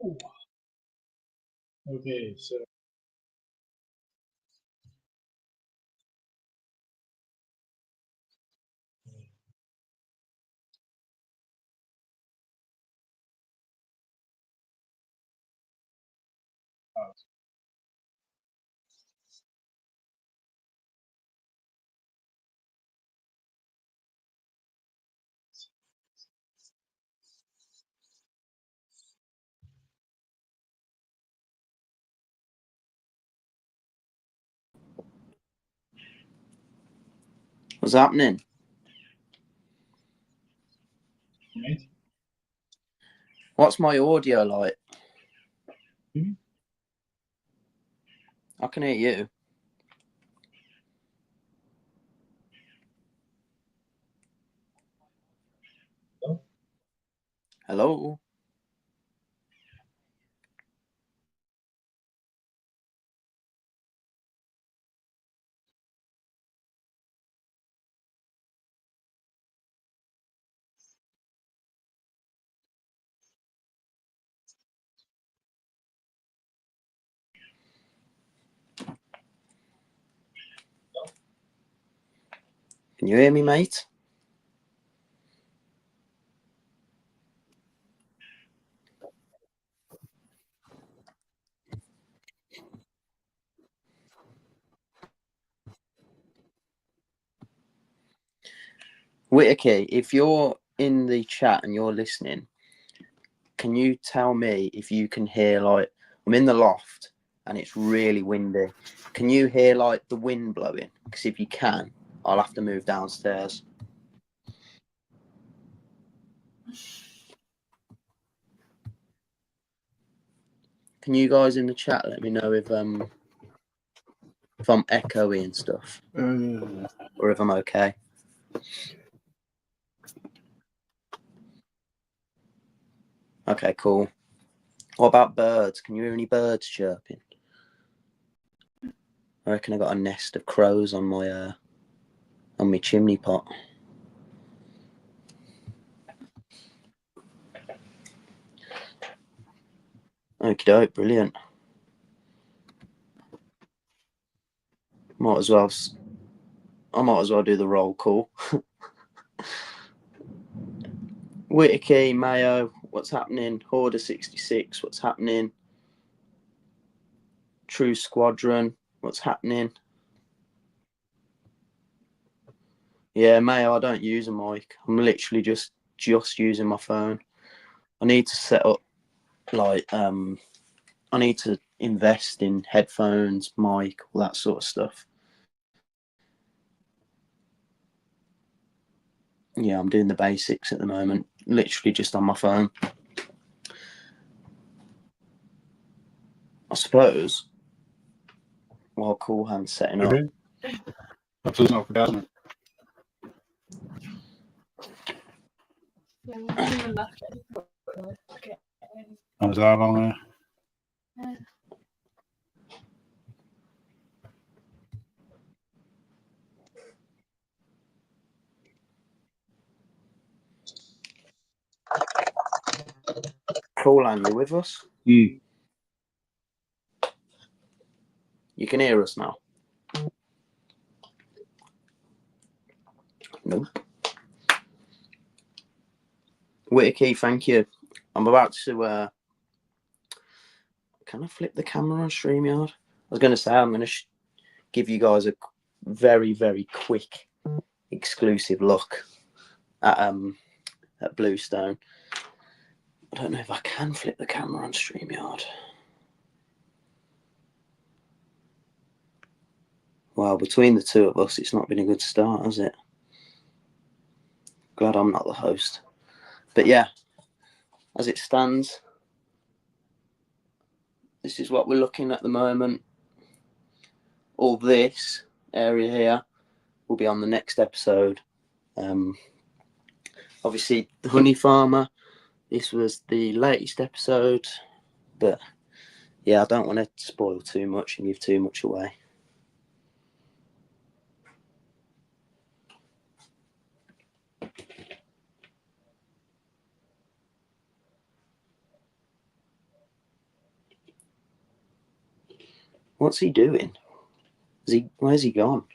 Okay, so What's happening? right. What's my audio like? Mhm. I can hear you. Hello? Hello? Can you hear me, mate? Whitaker, if you're in the chat and you're listening, can you tell me if you can hear, like, I'm in the loft and it's really windy. Can you hear, like, the wind blowing? Because if you can, I'll have to move downstairs. Can you guys in the chat let me know if I'm echoey and stuff, or if I'm okay? Okay, cool. What about birds? Can you hear any birds chirping? I reckon I got a nest of crows on my chimney pot. Okie doke, brilliant. I might as well do the roll call. Whitaker, Mayo, what's happening? Horder 66, what's happening? True Squadron, what's happening? Yeah, Mayo, I don't use a mic. I'm literally just using my phone. I need to set up, like, I need to invest in headphones, mic, all that sort of stuff. Yeah, I'm doing the basics at the moment, literally just on my phone. I suppose while Cool Hand's setting up. Absolut not forgotten. Oh, is that on there? Cool Hand, you with us? Mm. You can hear us now? Nope. Whitaker, thank you. I'm about to. Can I flip the camera on StreamYard? I was going to say I'm going to give you guys a very, very quick exclusive look at Bluestone. I don't know if I can flip the camera on StreamYard. Well, between the two of us, it's not been a good start, has it? Glad I'm not the host. But yeah, as it stands, this is what we're looking at the moment. All this area here will be on the next episode. Obviously, the honey farmer, this was the latest episode, but yeah, I don't want to spoil too much and give too much away. What's he doing? Where's he gone?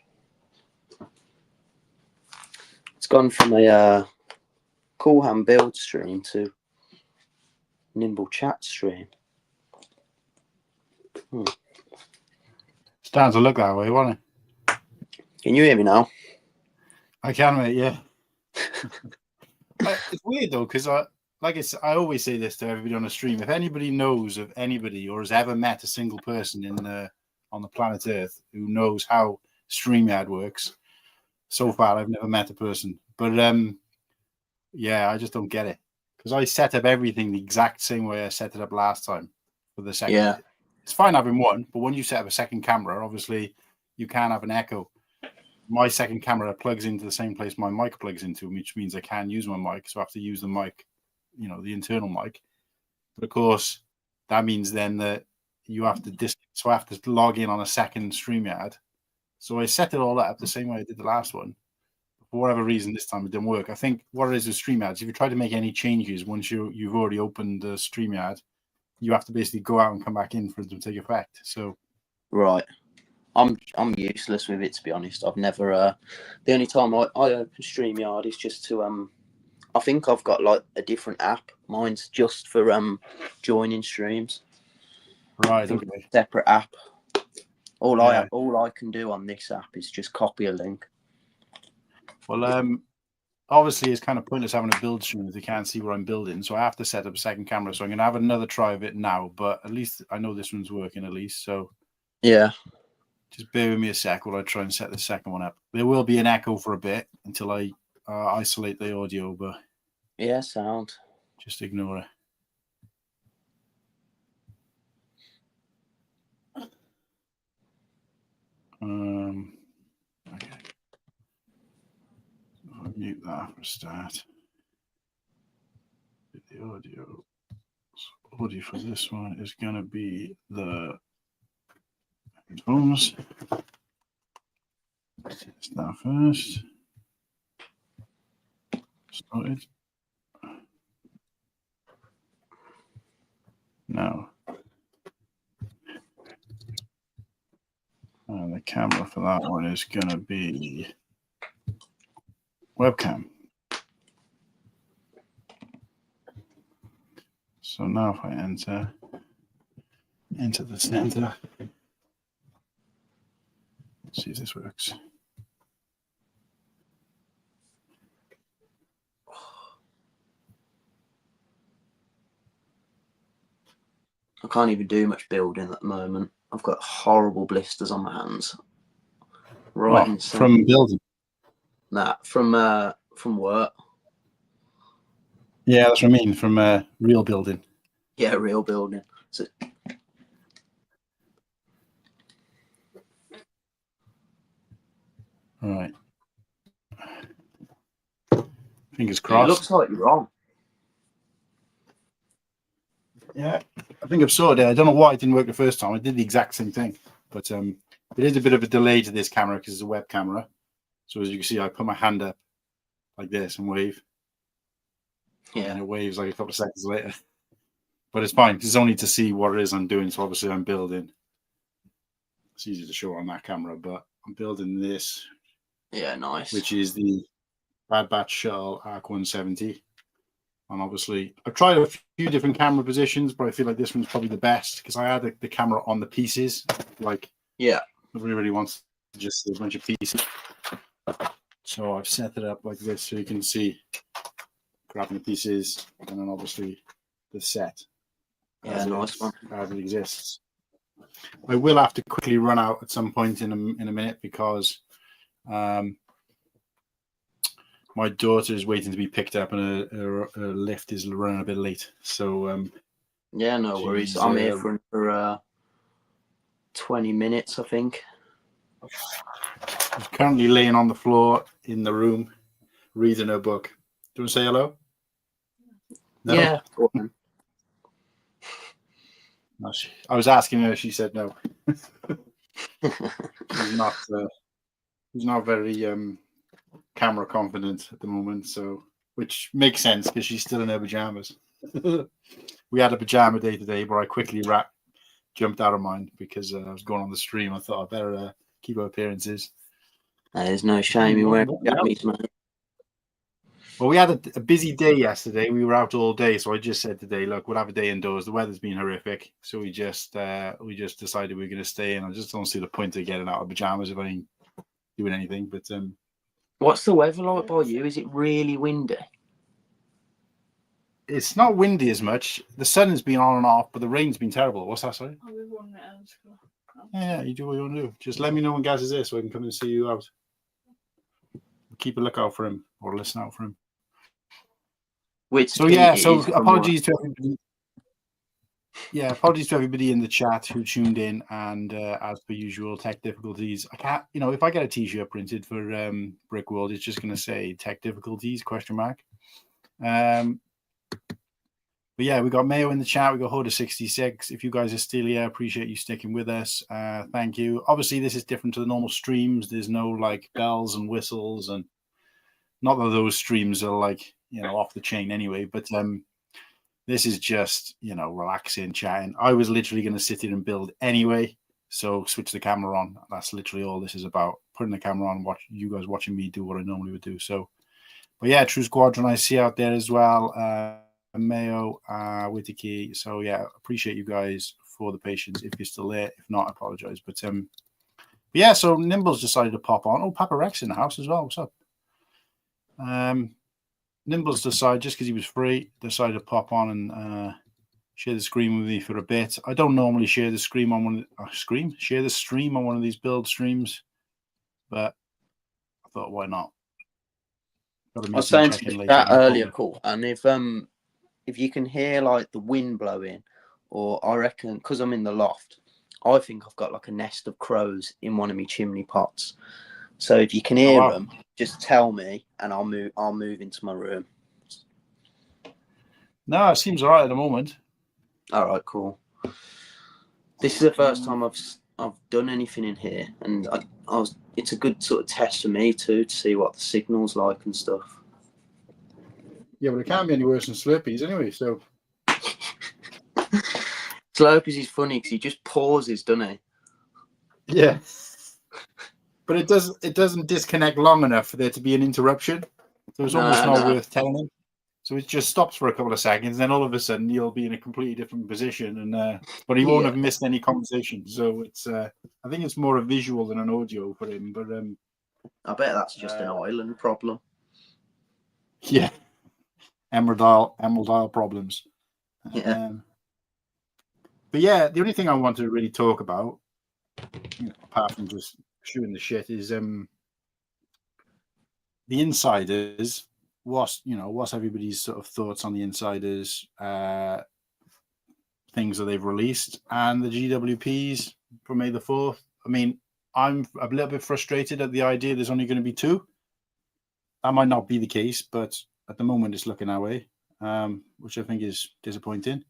It's gone from a Cool Hand build stream to Nimble chat stream. Starting to look that way, wasn't it? Can you hear me now? I can, mate. Yeah. It's weird though, because I always say this to everybody on the stream. If anybody knows of anybody or has ever met a single person on the planet Earth who knows how StreamYard works, so far I've never met a person. But yeah, I just don't get it, because I set up everything the exact same way I set it up last time for the second. Yeah. It's fine having one, but when you set up a second camera, obviously you can't have an echo. My second camera plugs into the same place my mic plugs into, which means I can't use my mic, so I have to use the mic, the internal mic. But of course, that means then that you have to so I have to log in on a second StreamYard. So I set it all up the same way I did the last one. For whatever reason, this time it didn't work. I think what it is with StreamYards, if you try to make any changes once you've already opened the StreamYard, you have to basically go out and come back in for it to take effect. So right. I'm useless with it, to be honest. I've never. The only time I open StreamYard is just to I think I've got like a different app. Mine's just for joining streams. Right. Okay. Separate app. All I can do on this app is just copy a link. Well, obviously it's kind of pointless having a build stream if you can't see what I'm building. So I have to set up a second camera. So I'm going to have another try of it now. But at least I know this one's working at least. So yeah. Just bear with me a sec while I try and set the second one up. There will be an echo for a bit until I isolate the audio, but yeah, sound. Just ignore it. Okay. I'll mute that for a start. The audio. So audio for this one is going to be the headphones. Test that first. Started. Now. And the camera for that one is going to be webcam. So now if I enter the center, let's see if this works. I can't even do much building at the moment. I've got horrible blisters on my hands. Right. From building? Nah, from work. Yeah, that's what I mean, from real building. Yeah, real building. So, all right. Fingers crossed. It looks like you're wrong. Yeah, I think I've sorted it. I don't know why it didn't work the first time. I did the exact same thing. But there is a bit of a delay to this camera because it's a web camera. So as you can see, I put my hand up like this and wave. Yeah. And it waves like a couple of seconds later. But it's fine. It's only to see what it is I'm doing. So obviously I'm building. It's easy to show on that camera, but I'm building this. Yeah, nice. Which is the Bad Batch Shuttle Arc 170. And obviously, I've tried a few different camera positions, but I feel like this one's probably the best because I had the camera on the pieces. Like, yeah, nobody really wants to just see a bunch of pieces. So I've set it up like this so you can see grabbing the pieces and then obviously the set. Yeah, nice one. As it exists. I will have to quickly run out at some point in a minute because my daughter is waiting to be picked up and her lift is running a bit late. So yeah, no worries. I'm here for 20 minutes, I think. She's currently laying on the floor in the room reading her book. Do you want to say hello? No? Yeah. No, I was asking her, she said no. She's not very camera confident at the moment, so which makes sense because she's still in her pajamas. We had a pajama day today, but I quickly jumped out of mine because I was going on the stream. I thought I better keep up appearances. There's no shame in wearing jammies, mate. Well, we had a busy day yesterday. We were out all day, so I just said today, look, we'll have a day indoors. The weather's been horrific, so we just decided we are going to stay in. I just don't see the point of getting out of pajamas if I ain't doing anything. But what's the weather like by you? Is it really windy? It's not windy as much. The sun has been on and off, but the rain's been terrible. What's that, sorry? Yeah, you do what you want to do. Just let me know when Gaz is there so I can come and see you out. Keep a lookout for him or listen out for him. So apologies to everybody. Yeah, apologies to everybody in the chat who tuned in, and as per usual, tech difficulties. I can't, if I get a T-shirt printed for Brick World, it's just going to say tech difficulties ? But yeah, we got Mayo in the chat. We got Hoda66. If you guys are still here, appreciate you sticking with us. Thank you. Obviously, this is different to the normal streams. There's no like bells and whistles, and not that those streams are like off the chain anyway. But this is just relaxing, chatting. I was literally going to sit here and build anyway, so switch the camera on. That's literally all this is about. Putting the camera on, watch you guys watching me do what I normally would do. So, but yeah, True Squadron I see out there as well. Mayo, Whittaky. So yeah, appreciate you guys for the patience. If you're still there, if not, I apologize. But yeah. So Nimble's decided to pop on. Oh, Papa Rex in the house as well. What's up? Nimble's decided just because he was free, decided to pop on and share the screen with me for a bit. I don't normally share the stream on share the stream on one of these build streams, but I thought, why not? I was saying to the chat earlier, cool. And if you can hear like the wind blowing, or I reckon because I'm in the loft, I think I've got like a nest of crows in one of my chimney pots. So if you can hear them, just tell me, and I'll move into my room. No, it seems all right at the moment. All right, cool. This is the first time I've done anything in here, and it's a good sort of test for me too to see what the signal's like and stuff. Yeah, but it can't be any worse than Slurpees anyway. So Slurpees is funny because he just pauses, doesn't he? Yeah. But it doesn't disconnect long enough for there to be an interruption. So it's almost not worth telling him. So it just stops for a couple of seconds, and then all of a sudden you'll be in a completely different position, and but he won't have missed any conversation. So it's I think it's more a visual than an audio for him. But I bet that's just an island problem. Yeah, Emerald Isle problems. Yeah. But yeah, the only thing I want to really talk about, apart from just shooting the shit, is the insiders. What's everybody's sort of thoughts on the insiders, things that they've released, and the GWPs for May the 4th. I mean, I'm a little bit frustrated at the idea there's only going to be 2. That might not be the case, but at the moment it's looking that way, which I think is disappointing.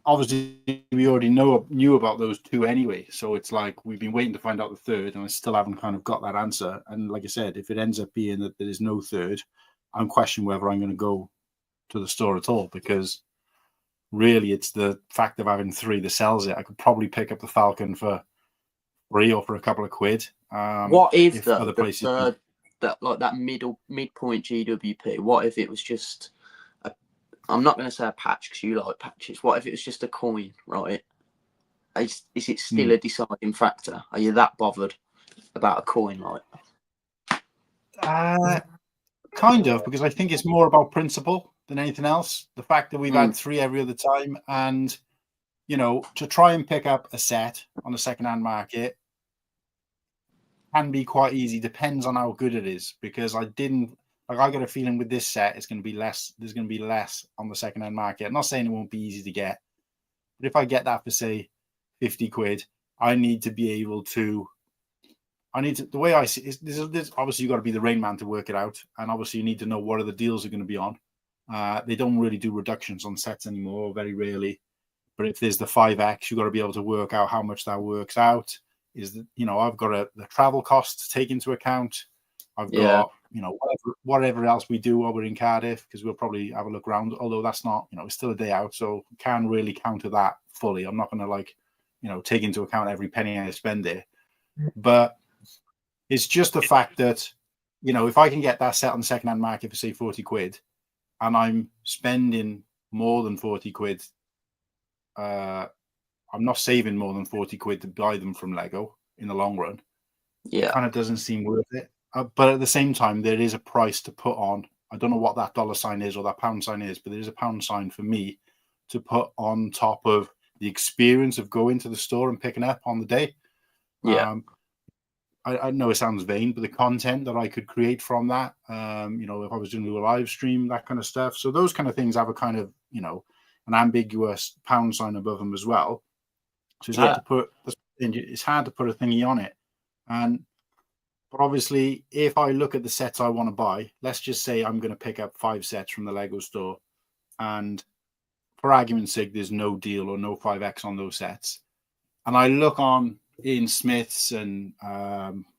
Obviously, we already knew about those 2 anyway, so it's like we've been waiting to find out the 3rd, and I still haven't kind of got that answer. And like I said, if it ends up being that there is no 3rd, I'm questioning whether I'm going to go to the store at all, because really it's the fact of having 3 that sells it. I could probably pick up the Falcon for free or for a couple of quid. What if other places that midpoint GWP? What if it was just I'm not going to say a patch because you like patches. What if it was just a coin, right? Is it still a deciding factor? Are you that bothered about a coin, like? Kind of, because I think it's more about principle than anything else. The fact that we've had 3 every other time, and to try and pick up a set on the second-hand market can be quite easy. Depends on how good it is, because I got a feeling with this set it's going to be less. There's going to be less on the second-hand market. I'm not saying it won't be easy to get, but if I get that for say 50 quid, I need to be able to. The way I see it is, this obviously you've got to be the rain man to work it out, and obviously you need to know what are the deals are going to be on. They don't really do reductions on sets anymore, very rarely. But if there's the 5x, you've got to be able to work out how much that works out. I've got the travel costs to take into account. I've got whatever else we do while we're in Cardiff, because we'll probably have a look around. Although that's not, it's still a day out, so can't really counter that fully. I'm not going to take into account every penny I spend there, but it's just the fact that if I can get that set on the secondhand market for say 40 quid, and I'm spending more than 40 quid, I'm not saving more than 40 quid to buy them from Lego in the long run. Yeah. It kind of doesn't seem worth it. But at the same time, there is a price to put on. I don't know what that dollar sign is or that pound sign is, but there is a pound sign for me to put on top of the experience of going to the store and picking up on the day. Yeah. I know it sounds vain, but the content that I could create from that, if I was doing a live stream, that kind of stuff. So those kind of things have a kind of, an ambiguous pound sign above them as well. So it's hard to put a thingy on it. But obviously, if I look at the sets I want to buy, let's just say I'm going to pick up 5 sets from the Lego store, and for argument's sake, there's no deal or no 5x on those sets. And I look on in Smith's and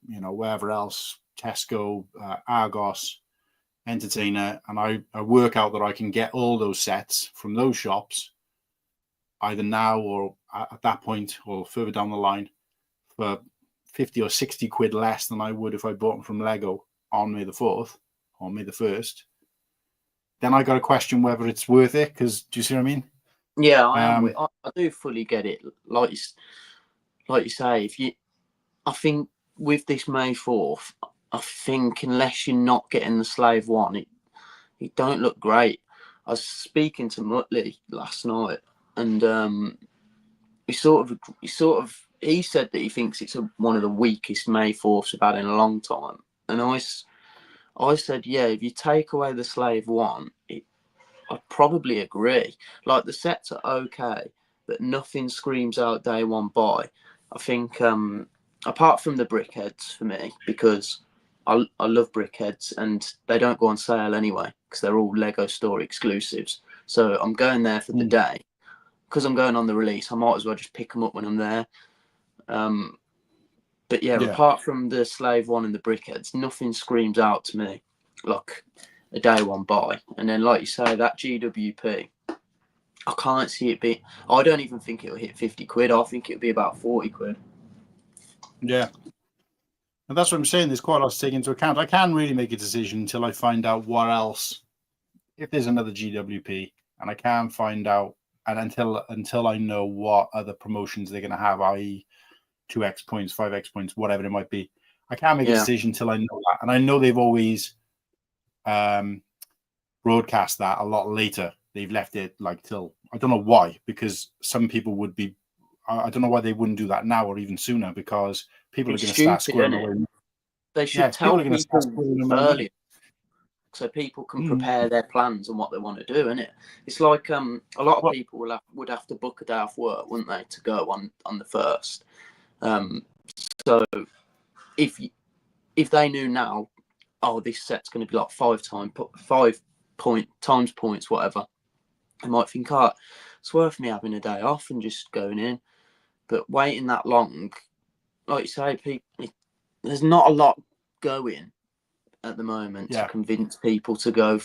wherever else, Tesco, Argos, Entertainer, and I work out that I can get all those sets from those shops either now or at that point or further down the line for 50 or 60 quid less than I would if I bought them from Lego on May the 4th or May the 1st, then I got to question whether it's worth it. Because do you see what I mean? Yeah, I do fully get it. Like you say, I think with this May 4th, I think unless you're not getting the Slave 1, it don't look great. I was speaking to Muttley last night, and he said that he thinks it's one of the weakest May 4ths we've had in a long time. And I said, yeah, if you take away the Slave 1, I'd probably agree. Like, the sets are okay, but nothing screams out day one buy. I think, apart from the brickheads for me, because I love brickheads and they don't go on sale anyway because they're all Lego store exclusives. So I'm going there for the day. Because I'm going on the release, I might as well just pick them up when I'm there. But yeah, apart from the Slave 1 and the brickheads, nothing screams out to me like a day one buy. And then, like you say, that GWP, I can't see it be. I don't even think it'll hit 50 quid. I think it'll be about 40 quid. Yeah. And that's what I'm saying. There's quite a lot to take into account. I can't really make a decision until I find out what else, if there's another GWP, and I can't find out, and until I know what other promotions they're going to have, i.e. 2x points, 5x points, whatever it might be. I can't make a decision until I know that. And I know they've always broadcast that a lot later. They've left it like till, I don't know why, because some people would be, I don't know why they wouldn't do that now or even sooner, because people are going to start squirreling away. They should tell people earlier so people can prepare their plans and what they want to do, innit? It's like a lot of people would have to book a day off work, wouldn't they, to go on the 1st. So if they knew now, this set's going to be like 5 times points, whatever, they might think, it's worth me having a day off and just going in. But waiting that long, like you say, there's not a lot going at the moment to convince people to go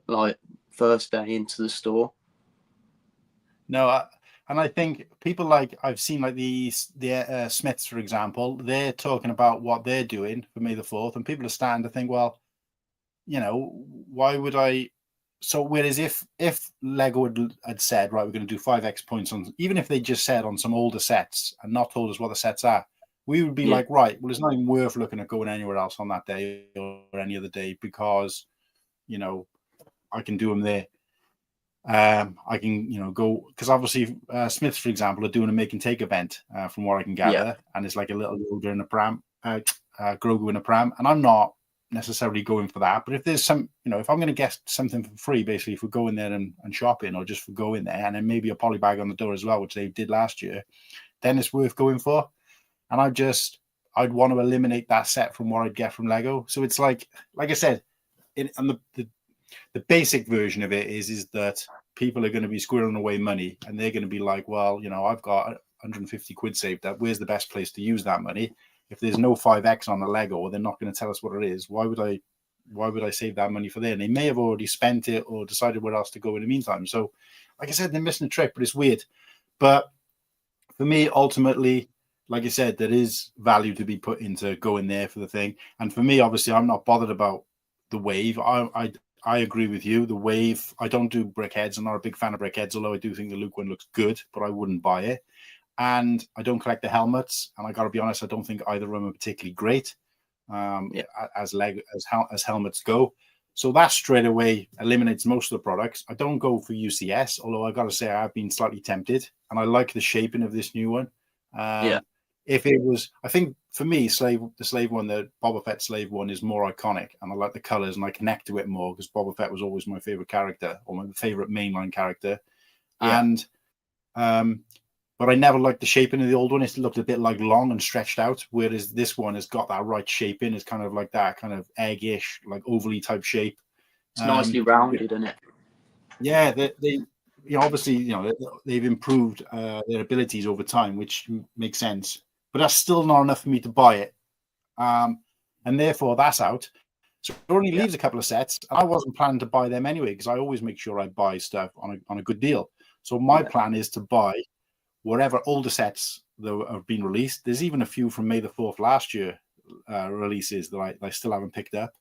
like first day into the store. No, and I think people like I've seen like the Smiths, for example, they're talking about what they're doing for May the 4th, and people are starting to think, well, why would I? So whereas if Lego had said, right, we're going to do 5x points on, even if they just said on some older sets and not told us what the sets are, we would be like, right, well, it's not even worth looking at going anywhere else on that day or any other day because, I can do them there. I can, go, because obviously Smiths, for example, are doing a make and take event from what I can gather. And it's like a little Yoda in a pram, Grogu in a pram. And I'm not necessarily going for that. But if there's some, if I'm going to get something for free, basically, if we go in there and shop in, or just for go in there, and then maybe a polybag on the door as well, which they did last year, then it's worth going for. And I'd want to eliminate that set from what I'd get from Lego. So it's like I said, and the basic version of it is that people are going to be squirreling away money, and they're going to be like, well, I've got 150 quid saved up. Where's the best place to use that money? If there's no 5x on the Lego, or they're not going to tell us what it is, why would I why would I save that money for there? And they may have already spent it or decided where else to go in the meantime. So, like I said, they're missing a trick, but it's weird. But for me, ultimately, like I said, there is value to be put into going there for the thing. And for me, obviously, I'm not bothered about the wave. I agree with you. The wave, I don't do brickheads. I'm not a big fan of brickheads, although I do think the Luke one looks good, but I wouldn't buy it. And I don't collect the helmets. And I got to be honest, I don't think either of them are particularly great as helmets go. So that straight away eliminates most of the products. I don't go for UCS, although I got to say I have been slightly tempted, and I like the shaping of this new one. If it was, I think for me, the slave one, the Boba Fett slave one, is more iconic, and I like the colors, and I connect to it more because Boba Fett was always my favorite character, or my favorite mainline character. And but I never liked the shaping of the old one. It looked a bit like long and stretched out, whereas this one has got that right shaping. It's kind of like that kind of eggish, like ovally type shape. It's nicely rounded, isn't it? Yeah, they obviously, they've improved their abilities over time, which makes sense. But that's still not enough for me to buy it, and therefore that's out. So it only leaves a couple of sets. And I wasn't planning to buy them anyway because I always make sure I buy stuff on a good deal. So my plan is to buy whatever older sets that have been released. There's even a few from May the 4th last year releases that I still haven't picked up.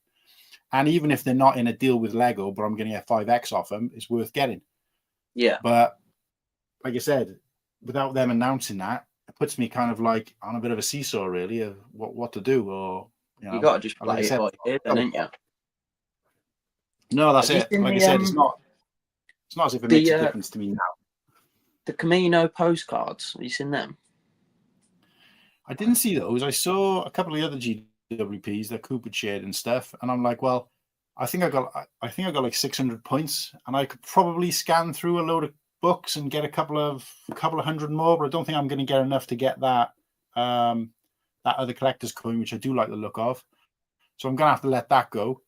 And even if they're not in a deal with Lego, but I'm going to get 5X off them, it's worth getting. Yeah. But like I said, without them announcing that, it puts me kind of like on a bit of a seesaw, really, of what to do. Or you got to just play it by ear, then, ain't you? No, that's it. Like I said, it's not as if it makes a difference to me now. The Camino postcards, have you seen them? I didn't see those. I saw a couple of the other GWPs that Cooper shared and stuff, and I'm like, well, I think I got like 600 points, and I could probably scan through a load of books and get a couple of hundred more, but I don't think I'm going to get enough to get that that other collector's coin, which I do like the look of. So I'm going to have to let that go.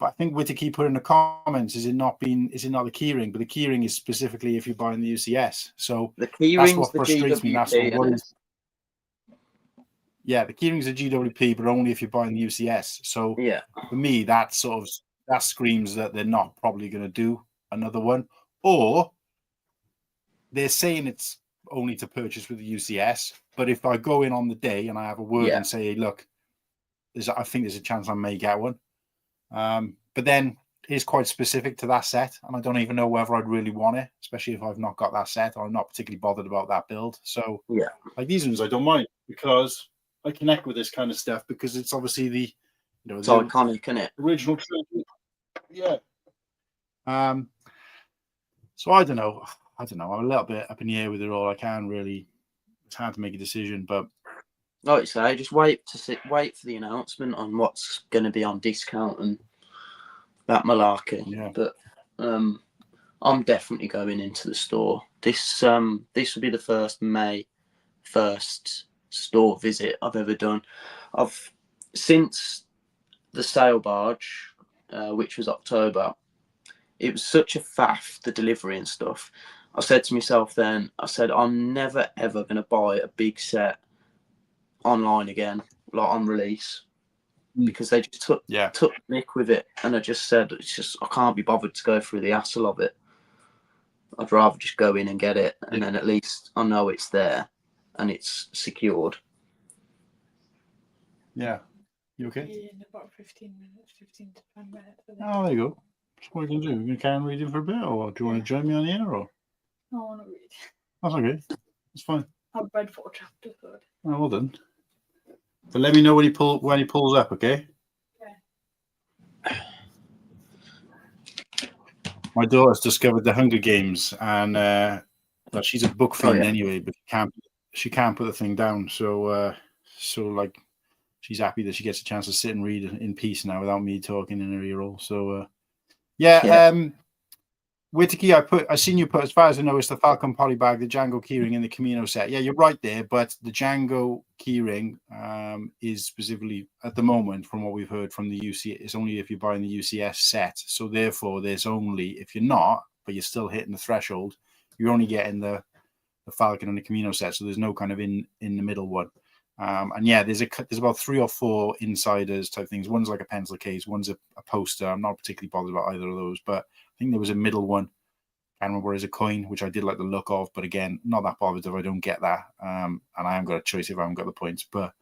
But I think Whittaky put in the comments, is it not the keyring? But the keyring is specifically if you're buying the UCS. So the keyring's that's what frustrates me. That's what worries. Yeah, the keyring's a GWP, but only if you're buying the UCS. So for me, that screams that they're not probably going to do another one, or they're saying it's only to purchase with the UCS. But if I go in on the day and I have a word and say, look, I think there's a chance I may get one. But then it's quite specific to that set, and I don't even know whether I'd really want it, especially if I've not got that set or I'm not particularly bothered about that build. So like these ones I don't mind because I connect with this kind of stuff because it's obviously the it's iconic, isn't it? Original trilogy. Yeah. So I don't know. I'm a little bit up in the air with it all. It's hard to make a decision, but like you say, just wait for the announcement on what's going to be on discount and that malarkey. Yeah. But I'm definitely going into the store. This will be the first May 1st store visit I've ever done. Since the sail barge, which was October, it was such a faff, the delivery and stuff. I said to myself then, I'm never ever going to buy a big set online again, like on release, because they just took Nick with it, and I just said I can't be bothered to go through the hassle of it. I'd rather just go in and get it, and then at least I know it's there and it's secured. Yeah. You okay? Yeah, in about 15 minutes, 15 to 10 minutes. Oh, there you go. That's what you can do. You can carry on reading for a bit, or do you want to join me on the air? Or? I want to read. That's okay. It's fine. I've read 4 chapters. Oh, well done. But let me know when he pulls up, okay? Yeah. My daughter's discovered the Hunger Games, and well, she's a book fiend anyway, but she can't put the thing down. So like, she's happy that she gets a chance to sit and read in peace now without me talking in her ear hole. So Whittaky, I seen you put, as far as I know, it's the Falcon Polybag, the Django keyring in the Camino set. Yeah, you're right there, but the Django keyring is specifically, at the moment, from what we've heard from the UC, it's only if you're buying the UCS set. So therefore, there's only, if you're not, but you're still hitting the threshold, you're only getting the Falcon and the Camino set. So there's no kind of in the middle one. And yeah, there's about 3 or 4 insiders type things. One's like a pencil case, one's a poster. I'm not particularly bothered about either of those, but I think there was a middle one. Can't remember where is a coin, which I did like the look of, but again, not that bothered if I don't get that. And I haven't got a choice if I haven't got the points. But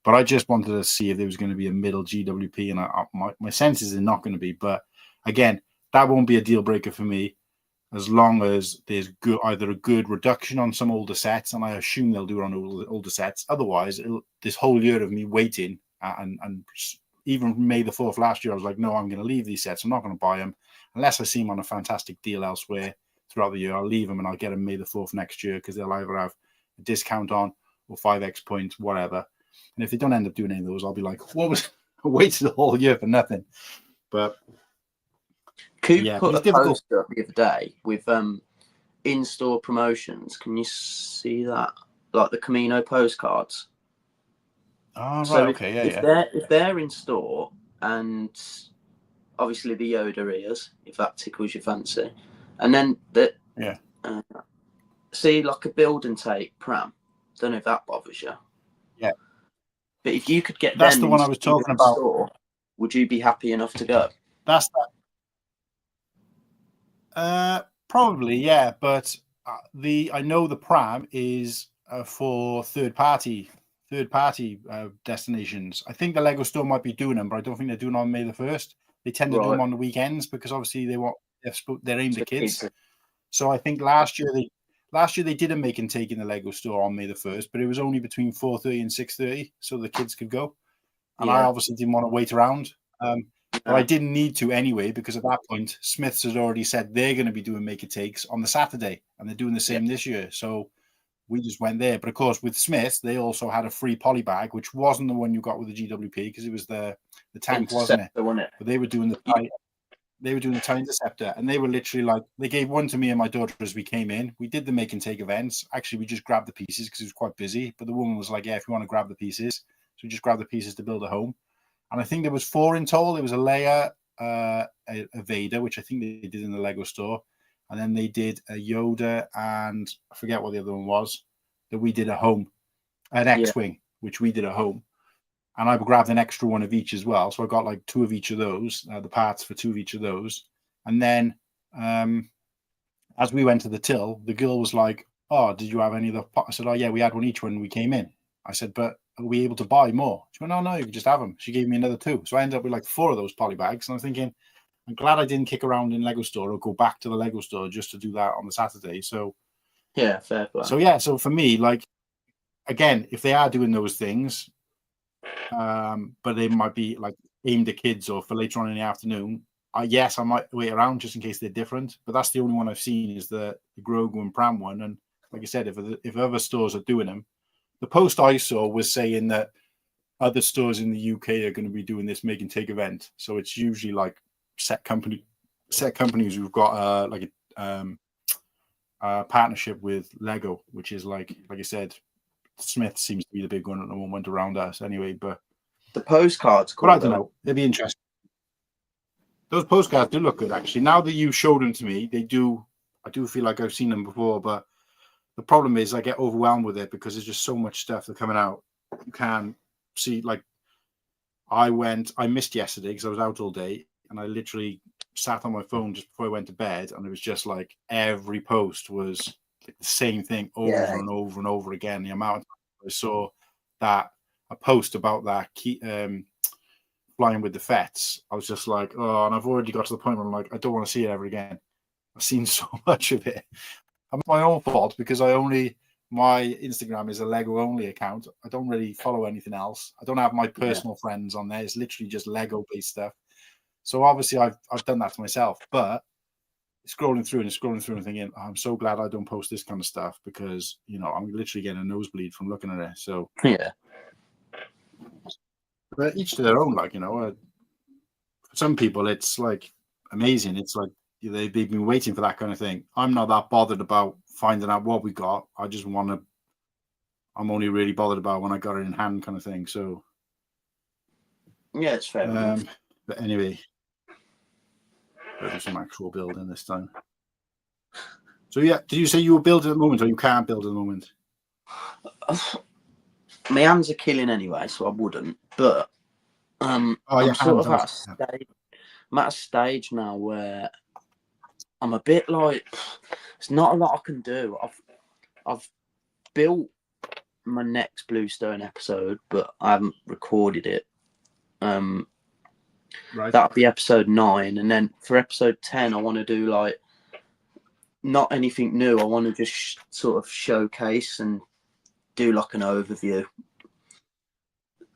I just wanted to see if there was going to be a middle GWP, and my sense is they're not going to be. But again, that won't be a deal breaker for me, as long as there's either a good reduction on some older sets, and I assume they'll do it on older sets. Otherwise, this whole year of me waiting, and even May the 4th last year, I was like, no, I'm going to leave these sets. I'm not going to buy them unless I see them on a fantastic deal elsewhere throughout the year. I'll leave them and I'll get them May the 4th next year, because they'll either have a discount on or 5x points, whatever. And if they don't end up doing any of those, I'll be like, what was I waited the whole year for nothing? But Coop yeah, put it's a difficult. poster up the other day with in-store promotions. Can you see that? Like the Camino postcards. Oh, right, So okay, if they're in store, and obviously the Yoda ears, if that tickles your fancy, and then see like a build and take pram. Don't know if that bothers you. Yeah, but if you could get that's them the one I was talking about. Store, would you be happy enough to go? That's that. Probably, yeah. But I know the pram is for third party destinations. I think the Lego store might be doing them, but I don't think they're doing them on May the 1st. They tend to do them on the weekends because obviously they're aimed at kids. So I think last year they did a make and take in the Lego store on May the 1st, but it was only between 4:30 and 6:30, so the kids could go. And I obviously didn't want to wait around. But I didn't need to anyway, because at that point, Smiths has already said they're going to be doing make and takes on the Saturday, and they're doing the same this year. So we just went there. But of course, with Smiths, they also had a free poly bag, which wasn't the one you got with the GWP, because it was the tank, wasn't it? But they were doing the tie interceptor, and they were literally like, they gave one to me and my daughter as we came in. We did the make and take events. Actually, we just grabbed the pieces because it was quite busy. But the woman was like, yeah, if you want to grab the pieces. So we just grabbed the pieces to build a home. And I think there was 4 in total. There was a Leia, a Vader, which I think they did in the Lego store. And then they did a Yoda, and I forget what the other one was, that we did at home. An X-Wing, which we did at home. And I grabbed an extra one of each as well. So I got like 2 of each of those, the parts for 2 of each of those. And then as we went to the till, the girl was like, oh, did you have any of the... I said, oh, yeah, we had one each when we came in. I said, but are we able to buy more? She went, no, you can just have them. She gave me another 2. So I ended up with like 4 of those poly bags. And I'm thinking, I'm glad I didn't kick around in Lego store or go back to the Lego store just to do that on the Saturday. So yeah, fair play. So yeah, so for me, like, again, if they are doing those things, but they might be like aimed at kids or for later on in the afternoon, yes, I might wait around just in case they're different. But that's the only one I've seen is the Grogu and Pram one. And like I said, if other stores are doing them, the post I saw was saying that other stores in the UK are going to be doing this make and take event. So it's usually like set companies who've got like a partnership with Lego, which is like I said, Smith seems to be the big one at the moment around us anyway. But the postcards, but I don't know. It'd be interesting. Those postcards do look good, actually. Now that you showed them to me, they do. I do feel like I've seen them before, but the problem is I get overwhelmed with it because there's just so much stuff that's coming out. You can see, like, I missed yesterday because I was out all day, and I literally sat on my phone just before I went to bed, and it was just like every post was like the same thing over and over and over again. The amount of times I saw that a post about that flying with the Fets, I was just like, oh, and I've already got to the point where I'm like, I don't want to see it ever again. I've seen so much of it. It's my own fault because my Instagram is a Lego only account. I don't really follow anything else. I don't have my personal friends on there. It's literally just Lego based stuff. So obviously I've done that to myself, but scrolling through and thinking, I'm so glad I don't post this kind of stuff because, you know, I'm literally getting a nosebleed from looking at it. So yeah, but each to their own, like, you know, for some people it's like amazing. It's like they've been waiting for that kind of thing. I'm not that bothered about finding out what we got. I'm only really bothered about when I got it in hand kind of thing. So yeah, it's fair. But anyway, there'll be some actual building this time. So yeah, did you say you were building at the moment or you can't build at the moment? my hands are killing anyway, so I wouldn't. But Oh, I'm your sort hands of at are. a stage. I'm at a stage now where I'm a bit like, there's not a lot I can do. I've built my next Bluestone episode, but I haven't recorded it. Right. That'll be episode 9, and then for episode 10, I want to do like not anything new. I want to just sort of showcase and do like an overview.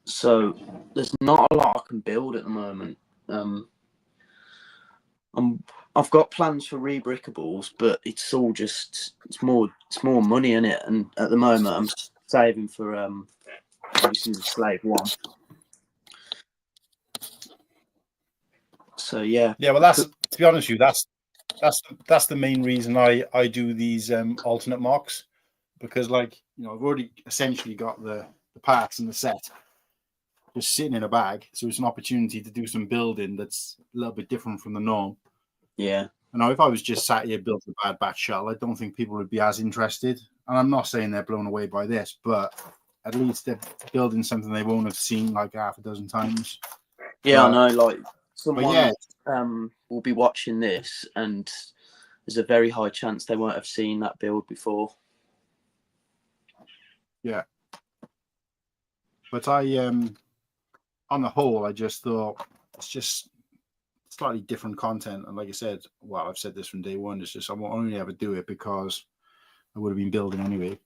So there's not a lot I can build at the moment. I've got plans for Rebrickables, but it's all just it's more money in it. And at the moment, I'm saving for obviously the Slave 1. So yeah. Yeah, well, that's, to be honest with you, that's the main reason I do these alternate mocks, because, like, you know, I've already essentially got the parts and the set just sitting in a bag, so it's an opportunity to do some building that's a little bit different from the norm. Yeah. You know, if I was just sat here building a bad batch shuttle, I don't think people would be as interested. And I'm not saying they're blown away by this, but at least they're building something they won't have seen like half a dozen times. Yeah, I know. Like someone yeah, will be watching this, and there's a very high chance they won't have seen that build before. Yeah. But I on the whole, I just thought it's just slightly different content. And like I said, well, I've said this from day one, it's just I won't only ever do it because I would have been building anyway.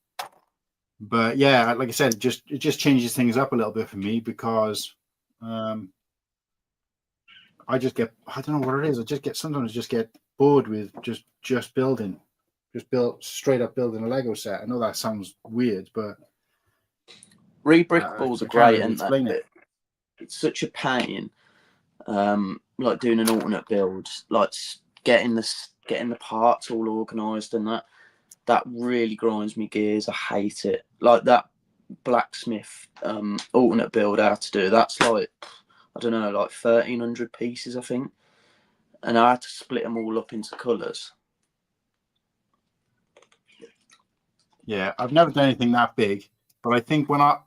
But yeah, like I said, it just changes things up a little bit for me, because I just get, I don't know what it is. Sometimes I just get bored with just building, straight up building a Lego set. I know that sounds weird, but Rebrickables are I can't great, really and explain it. it's such a pain. Like doing an alternate build, like getting the parts all organised, and that really grinds me gears. I hate it. Like that blacksmith alternate build I had to do. That's like, I don't know, like 1,300 pieces, I think, and I had to split them all up into colours. Yeah, I've never done anything that big, but I think when I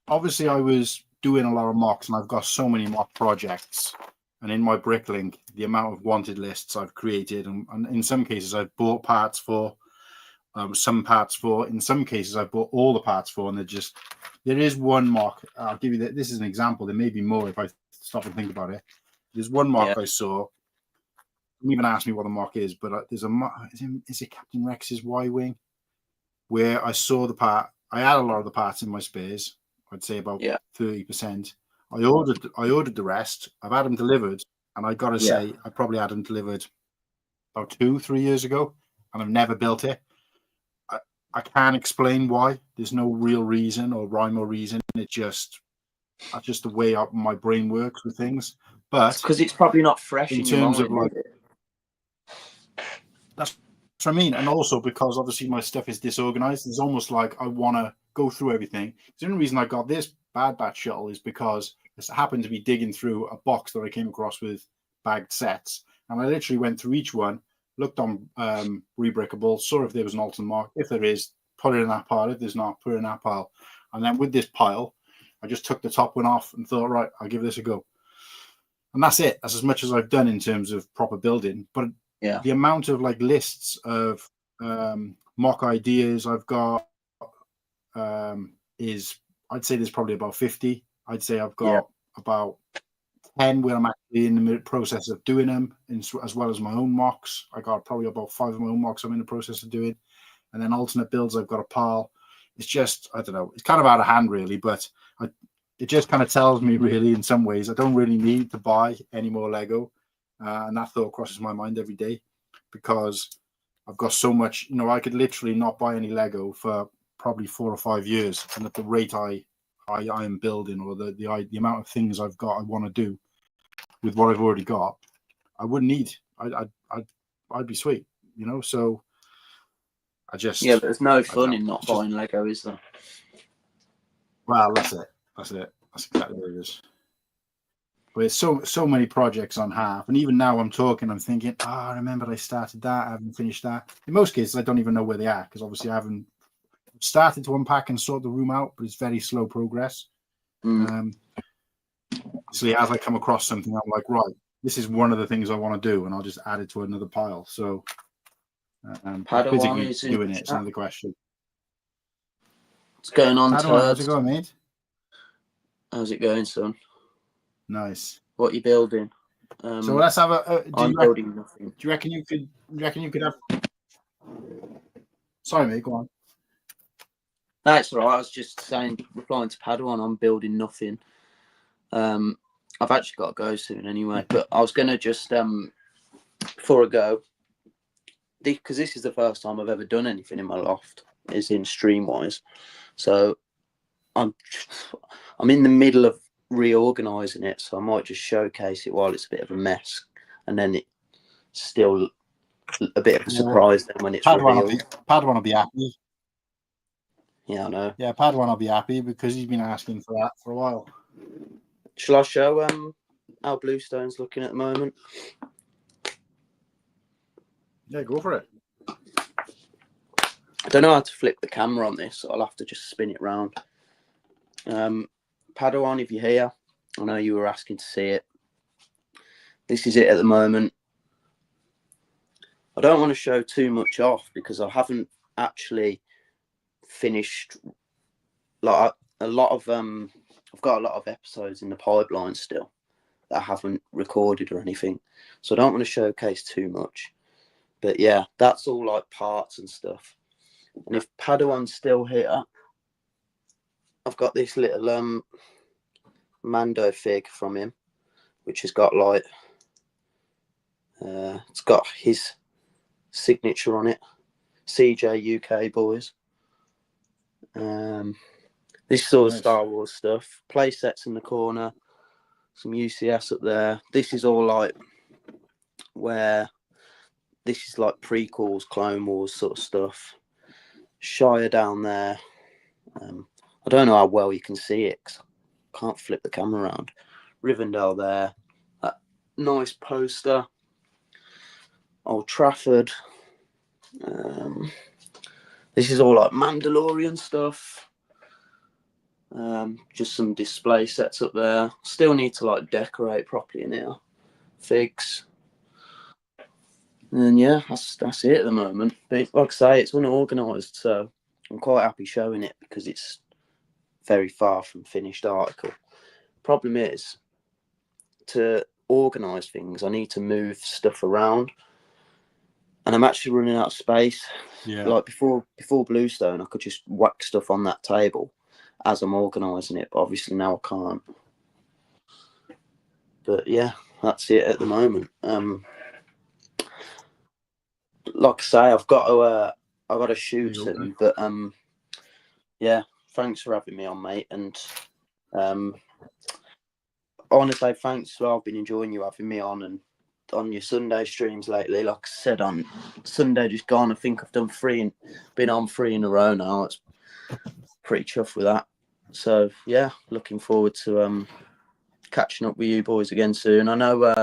was doing a lot of mocks, and I've got so many mock projects, and in my Bricklink, the amount of wanted lists I've created, and in some cases I've bought parts for, some parts for, in some cases I've bought all the parts for, and there is one mock. I'll give you that. This is an example. There may be more if I stop and think about it. There's one mock I saw. Don't even ask me what the mock is, but there's a mock. Is it Captain Rex's Y-wing? Where I saw the part. I had a lot of the parts in my spares. I'd say about 30%. I ordered the rest. I've had them delivered, and I got to say, I probably had them delivered about 2-3 years ago, and I've never built it. I can't explain why. There's no real reason or rhyme or reason. That's just the way my brain works with things. But because it's probably not fresh in terms of like, that's what I mean. And also because obviously my stuff is disorganized. It's almost like I want to go through everything. The only reason I got this bad batch shuttle is because I happened to be digging through a box that I came across with bagged sets, and I literally went through each one, looked on Rebrickable, saw if there was an alternate mark. If there is, put it in that pile. If there's not, put it in that pile. And then with this pile, I just took the top one off and thought, right, I'll give this a go. And that's it. That's as much as I've done in terms of proper building. But the amount of like lists of mock ideas I've got is, I'd say there's probably about 50. I'd say I've got about 10 where I'm actually in the process of doing them, as well as my own mocks. I got probably about 5 of my own mocks I'm in the process of doing. And then alternate builds, I've got a pile. It's just, I don't know, it's kind of out of hand really, but it just kind of tells me really in some ways I don't really need to buy any more Lego. And that thought crosses my mind every day, because I've got so much, you know, I could literally not buy any Lego for probably 4 or 5 years. And at the rate I am building, or the amount of things I've got I want to do with what I've already got, I wouldn't need. I'd be sweet, you know. So I just but there's no fun in not buying Lego, is there? Well, that's it. That's exactly what it is. But it's so many projects on half, and even now I'm talking, I'm thinking, I remember I started that, I haven't finished that. In most cases, I don't even know where they are, because obviously I haven't started to unpack and sort the room out, but it's very slow progress. So as I come across something, I'm like, right, this is one of the things I want to do, and I'll just add it to another pile. So physically doing it's another question. What's going on, Padawan, how's it going, mate? How's it going, son? Nice. What are you building? So let's have a. I'm building nothing. Do you reckon you could have? Sorry, mate. Go on. That's all right. I was just saying, replying to Padawan, I'm building nothing. I've actually got to go soon anyway. But I was gonna just before I go, because this is the first time I've ever done anything in my loft, is in stream wise. So I'm in the middle of reorganizing it, so I might just showcase it while it's a bit of a mess, and then it's still a bit of a surprise then when it's revealed. Padawan will be happy. Yeah, I know. Yeah, Padawan will be happy because he's been asking for that for a while. Shall I show how Bluestone's looking at the moment? Yeah, go for it. I don't know how to flip the camera on this, so I'll have to just spin it round. Padawan, if you're here, I know you were asking to see it. This is it at the moment. I don't want to show too much off because I haven't actually finished. Like a lot of I've got a lot of episodes in the pipeline still that I haven't recorded or anything, so I don't want to showcase too much. But yeah, that's all like parts and stuff. And if Padawan's still here, I've got this little Mando fig from him, which has got like it's got his signature on it. CJ UK boys. This is all nice. Star Wars stuff. Play sets in the corner. Some UCS up there. This is all like where this is like prequels, Clone Wars sort of stuff. Shire down there. I don't know how well you can see it because I can't flip the camera around. Rivendell there. That nice poster. Old Trafford. This is all like Mandalorian stuff. Just some display sets up there. Still need to like decorate properly in here. Figs. And yeah, that's it at the moment. But like I say, it's unorganised, so I'm quite happy showing it because it's very far from finished article. Problem is, to organise things, I need to move stuff around, and I'm actually running out of space. Yeah. Like before Bluestone, I could just whack stuff on that table as I'm organising it, but obviously now I can't. But yeah, that's it at the moment. Like I say, I've got to shoot soon, but yeah, thanks for having me on, mate. And I want to say thanks. I've been enjoying you having me on and on your Sunday streams lately. Like I said, on Sunday just gone, I think I've done been on 3 in a row now. It's pretty chuffed with that. So yeah, looking forward to catching up with you boys again soon. I know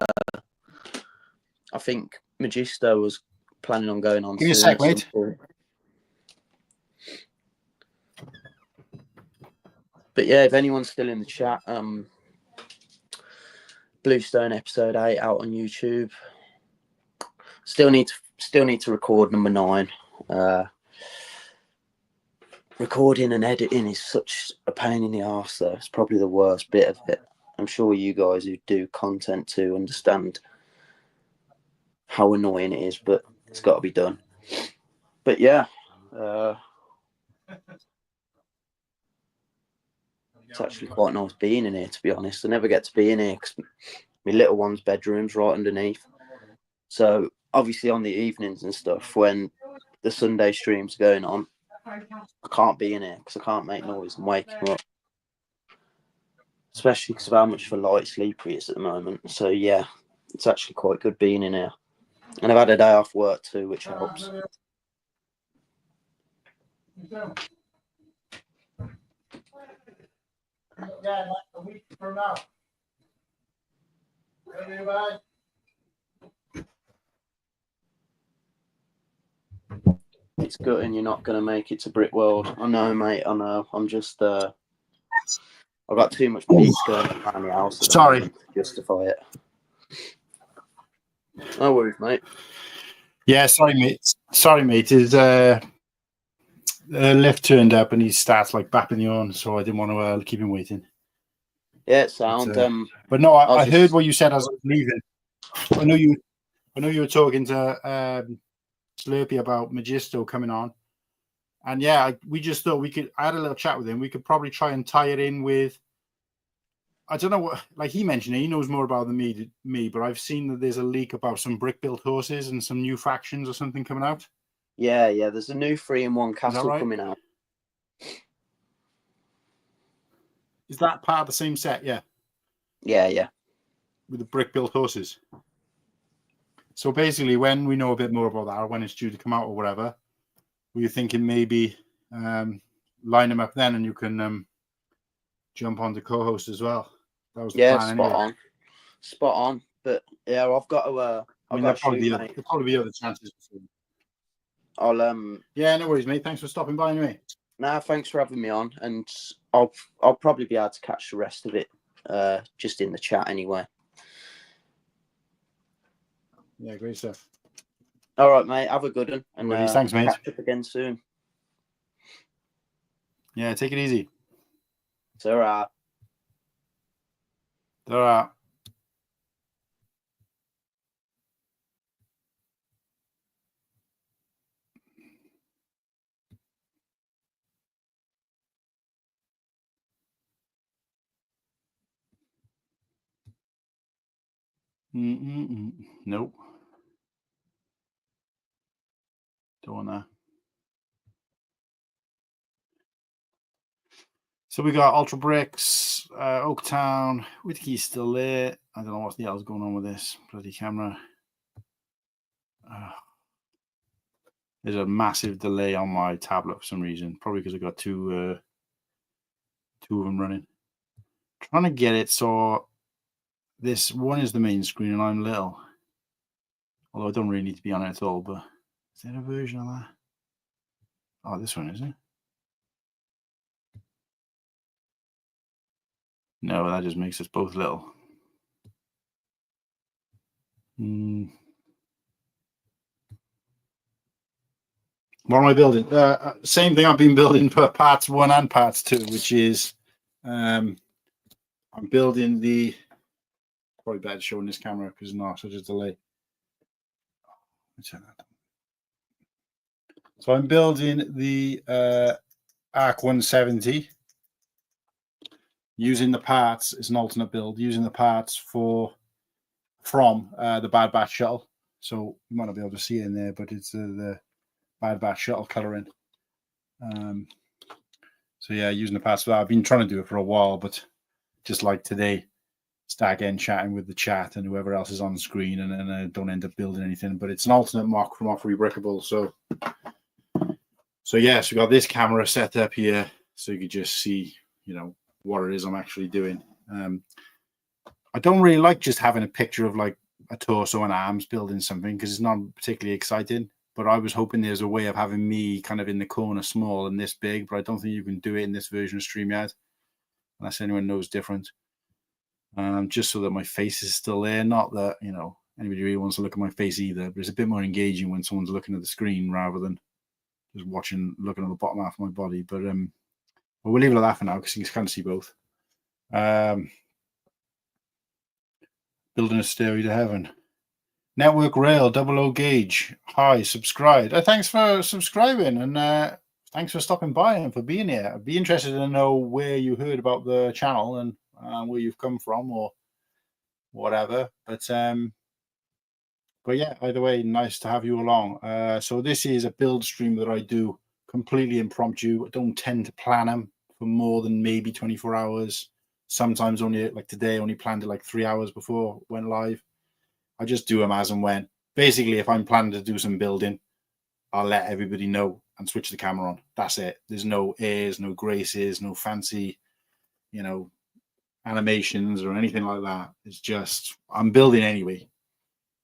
I think Magisto was planning on going on. Give me a sec, mate. But yeah, if anyone's still in the chat, Bluestone episode 8 out on YouTube. Still need to record number 9. Recording and editing is such a pain in the arse, though. It's probably the worst bit of it. I'm sure you guys who do content too understand how annoying it is, but it's got to be done. But yeah, it's actually quite nice being in here, to be honest. I never get to be in here because my little one's bedroom's right underneath. So obviously on the evenings and stuff, when the Sunday stream's going on, I can't be in here because I can't make noise and wake him up. Especially because of how much of a light sleeper he is at the moment. So yeah, it's actually quite good being in here. And I've had a day off work too, which helps. Yeah, like a week from now. it's good and you're not going to make it to Brick World. I know, mate. I know. I'm just, I've got too much peace going on around the house at the Sorry. moment to justify it. No worries, mate. Yeah, sorry, mate. Sorry, mate. His lift turned up and he starts like bapping the horn, so I didn't want to keep him waiting. Yeah, it sound. But no, I just... heard what you said as I was leaving. I know you were talking to Slurpee about Magisto coming on, and yeah, we just thought we could. I had a little chat with him. We could probably try and tie it in with. I don't know what, like he mentioned it. He knows more about than me, but I've seen that there's a leak about some brick-built horses and some new factions or something coming out. Yeah. There's a new 3-in-1 castle right? coming out. Is that part of the same set? Yeah. Yeah. With the brick-built horses. So basically, when we know a bit more about that, or when it's due to come out or whatever, we were thinking maybe line them up then, and you can jump on the co-host as well. That was the plan. Spot on. But yeah, I've got to. There'll probably be other chances. I'll Yeah, no worries, mate. Thanks for stopping by anyway. Nah, thanks for having me on, and I'll probably be able to catch the rest of it just in the chat anyway. Yeah, great stuff. All right, mate. Have a good one, and thanks, mate. Catch up again soon. Yeah, take it easy. It's all right. All right. Nope. Don't want that. So we got Ultra Bricks, Oaktown. Whitkey's still there. I don't know what the hell's going on with this bloody camera. There's a massive delay on my tablet for some reason. Probably because I got two of them running. Trying to get it so this one is the main screen and I'm little. Although I don't really need to be on it at all. But is there a version of that? Oh, this one, is it? No, that just makes us both little. What am I building? Same thing I've been building for parts 1 and parts 2, which is I'm building the. Probably better showing this camera because it's not such a delay. So I'm building the Arc 170 using the parts. It's an alternate build using the parts from the Bad Batch Shuttle. So you might not be able to see it in there, but it's the Bad Batch Shuttle coloring. So yeah, using the parts for that. I've been trying to do it for a while, but just like today, start getting chatting with the chat and whoever else is on the screen, and then I don't end up building anything. But it's an alternate mock from off Rebrickable. So yes, we got this camera set up here, so you could just see, what it is I'm actually doing. I don't really like just having a picture of like a torso and arms building something because it's not particularly exciting. But I was hoping there's a way of having me kind of in the corner small and this big, but I don't think you can do it in this version of StreamYard unless anyone knows different. Just so that my face is still there. Not that, anybody really wants to look at my face either, but it's a bit more engaging when someone's looking at the screen rather than just looking at the bottom half of my body. But we'll leave it at that for now because you can kind of see both. Building a stairway to heaven. Network Rail 00 Gauge. Hi, subscribed. Thanks for subscribing and thanks for stopping by and for being here. I'd be interested to know where you heard about the channel and where you've come from or whatever. But yeah, either way, nice to have you along. So this is a build stream that I do completely impromptu. I don't tend to plan them for more than maybe 24 hours. Sometimes only, like today, only planned it like 3 hours before it went live. I just do them as and when. Basically, if I'm planning to do some building, I'll let everybody know and switch the camera on. That's it. There's no airs, no graces, no fancy, animations or anything like that. It's just, I'm building anyway.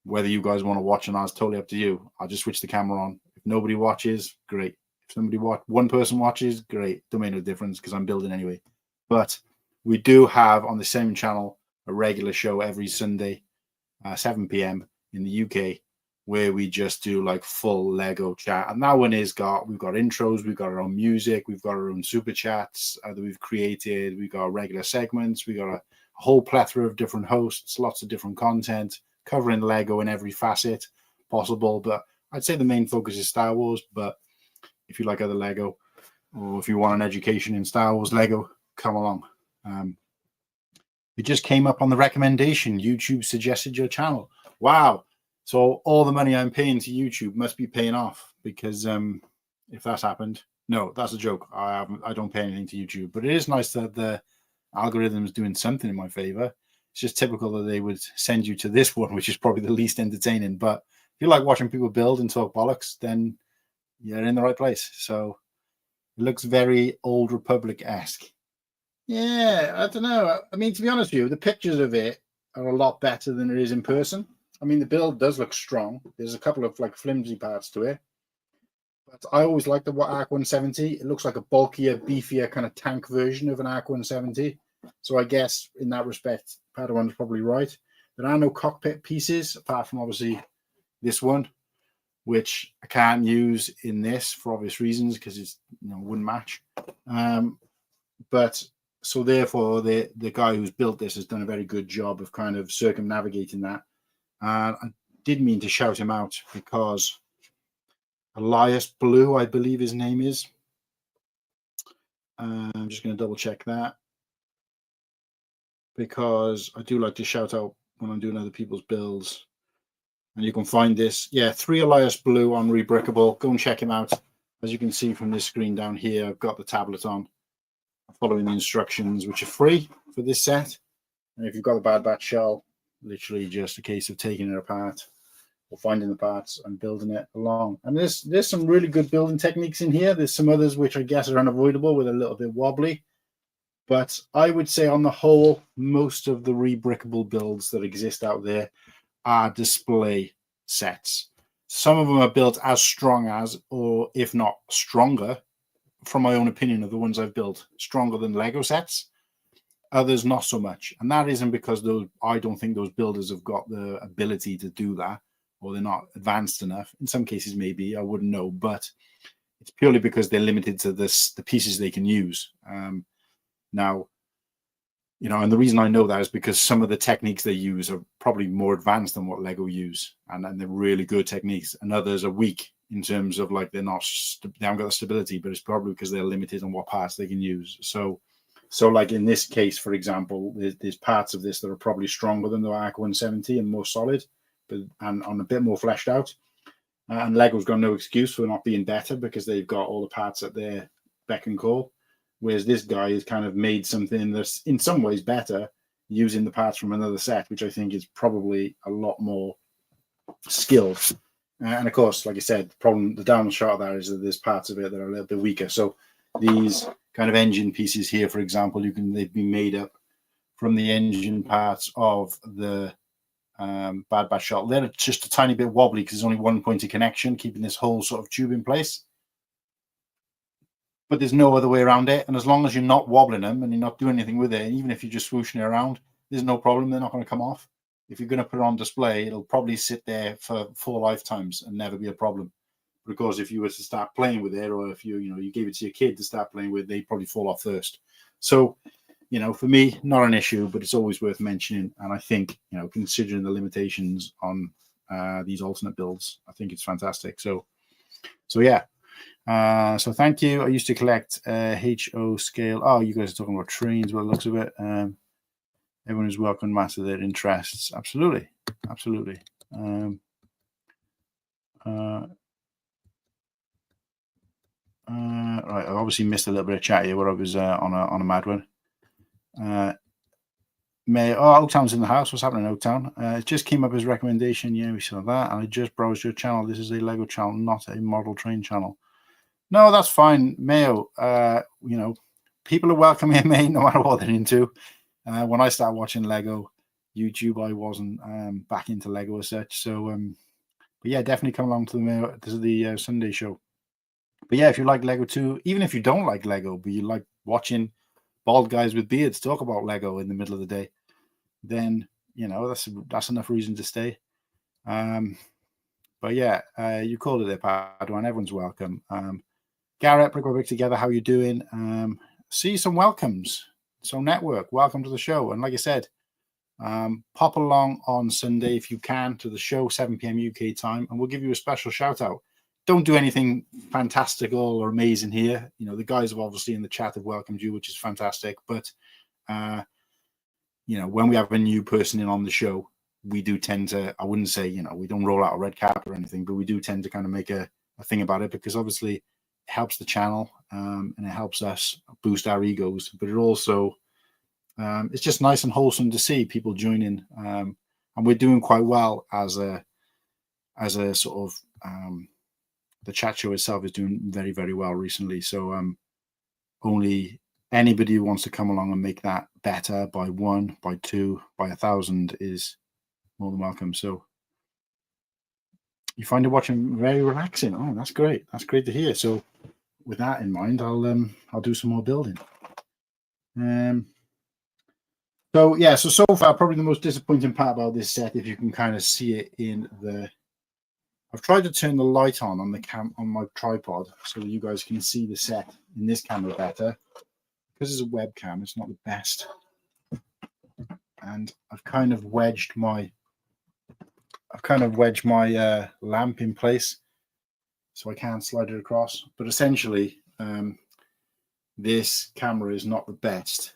Whether you guys want to watch or not, it's totally up to you. I'll just switch the camera on. If nobody watches, great. If one person watches, great. Don't make no difference because I'm building anyway. But we do have on the same channel a regular show every Sunday, 7 p.m. in the UK, where we just do like full Lego chat. And that one we've got intros, we've got our own music, we've got our own super chats that we've created, we've got regular segments, we got a whole plethora of different hosts, lots of different content, covering Lego in every facet possible. But I'd say the main focus is Star Wars. But if you like other Lego, or if you want an education in Star Wars Lego, come along. It just came up on the recommendation. YouTube suggested your channel. Wow. So all the money I'm paying to YouTube must be paying off, because if that's happened, no, that's a joke. I don't pay anything to YouTube, but it is nice that the algorithm is doing something in my favor. It's just typical that they would send you to this one, which is probably the least entertaining. But if you like watching people build and talk bollocks, then you're in the right place. So it looks very Old Republic-esque. Yeah, I don't know. I mean, to be honest with you, the pictures of it are a lot better than it is in person. I mean, the build does look strong. There's a couple of like flimsy parts to it. But I always like the Arc 170. It looks like a bulkier, beefier kind of tank version of an Arc 170. So I guess in that respect, Padawan's probably right. There are no cockpit pieces, apart from obviously this one, which I can't use in this for obvious reasons, because it's, wouldn't match. But so therefore, the guy who's built this has done a very good job of kind of circumnavigating that. I did mean to shout him out, because Elias Blue, I believe his name is. I'm just going to double check that, because I do like to shout out when I'm doing other people's builds. And you can find this, 3 Elias Blue on Rebrickable. Go and check him out. As you can see from this screen down here, I've got the tablet on, following the instructions, which are free for this set. And if you've got the Bad Batch shell, literally just a case of taking it apart or finding the parts and building it along. And there's some really good building techniques in here. There's some others which I guess are unavoidable, with a little bit wobbly. But I would say on the whole, most of the Rebrickable builds that exist out there are display sets. Some of them are built as strong as, or if not stronger, from my own opinion of the ones I've built, stronger than Lego sets. Others not so much, and that isn't because I don't think those builders have got the ability to do that, or they're not advanced enough. In some cases, maybe, I wouldn't know, but it's purely because they're limited to the pieces they can use. Now, and the reason I know that is because some of the techniques they use are probably more advanced than what Lego use, and they're really good techniques, and others are weak in terms of like they haven't got the stability, but it's probably because they're limited on what parts they can use. So like in this case, for example, there's parts of this that are probably stronger than the Arc 170 and more solid, and a bit more fleshed out. And Lego's got no excuse for not being better, because they've got all the parts at their beck and call. Whereas this guy has kind of made something that's in some ways better using the parts from another set, which I think is probably a lot more skilled. And of course, like I said, the downside of that is that there's parts of it that are a little bit weaker. So these kind of engine pieces here, for example, they've been made up from the engine parts of the Bad Batch Shuttle. They're just a tiny bit wobbly because there's only one point of connection, keeping this whole sort of tube in place. But there's no other way around it. And as long as you're not wobbling them and you're not doing anything with it, even if you're just swooshing it around, there's no problem. They're not going to come off. If you're going to put it on display, it'll probably sit there for 4 lifetimes and never be a problem. But of course, if you were to start playing with it, or if you gave it to your kid to start playing with, they'd probably fall off first. So, for me, not an issue, but it's always worth mentioning. And I think, considering the limitations on these alternate builds, I think it's fantastic. So yeah. So thank you. I used to collect HO scale. Oh, you guys are talking about trains by the looks of it. Everyone is welcome to master their interests. Absolutely. Right, I obviously missed a little bit of chat here where I was on a mad one. Oaktown's in the house. What's happening in Oaktown? It just came up as recommendation. Yeah, we saw that. And I just browsed your channel. This is a Lego channel, not a model train channel. No, that's fine, Mayo. People are welcome here, mate, no matter what they're into. When I started watching Lego YouTube, I wasn't back into Lego as such. So But yeah, definitely come along to the Sunday show. But yeah, if you like Lego too, even if you don't like Lego, but you like watching bald guys with beards talk about Lego in the middle of the day, then that's enough reason to stay. But yeah, you called it there, Padawan. Everyone's welcome. Garrett, Brick together. How you doing? See some welcomes. So network, welcome to the show. And like I said, pop along on Sunday if you can to the show, 7 p.m. UK time, and we'll give you a special shout out. Don't do anything fantastical or amazing here. The guys have obviously in the chat have welcomed you, which is fantastic. But when we have a new person in on the show, we do tend to, I wouldn't say, we don't roll out a red carpet or anything, but we do tend to kind of make a thing about it, because obviously it helps the channel and it helps us boost our egos. But it also, it's just nice and wholesome to see people joining. And we're doing quite well as a sort of, the chat show itself is doing very, very well recently. So only anybody who wants to come along and make that better by 1, by 2, by 1,000 is more than welcome. So you find it watching very relaxing. Oh, that's great. That's great to hear. So with that in mind, I'll do some more building. So far, probably the most disappointing part about this set, if you can kind of see it in I've tried to turn the light on on my tripod so that you guys can see the set in this camera better. Because it's a webcam, it's not the best. And I've kind of wedged my lamp in place so I can't slide it across. But essentially, this camera is not the best.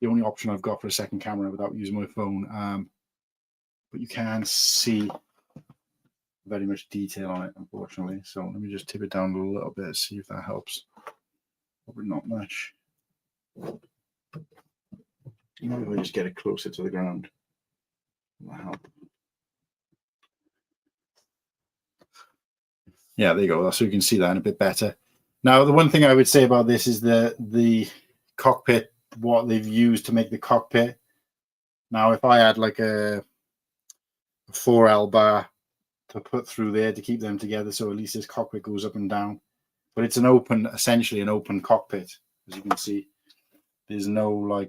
The only option I've got for a second camera without using my phone. But you can see very much detail on it, unfortunately. So let me just tip it down a little bit, see if that helps. Probably not much. Maybe if I just get it closer to the ground. That'll help. Yeah, there you go. So you can see that in a bit better. Now, the one thing I would say about this is the cockpit, what they've used to make the cockpit. Now, if I had like a 4L bar to put through there to keep them together, so at least this cockpit goes up and down. But it's essentially an open cockpit, as you can see. There's no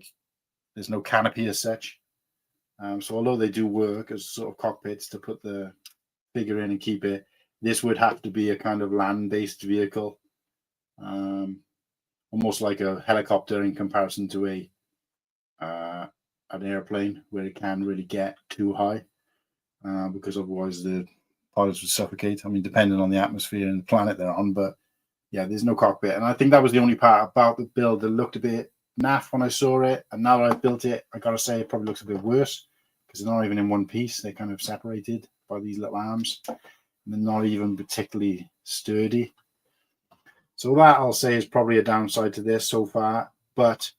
canopy as such. So although they do work as sort of cockpits to put the figure in and keep it, this would have to be a kind of land-based vehicle, almost like a helicopter in comparison to an airplane, where it can really get too high, because otherwise the pilots would suffocate. I mean, depending on the atmosphere and the planet they're on, but yeah, there's no cockpit. And I think that was the only part about the build that looked a bit naff when I saw it. And now that I've built it, I gotta say it probably looks a bit worse, because they're not even in one piece. They're kind of separated by these little arms, and they're not even particularly sturdy. So that, I'll say, is probably a downside to this so far. But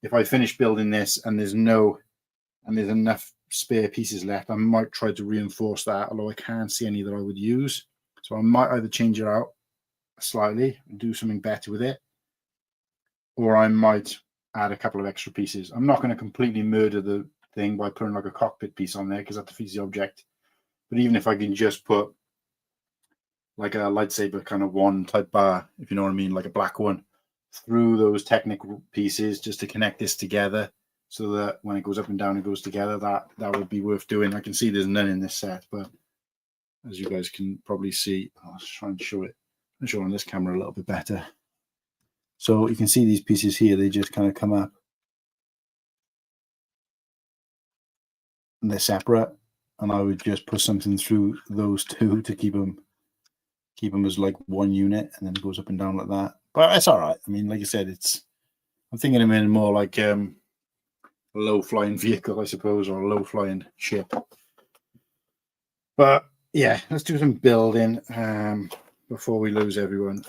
if I finish building this and there's enough spare pieces left, I might try to reinforce that, although I can't see any that I would use. So I might either change it out slightly and do something better with it, or I might add a couple of extra pieces. I'm not going to completely murder the thing by putting like a cockpit piece on there, because that defeats the object. But even if I can just put like a lightsaber kind of one type bar, if you know what I mean, like a black one, through those technical pieces just to connect this together, so that when it goes up and down, it goes together, that would be worth doing. I can see there's none in this set, but as you guys can probably see, I'll try and show it. I'll show it on this camera a little bit better. So you can see these pieces here, they just kind of come up and they're separate. And I would just put something through those two to keep them as like one unit, and then it goes up and down like that. But it's all right. I mean, like I said, I'm thinking of it more like a low-flying vehicle, I suppose, or a low-flying ship. But yeah, let's do some building before we lose everyone.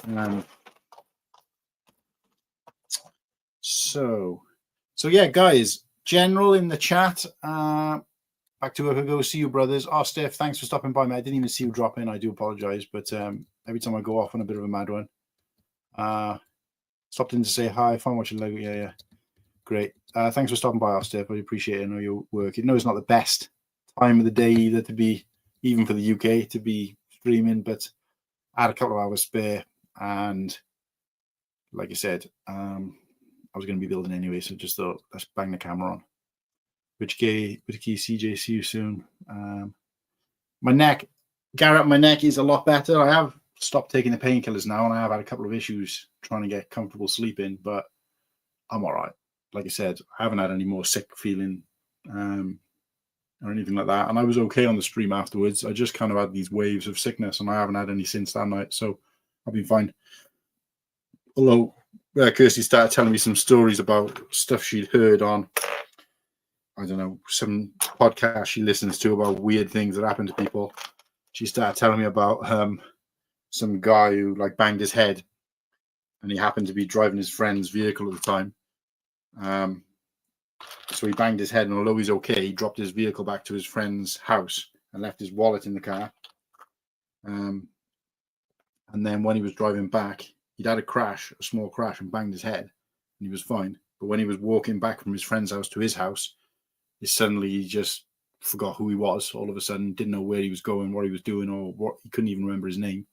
So yeah, guys, general in the chat. Back to work I go. See you, brothers. Oh, Steph, thanks for stopping by, mate. I didn't even see you drop in. I do apologize, but every time I go off on a bit of a mad one, stopped in to say hi. Fun watching Lego. Yeah, great. Thanks for stopping by, Steph. I appreciate it. I know your work. You know, it's not the best time of the day either to be even for the UK to be streaming, but I had a couple of hours spare, and like I said, I was going to be building anyway, so just thought, let's bang the camera on. With the key, CJ, see you soon. My neck, Garrett, my neck is a lot better. I have stopped taking the painkillers now, and I have had a couple of issues trying to get comfortable sleeping, but I'm all right. Like I said, I haven't had any more sick feeling or anything like that, and I was okay on the stream afterwards. I just kind of had these waves of sickness, and I haven't had any since that night, so I've been fine. Although Kirsty started telling me some stories about stuff she'd heard on, I don't know, some podcast she listens to about weird things that happen to people. She started telling me about some guy who like banged his head, and he happened to be driving his friend's vehicle at the time. So he banged his head, and although he's okay, he dropped his vehicle back to his friend's house and left his wallet in the car. And then when he was driving back, he'd had a small crash, and banged his head, and he was fine. But when he was walking back from his friend's house to his house, he just forgot who he was. All of a sudden, didn't know where he was going, what he was doing, or what. He couldn't even remember his name.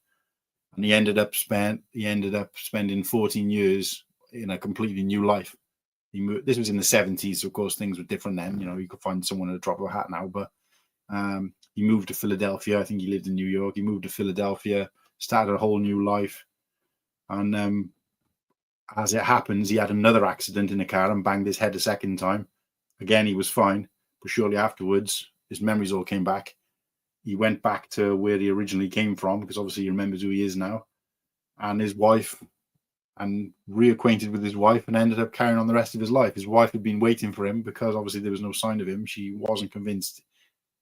And he ended up spending 14 years in a completely new life. This was in the 70s, so of course things were different then. You know, you could find someone at a drop of a hat now. But he moved to Philadelphia. I think he lived in New York. He moved to Philadelphia, started a whole new life. And as it happens, he had another accident in a car and banged his head a second time. Again, he was fine, but shortly afterwards, his memories all came back. He went back to where he originally came from, because obviously he remembers who he is now, and his wife, and reacquainted with his wife, and ended up carrying on the rest of his life. His wife had been waiting for him because obviously there was no sign of him. She wasn't convinced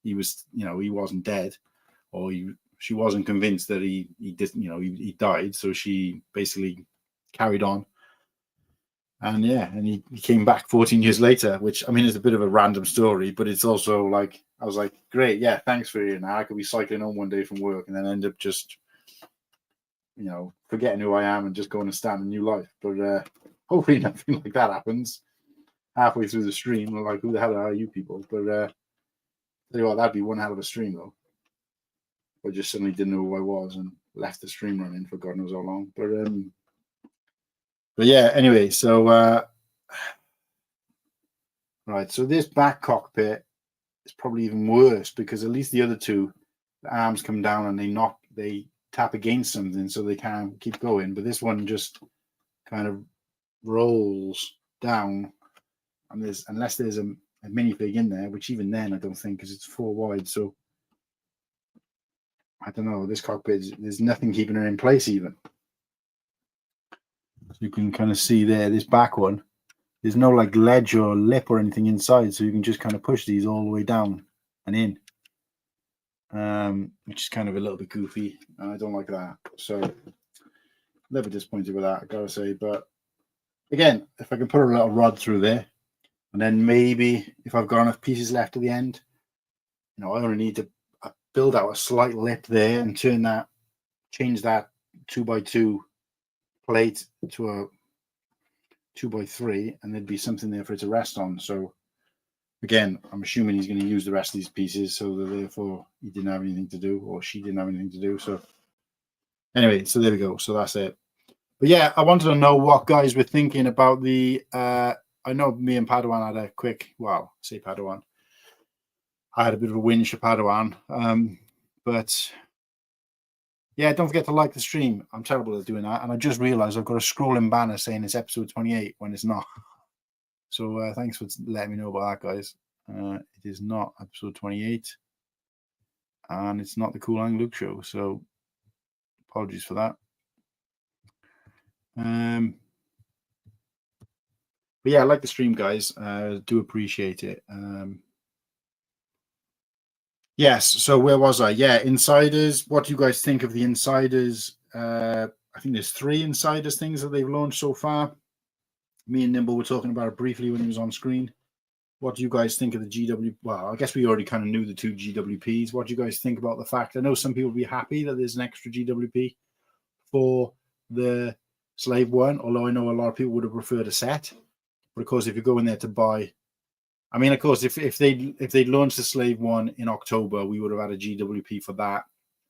he wasn't dead, or she wasn't convinced that he he died. So she basically carried on. And he came back 14 years later, which, I mean, is a bit of a random story, but it's also like, I was like, great, yeah, thanks for hearing that. I could be cycling home one day from work and then end up just, forgetting who I am and just going to start a new life. But hopefully nothing like that happens halfway through the stream. I'm like, who the hell are you people? But tell you what, that'd be one hell of a stream, though. I just suddenly didn't know who I was and left the stream running for God knows how long. But yeah, anyway, so right, so this back cockpit is probably even worse, because at least the other two, the arms come down and they tap against something so they can't keep going. But this one just kind of rolls down, and unless there's a minifig in there, which even then I don't think, because it's 4 wide. So I don't know, this cockpit, there's nothing keeping her in place even. So you can kind of see there, this back one, there's no like ledge or lip or anything inside, so you can just kind of push these all the way down and in, which is kind of a little bit goofy, and I don't like that. So a little bit disappointed with that, I gotta say. But again, if I can put a little rod through there, and then maybe if I've got enough pieces left at the end, I only need to build out a slight lip there and change that 2x2 plate to a 2x3, and there'd be something there for it to rest on. So again, I'm assuming he's going to use the rest of these pieces, so that therefore he didn't have anything to do, or she didn't have anything to do. So anyway, so there we go. So that's it. But yeah, I wanted to know what guys were thinking about the I know me and Padawan had a quick, say Padawan, I had a bit of a whinge for Padawan, but yeah, don't forget to like the stream. I'm terrible at doing that. And I just realized I've got a scrolling banner saying it's episode 28 when it's not. So thanks for letting me know about that, guys. It is not episode 28. And it's not the Cool Ang Luke show. So apologies for that. But yeah, I like the stream, guys. Do appreciate it. Yes, so where was I? Yeah, Insiders. What do you guys think of the Insiders? I think there's 3 Insiders things that they've launched so far. Me and Nimble were talking about it briefly when he was on screen. What do you guys think of the GW? Well, I guess we already kind of knew the 2 GWPs. What do you guys think about the fact? I know some people will be happy that there's an extra GWP for the Slave one, although I know a lot of people would have preferred a set. But of course, if you go in there to buy I mean, of course, if they'd launched the Slave one in October, we would have had a GWP for that,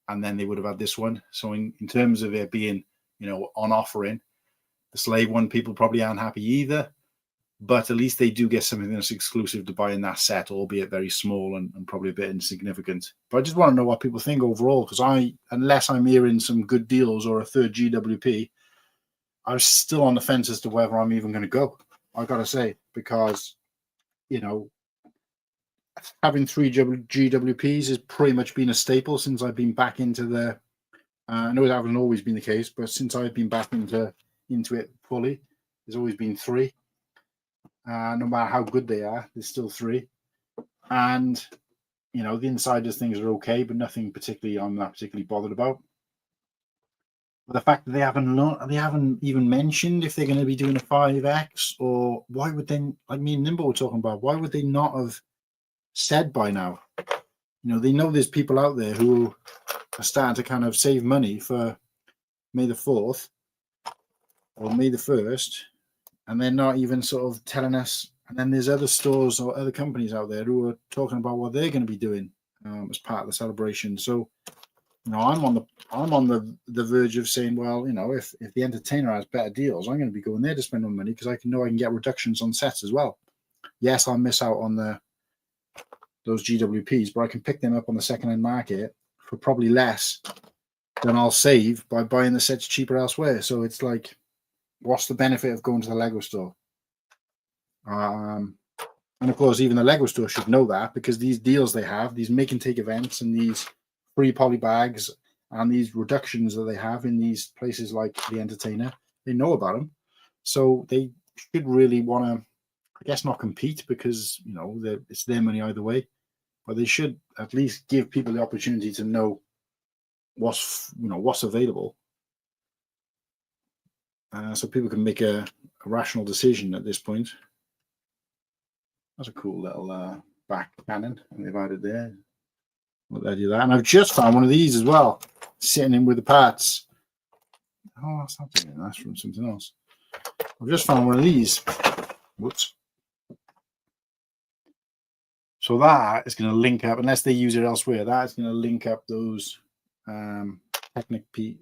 and then they would have had this one. So in terms of it being, you know, on offering, the Slave one, people probably aren't happy either. But at least they do get something that's exclusive to buy in that set, albeit very small and probably a bit insignificant. But I just want to know what people think overall, because unless I'm hearing some good deals or a third GWP, I'm still on the fence as to whether I'm even going to go. I got to say, because, you know, having 3 GWPs has pretty much been a staple since I've been back into the. I know it hasn't always been the case, but since I've been back into it fully, there's always been 3. No matter how good they are, there's still 3. And, you know, the insiders things are okay, but nothing particularly I'm not particularly bothered about. But the fact that they haven't even mentioned if they're going to be doing a 5X, or why would they, like me and Nimble were talking about, why would they not have said by now? You know, they know there's people out there who are starting to kind of save money for May the 4th or May the 1st, and they're not even sort of telling us. And then there's other stores or other companies out there who are talking about what they're going to be doing as part of the celebration. So, you know, I'm on the verge of saying, well, you know, if the entertainer has better deals, I'm going to be going there to spend my money, because I know I can get reductions on sets as well. Yes, I'll miss out on those GWPs, but I can pick them up on the second-hand market for probably less than I'll save by buying the sets cheaper elsewhere. So it's like, what's the benefit of going to the Lego store? And of course, even the Lego store should know that, because these deals they have, these make and take events and these free poly bags and these reductions that they have in these places like the entertainer, they know about them. So they should really want to, I guess, not compete, because, you know, it's their money either way, but they should at least give people the opportunity to know what's available, so people can make a rational decision at this point. That's a cool little back cannon they've added there. They do that, and I've just found one of these as well, sitting in with the parts. Oh, that's not doing it. That's from something else. I've just found one of these. Whoops. So that is going to link up, unless they use it elsewhere. That is going to link up those Technic P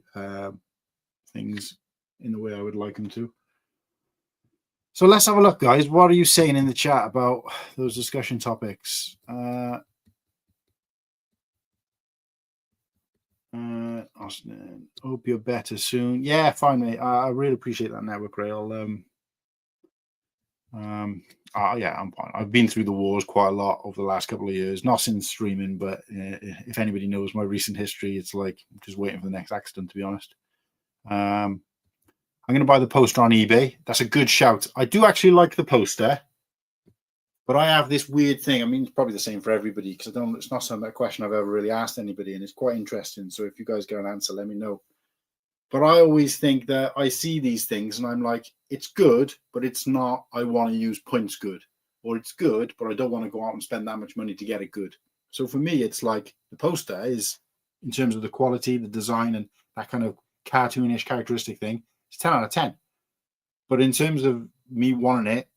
things in the way I would like them to. So let's have a look, guys. What are you saying in the chat about those discussion topics? Austin, hope you're better soon. Yeah, fine, mate. I really appreciate that, Network Rail. Yeah, I'm fine. I've been through the wars quite a lot over the last couple of years, not since streaming, but if anybody knows my recent history, it's like I'm just waiting for the next accident, to be honest. I'm going to buy the poster on eBay. That's a good shout. I do actually like the poster, but I have this weird thing. I mean, it's probably the same for everybody, because it's not a question I've ever really asked anybody, and it's quite interesting. So if you guys get an answer, let me know. But I always think that I see these things and I'm like, it's good, but it's not, I want to use points good. Or it's good, but I don't want to go out and spend that much money to get it good. So for me, it's like the poster is, in terms of the quality, the design, and that kind of cartoonish characteristic thing, it's 10 out of 10. But in terms of me wanting it,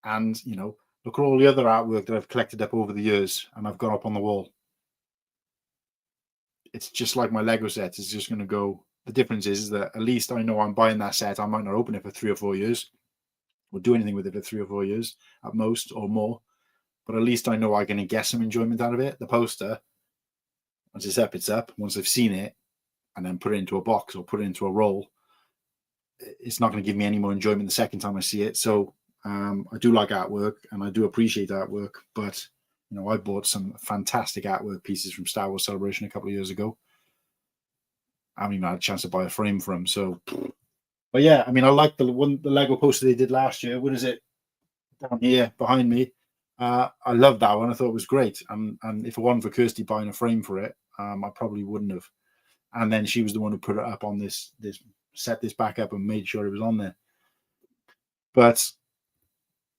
and, you know, look at all the other artwork that I've collected up over the years and I've got up on the wall. It's just like my Lego set. It's just going to go. The difference is that at least I know I'm buying that set. I might not open it for 3 or 4 years or do anything with it for 3 or 4 years at most, or more. But at least I know I'm going to get some enjoyment out of it. The poster, once it's up, it's up. Once I've seen it and then put it into a box or put it into a roll, it's not going to give me any more enjoyment the second time I see it. So I do like artwork and I do appreciate artwork. But, you know, I bought some fantastic artwork pieces from Star Wars Celebration a couple of years ago. I haven't even had a chance to buy a frame for them. So, but yeah, I mean, I like the Lego poster they did last year. What is it down here behind me? I love that one. I thought it was great. And if it wasn't for Kirsty buying a frame for it, I probably wouldn't have. And then she was the one who put it up on this set this back up and made sure it was on there. But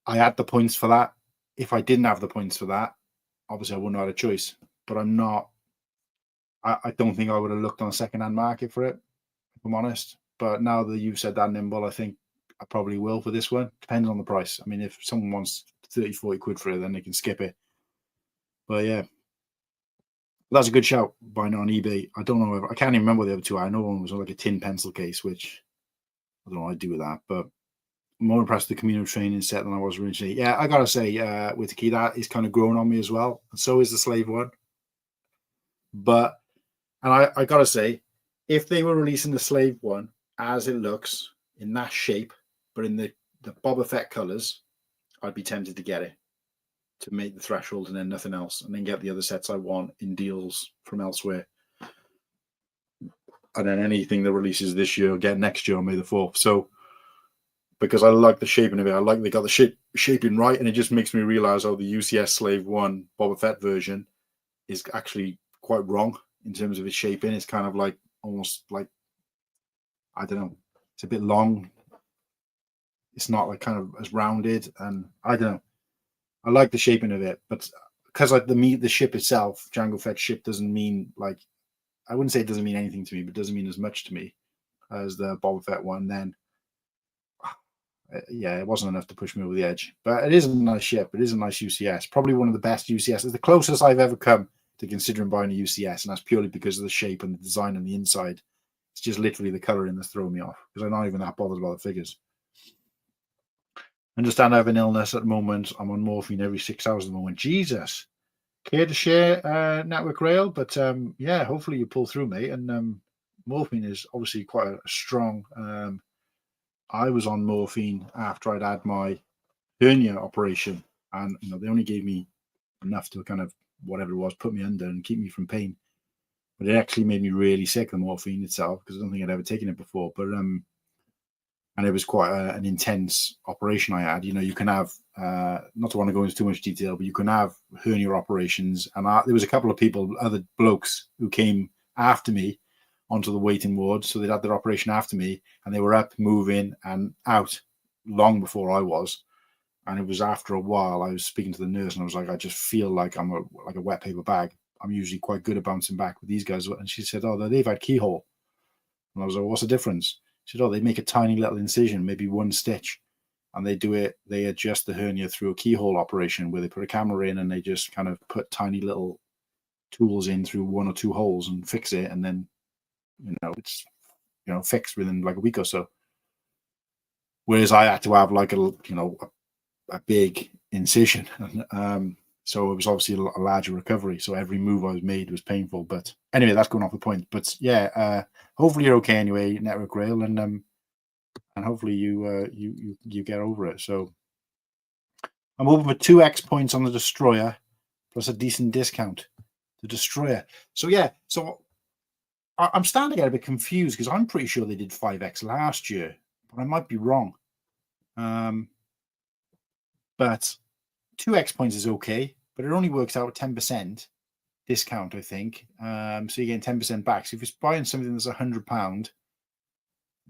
I had the points for that. If I didn't have the points for that, obviously I wouldn't have had a choice. But I'm not. I don't think I would have looked on a second-hand market for it, if I'm honest. But now that you've said that, Nimble, I think I probably will for this one. Depends on the price. I mean, if someone wants 30, 40 quid for it, then they can skip it. But yeah, that's a good shout, buying it on eBay. I don't know, I can't even remember what the other two are. I know one was like a tin pencil case, which I don't know what I'd do with that, but I'm more impressed with the Camino training set than I was originally. Yeah, I gotta say, with the key, that is kind of growing on me as well. And so is the Slave one. But, and I gotta say, if they were releasing the Slave one as it looks in that shape, but in the Boba Fett colors, I'd be tempted to get it to make the threshold and then nothing else, and then get the other sets I want in deals from elsewhere. And then anything that releases this year, I'll get next year on May the 4th. So, because I like the shaping of it, I like they got the shaping right, and it just makes me realize how the UCS Slave 1 Boba Fett version is actually quite wrong in terms of its shaping. It's kind of like almost like, I don't know, it's a bit long. It's not like kind of as rounded, and I don't know. I like the shaping of it, but because like the ship itself, Jango Fett's ship, doesn't mean like, I wouldn't say it doesn't mean anything to me, but it doesn't mean as much to me as the Boba Fett one. Then, yeah, it wasn't enough to push me over the edge. But it is a nice ship. It is a nice UCS. Probably one of the best UCS. It's the closest I've ever come to considering buying a UCS, and that's purely because of the shape and the design on the inside. It's just literally the coloring that's throwing me off, because I'm not even that bothered about the figures. Understand I have an illness at the moment. I'm on morphine every 6 hours at the moment. Jesus. Care to share network rail? But yeah, hopefully you pull through, mate. And morphine is obviously quite a strong. I was on morphine after I'd had my hernia operation, and they only gave me enough to kind of whatever it was, put me under and keep me from pain. But it actually made me really sick, the morphine itself, because I don't think I'd ever taken it before. But and it was quite an intense operation I had. You can have, not to want to go into too much detail, but you can have hernia operations. And there was a couple of people, other blokes, who came after me onto the waiting ward. So they'd had their operation after me, and they were up, moving, and out long before I was. And it was after a while, I was speaking to the nurse, and I was like, I just feel like I'm like a wet paper bag. I'm usually quite good at bouncing back with these guys. And she said, oh, they've had keyhole. And I was like, what's the difference? She said, oh, they make a tiny little incision, maybe one stitch, and they adjust the hernia through a keyhole operation where they put a camera in and they just kind of put tiny little tools in through one or two holes and fix it. And then, it's, fixed within like a week or so. Whereas I had to have like a big incision. So it was obviously a larger recovery. So every move I was made was painful. But anyway, that's going off the point. But yeah, hopefully you're okay anyway, network rail, and hopefully you get over it. So I'm hoping for 2x points on the destroyer plus a decent discount. The destroyer. So yeah, so I'm starting to get a bit confused, because I'm pretty sure they did 5x last year, but I might be wrong. But 2x points is okay, but it only works out 10% discount, I think. So you're getting 10% back. So if you're buying something that's £100,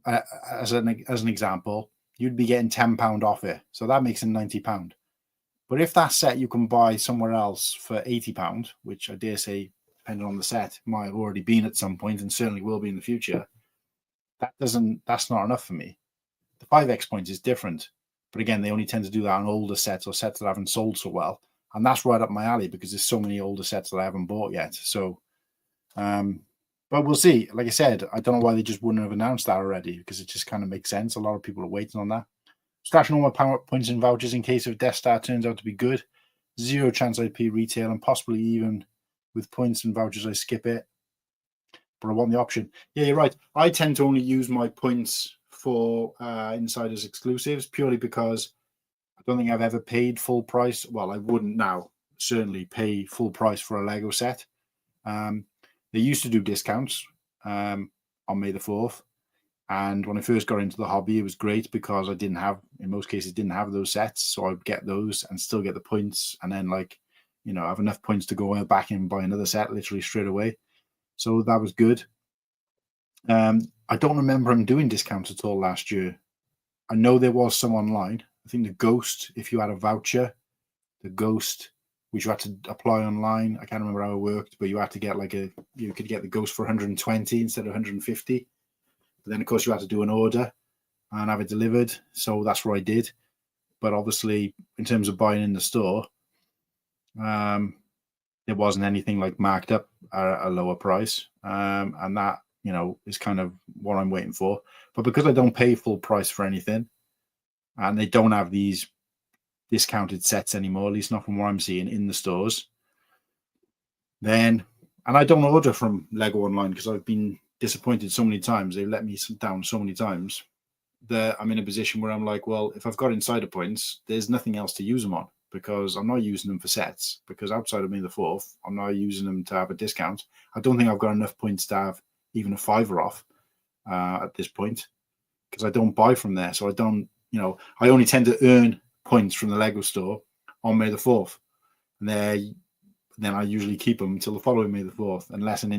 as an example, you'd be getting £10 off it. So that makes it £90. But if that set you can buy somewhere else for £80, which I dare say, depending on the set, might have already been at some point and certainly will be in the future, that's not enough for me. The 5x points is different. But again, they only tend to do that on older sets or sets that haven't sold so well. And that's right up my alley, because there's so many older sets that I haven't bought yet. So, but we'll see. Like I said, I don't know why they just wouldn't have announced that already, because it just kind of makes sense. A lot of people are waiting on that. Stashing all my power points and vouchers in case if Death Star turns out to be good. 0 chance IP retail, and possibly even with points and vouchers I skip it. But I want the option. Yeah, you're right. I tend to only use my points for Insiders exclusives, purely because I don't think I've ever paid full price. Well, I wouldn't now certainly pay full price for a Lego set. They used to do discounts on May the 4th. And when I first got into the hobby, it was great because in most cases, didn't have those sets. So I'd get those and still get the points. And then have enough points to go back and buy another set literally straight away. So that was good. I don't remember them doing discounts at all last year. I know there was some online. I think the Ghost, if you had a voucher, the Ghost, which you had to apply online. I can't remember how it worked, but you had to get you could get the Ghost for 120 instead of 150. But then, of course, you had to do an order and have it delivered. So that's what I did. but obviously in terms of buying in the store, there wasn't anything like marked up at a lower price, and that, you know, is kind of what I'm waiting for. But because I don't pay full price for anything, and they don't have these discounted sets anymore, at least not from what I'm seeing in the stores, then, and I don't order from Lego online because I've been disappointed so many times. They've let me down so many times that I'm in a position where I'm like, well, if I've got insider points, there's nothing else to use them on, because I'm not using them for sets, because outside of May the 4th, I'm not using them to have a discount. I don't think I've got enough points to have even a $5 off at this point, because I don't buy from there. So I don't, you know, I only tend to earn points from the Lego store on May the 4th. And then I usually keep them until the following May the 4th, unless an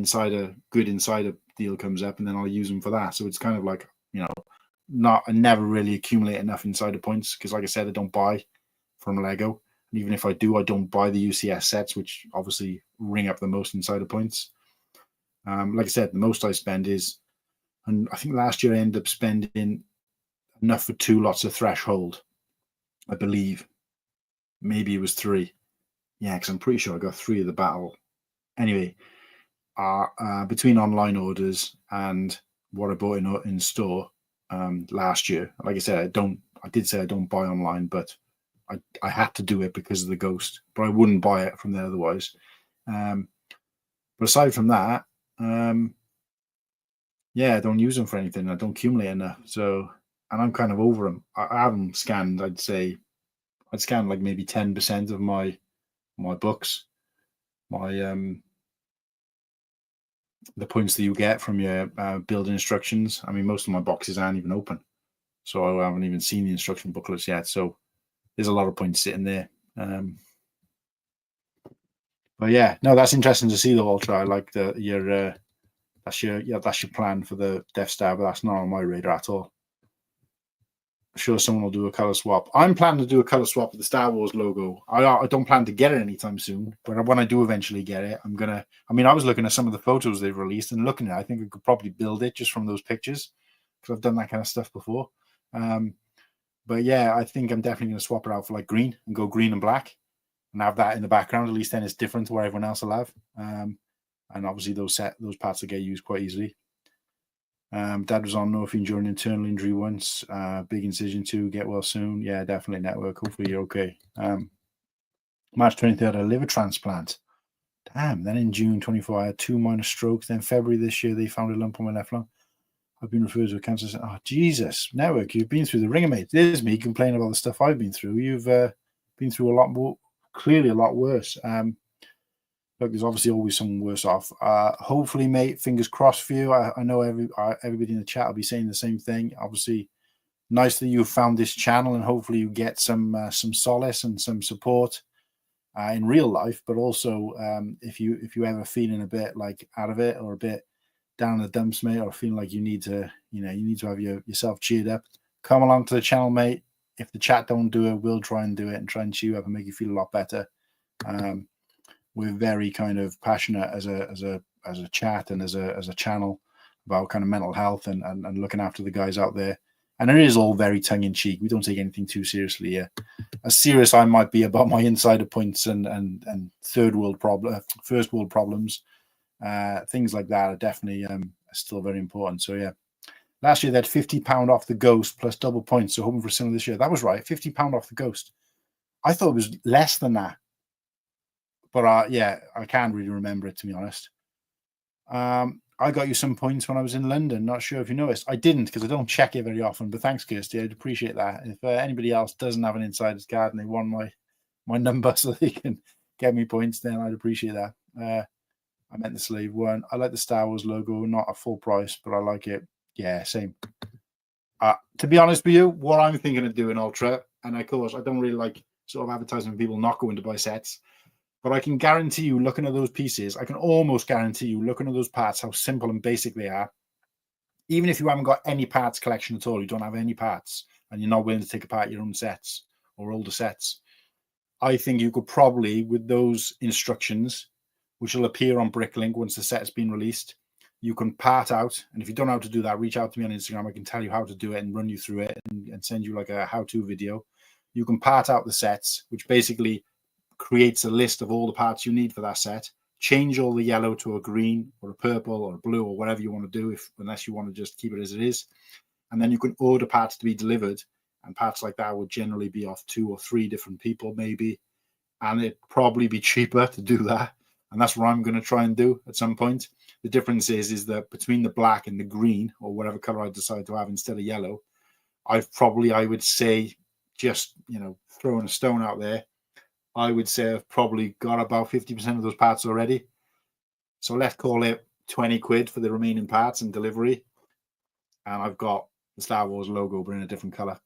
good insider deal comes up, and then I'll use them for that. So it's kind of like, you know, I never really accumulate enough insider points, because like I said, I don't buy from Lego. And even if I do, I don't buy the UCS sets, which obviously ring up the most insider points. Like I said, the most I spend is, and I think last year I ended up spending enough for 2 lots of Threshold, I believe. Maybe it was 3. Yeah, because I'm pretty sure I got 3 of the battle. Anyway, between online orders and what I bought in store last year, like I said, I did say I don't buy online, but I had to do it because of the Ghost, but I wouldn't buy it from there otherwise. But aside from that, yeah, I don't use them for anything. I don't accumulate enough. So, and I'm kind of over them. I haven't scanned, I'd scanned like maybe 10% of my books, the points that you get from your building instructions. I mean, most of my boxes aren't even open, so I haven't even seen the instruction booklets yet. So there's a lot of points sitting there. But yeah, no, that's interesting to see the Ultra. I like that's your plan for the Death Star, but that's not on my radar at all. I'm sure someone will do a color swap. I'm planning to do a color swap with the Star Wars logo. I don't plan to get it anytime soon, but when I do eventually get it, I was looking at some of the photos they've released and looking at it, I think we could probably build it just from those pictures, because I've done that kind of stuff before. But yeah, I think I'm definitely going to swap it out for like green and go green and black and have that in the background. At least then it's different to what everyone else will have. And obviously those parts will get used quite easily. Dad was on Northing during internal injury once. Big incision too. Get well soon. Yeah, definitely network. Hopefully you're okay. March 23rd, I had a liver transplant. Damn. Then in June 24, I had 2 minor strokes. Then February this year, they found a lump on my left lung. I've been referred to a cancer center. Oh, Jesus. Network, you've been through the ringer, mate. There's me complaining about the stuff I've been through. You've been through a lot more, clearly a lot worse. Look, there's obviously always someone worse off. Hopefully, mate, fingers crossed for you. I know everybody in the chat will be saying the same thing. Obviously, nice that you found this channel, and hopefully you get some solace and some support in real life. But also, if you ever feeling a bit like out of it or a bit down in the dumps, mate, or feeling like you need to have yourself cheered up, come along to the channel, mate. If the chat don't do it, we'll try and do it and try and cheer you up and make you feel a lot better. We're very kind of passionate as a chat and as a channel about kind of mental health and looking after the guys out there. And it is all very tongue in cheek. We don't take anything too seriously here. As serious I might be about my insider points and first world problems, things like that are definitely still very important. So yeah, last year they had £50 off the Ghost plus double points. So hoping for similar this year. That was right, £50 off the Ghost. I thought it was less than that. But yeah, I can't really remember it, to be honest. I got you some points when I was in London. Not sure if you noticed. I didn't, because I don't check it very often. But thanks, Kirsty. I'd appreciate that. If anybody else doesn't have an insider's card and they want my number so they can get me points, then I'd appreciate that. I meant the slave one. I like the Star Wars logo, not at full price, but I like it. Yeah, same. To be honest with you, what I'm thinking of doing, Ultra, and of course, I don't really like sort of advertising when people not going to buy sets. But I can guarantee you, looking at those pieces, I can almost guarantee you, looking at those parts, how simple and basic they are. Even if you haven't got any parts collection at all, you don't have any parts, and you're not willing to take apart your own sets or older sets, I think you could probably, with those instructions, which will appear on Bricklink once the set has been released, you can part out. And if you don't know how to do that, reach out to me on Instagram. I can tell you how to do it and run you through it and send you like a how-to video. you can part out the sets, which basically creates a list of all the parts you need for that set. Change all the yellow to a green or a purple or a blue or whatever you want to do, unless you want to just keep it as it is. And then you can order parts to be delivered, and parts like that would generally be off 2 or 3 different people maybe, and it'd probably be cheaper to do that. And that's what I'm going to try and do at some point. The difference is that between the black and the green, or whatever color I decide to have instead of yellow, I would say, just, throwing a stone out there, I would say I've probably got about 50% of those parts already. So let's call it 20 quid for the remaining parts and delivery. And I've got the Star Wars logo, but in a different color.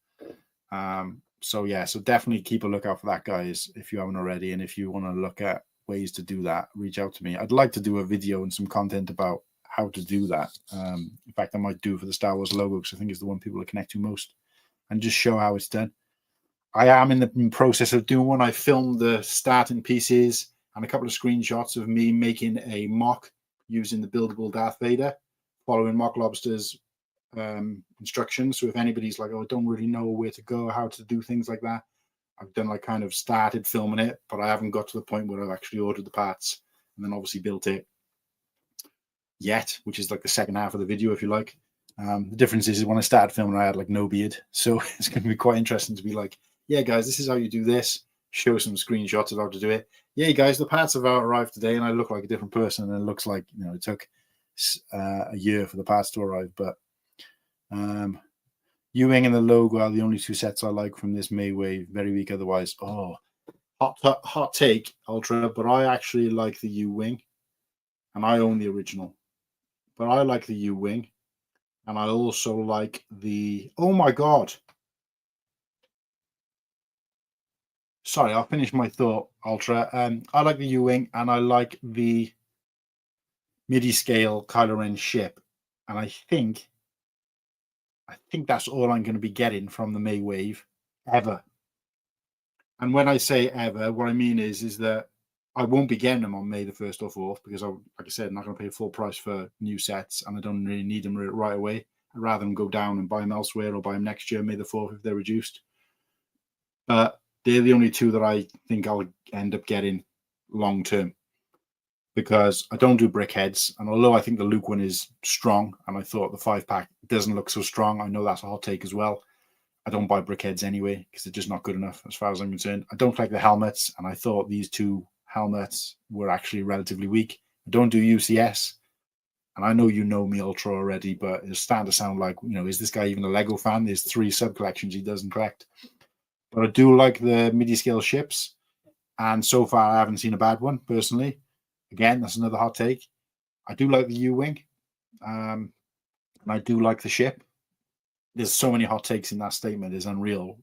So definitely keep a lookout for that, guys, if you haven't already. And if you want to look at ways to do that, reach out to me. I'd like to do a video and some content about how to do that. In fact, I might do for the Star Wars logo, because I think it's the one people connect to most, and just show how it's done. I am in the process of doing one. I filmed the starting pieces and a couple of screenshots of me making a mock using the buildable Darth Vader, following Mock Lobster's instructions. So if anybody's like, oh, I don't really know where to go, how to do things like that, I've done kind of started filming it, but I haven't got to the point where I've actually ordered the parts and then obviously built it yet, which is like the second half of the video, if you like. The difference is when I started filming, I had no beard. So it's going to be quite interesting to be like, yeah, guys, this is how you do this. Show some screenshots of how to do it. Yeah, guys, the parts have arrived today, and I look like a different person. And it looks like, it took a year for the parts to arrive. But U-wing and the logo are the only 2 sets I like from this May wave. Very weak otherwise. Oh, hot take, Ultra, but I actually like the U-wing, and I own the original. But I like the U-wing, and I also like the... Oh, my God. Sorry, I'll finish my thought, Ultra. I like the U-wing, and I like the MIDI scale Kylo Ren ship. And I think that's all I'm going to be getting from the May wave ever. And when I say ever, what I mean is that I won't be getting them on May the 1st or 4th, because, like I said, I'm not going to pay full price for new sets, and I don't really need them right away. I'd rather them go down and buy them elsewhere, or buy them next year, May the 4th, if they're reduced. But they're the only 2 that I think I'll end up getting long term, because I don't do brickheads. And although I think the Luke one is strong, and I thought the 5-pack doesn't look so strong, I know that's a hot take as well. I don't buy brickheads anyway, because they're just not good enough as far as I'm concerned. I don't like the helmets, and I thought these 2 helmets were actually relatively weak. I don't do UCS, and I know you know me, Ultra, already, but it's starting to sound like, is this guy even a Lego fan? There's 3 sub-collections he doesn't collect. But I do like the MIDI scale ships, and so far I haven't seen a bad one, personally. Again, that's another hot take. I do like the U-wing, and I do like the ship. There's so many hot takes in that statement. It's unreal,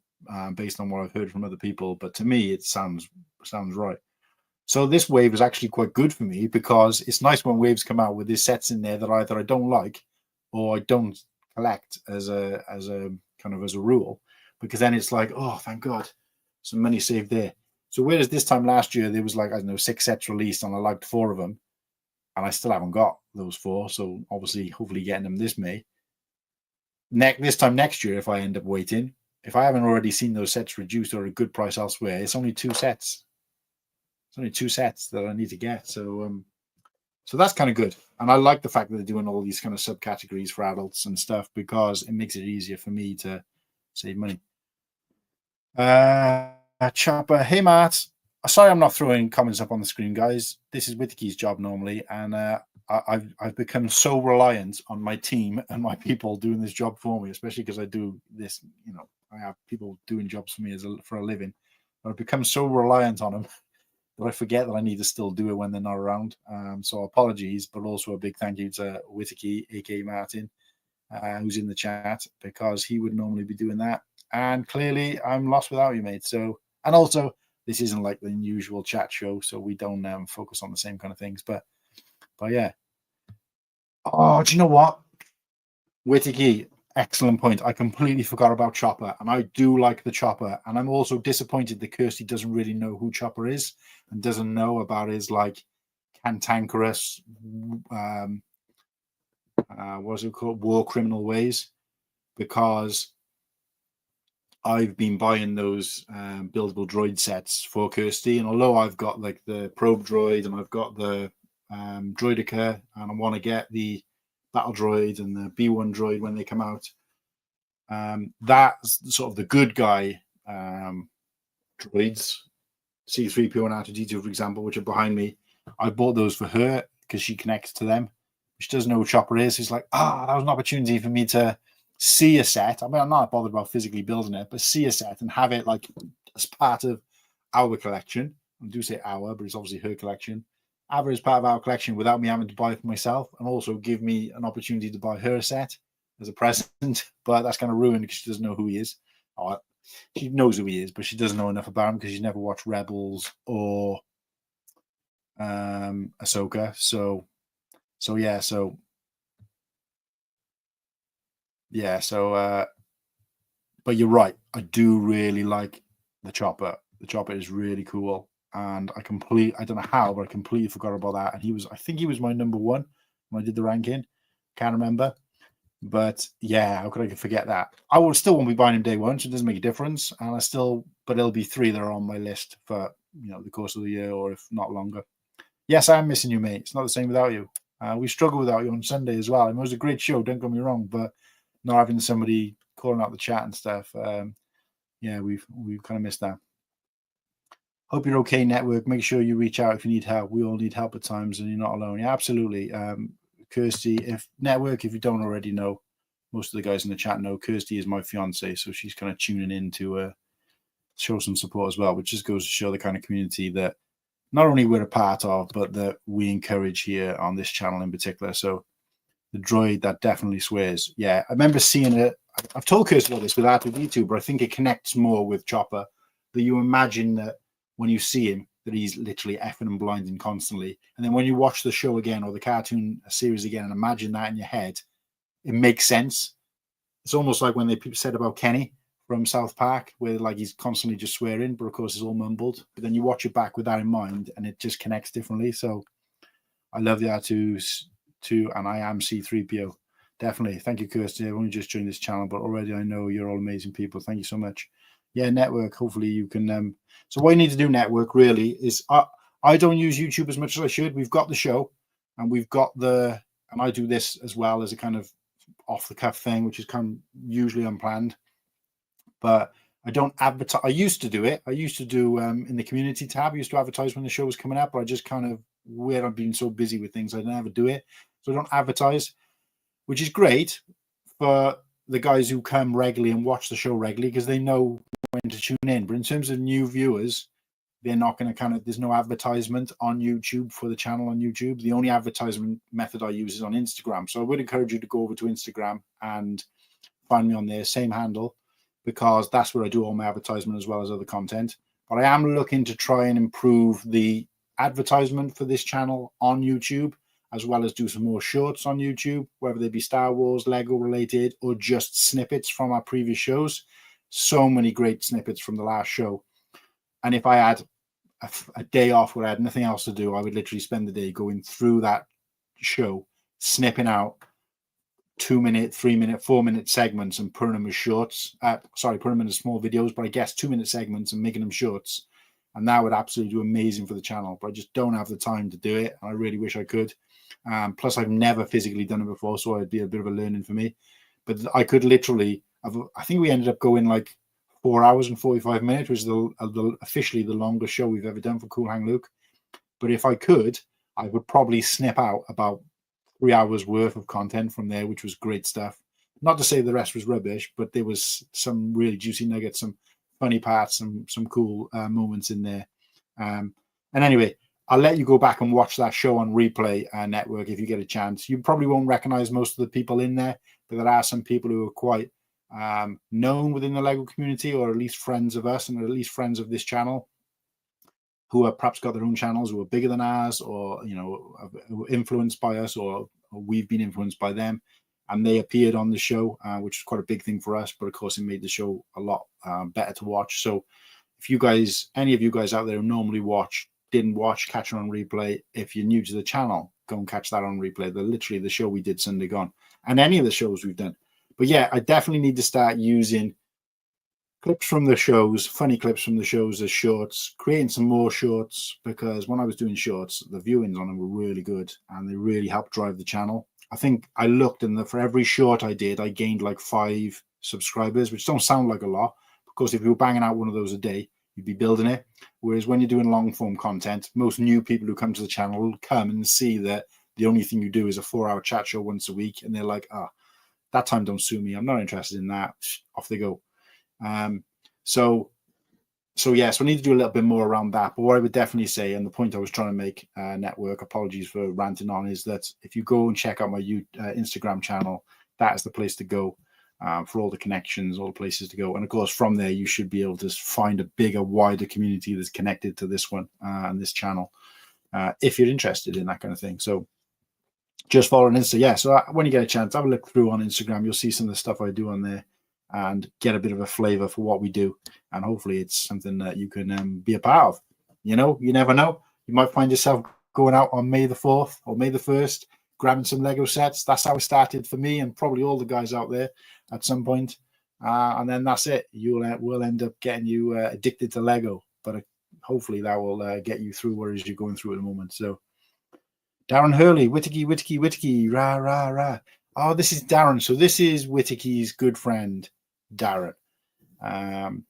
based on what I've heard from other people. But to me, it sounds right. So this wave is actually quite good for me, because it's nice when waves come out with these sets in there that either I don't like or I don't collect as a rule, because then it's like, oh, thank God, some money saved there. So whereas this time last year there was 6 sets released, and I liked 4 of them, and I still haven't got those 4. So obviously, hopefully getting them this May. This time next year, if I end up waiting, if I haven't already seen those sets reduced or at a good price elsewhere, it's only 2 sets. It's only 2 sets that I need to get. So that's kind of good. And I like the fact that they're doing all these kind of subcategories for adults and stuff, because it makes it easier for me to save money. Chopper, hey Matt. Sorry, I'm not throwing comments up on the screen, guys. This is Whittaky's job normally, and I've become so reliant on my team and my people doing this job for me, especially because I do this. I have people doing jobs for me for a living. But I've become so reliant on them that I forget that I need to still do it when they're not around. So apologies, but also a big thank you to Whittaky, aka Martin, who's in the chat, because he would normally be doing that. And clearly, I'm lost without you, mate. So, and also, this isn't like the usual chat show, so we don't focus on the same kind of things. But yeah. Oh, do you know what? Whittaky, excellent point. I completely forgot about Chopper, and I do like the Chopper. And I'm also disappointed that Kirsty doesn't really know who Chopper is and doesn't know about his cantankerous, what is it called, war criminal ways, because I've been buying those buildable droid sets for Kirsty, and although I've got like the probe droid and I've got the droidica, and I want to get the battle droid and the B1 droid when they come out, that's sort of the good guy droids, C3PO and R2D2, for example, which are behind me. I bought those for her because she connects to them. She doesn't know what Chopper is. She's like, that was an opportunity for me to see a set. I mean, I'm not bothered about physically building it, but see a set and have it like as part of our collection. I do say our, but it's obviously her collection. Have her as part of our collection without me having to buy it for myself, and also give me an opportunity to buy her a set as a present. But that's kind of ruined because she doesn't know who he is. She knows who he is, but she doesn't know enough about him because she's never watched Rebels or Ahsoka. But you're right. I do really like the Chopper. The Chopper is really cool, and I don't know how, but I completely forgot about that. And I think he was my number one when I did the ranking. Can't remember. But yeah, how could I forget that? I will still won't be buying him day one, so it doesn't make a difference. And but it'll be 3 that are on my list for the course of the year, or if not longer. Yes, I am missing you, mate. It's not the same without you. We struggle without you on Sunday as well. I mean, it was a great show, don't get me wrong, but not having somebody calling out the chat and stuff, we've kind of missed that. Hope you're okay, network. Make sure you reach out if you need help. We all need help at times, and you're not alone. Yeah, absolutely. Kirsty, if you don't already know, most of the guys in the chat know Kirsty is my fiance, so she's kind of tuning in to show some support as well, which just goes to show the kind of community that not only we're a part of, but that we encourage here on this channel in particular. So the droid that definitely swears. Yeah, I remember seeing it. I've told Kirsty about this with R2D2, but I think it connects more with Chopper, that you imagine that when you see him, that he's literally effing and blinding constantly. And then when you watch the show again or the cartoon series again and imagine that in your head, it makes sense. It's almost like when they said about Kenny from South Park, where like he's constantly just swearing, but of course it's all mumbled. But then you watch it back with that in mind and it just connects differently. So I love the R2s too, and I am C3PO. Definitely. Thank you, Kirsty. I've only just joined this channel, but already I know you're all amazing people. Thank you so much. Yeah, network. Hopefully you can. So what you need to do, network, really, is I don't use YouTube as much as I should. We've got the show, and and I do this as well as a kind of off the cuff thing, which is kind of usually unplanned. But I don't advertise. I used to do it. I used to do in the community tab. I used to advertise when the show was coming up, but I just kind of, where I've been so busy with things, I never do it. So I don't advertise, which is great for the guys who come regularly and watch the show regularly because they know when to tune in. But in terms of new viewers, they're not going to there's no advertisement on YouTube for the channel on YouTube. The only advertisement method I use is on Instagram. So I would encourage you to go over to Instagram and find me on there, same handle, because that's where I do all my advertisement as well as other content. But I am looking to try and improve the advertisement for this channel on YouTube, as well as do some more shorts on YouTube, whether they be Star Wars, Lego related, or just snippets from our previous shows. So many great snippets from the last show. And if I had a day off where I had nothing else to do, I would literally spend the day going through that show, snipping out 2-minute, 3-minute, 4-minute segments and putting them as shorts. Putting them in small videos, but I guess 2-minute segments and making them shorts. And that would absolutely do amazing for the channel. But I just don't have the time to do it. I really wish I could. Plus, I've never physically done it before, so it'd be a bit of a learning for me. But I could literally, I think we ended up going like 4 hours and 45 minutes, which is officially the longest show we've ever done for Cool Hang Luke. But if I could, I would probably snip out about 3 hours worth of content from there, which was great stuff. Not to say the rest was rubbish, but there was some really juicy nuggets, some funny parts, some cool moments in there. And anyway, I'll let you go back and watch that show on Replay Network if you get a chance. You probably won't recognize most of the people in there, but there are some people who are quite known within the Lego community, or at least friends of us and at least friends of this channel, who have perhaps got their own channels who are bigger than ours, or influenced by us, or we've been influenced by them, and they appeared on the show, which is quite a big thing for us. But of course, it made the show a lot better to watch. So if you guys, any of you guys out there who normally didn't watch, catch it on replay. If you're new to the channel, go and catch that on replay. They're literally the show we did Sunday gone, and any of the shows we've done. But yeah, I definitely need to start using clips from the shows, funny clips from the shows as shorts, creating some more shorts, because when I was doing shorts, the viewings on them were really good and they really helped drive the channel. I think I looked, and for every short I did, I gained like 5 subscribers, which don't sound like a lot, because if you were banging out one of those a day, you'd be building it. Whereas when you're doing long form content, most new people who come to the channel will come and see that the only thing you do is a 4-hour chat show once a week, and they're like, that time don't suit me, I'm not interested in that. Off they go. So I need to do a little bit more around that. But what I would definitely say, and the point I was trying to make, network, apologies for ranting on, is that if you go and check out my Instagram channel, that is the place to go for all the connections, all the places to go. And of course, from there, you should be able to find a bigger, wider community that's connected to this one and this channel, if you're interested in that kind of thing. So just follow on Insta. Yeah, so when you get a chance, have a look through on Instagram. You'll see some of the stuff I do on there and get a bit of a flavor for what we do. And hopefully it's something that you can be a part of. You know, you never know. You might find yourself going out on May the 4th or May the 1st, grabbing some Lego sets. That's how it started for me and probably all the guys out there at some point. And then that's it. We'll end up getting you addicted to Lego. But hopefully that will get you through whereas you're going through at the moment. So Darren Hurley, Whittaky, rah, rah, rah. Oh, this is Darren. So this is Whittaky's good friend, Darren. And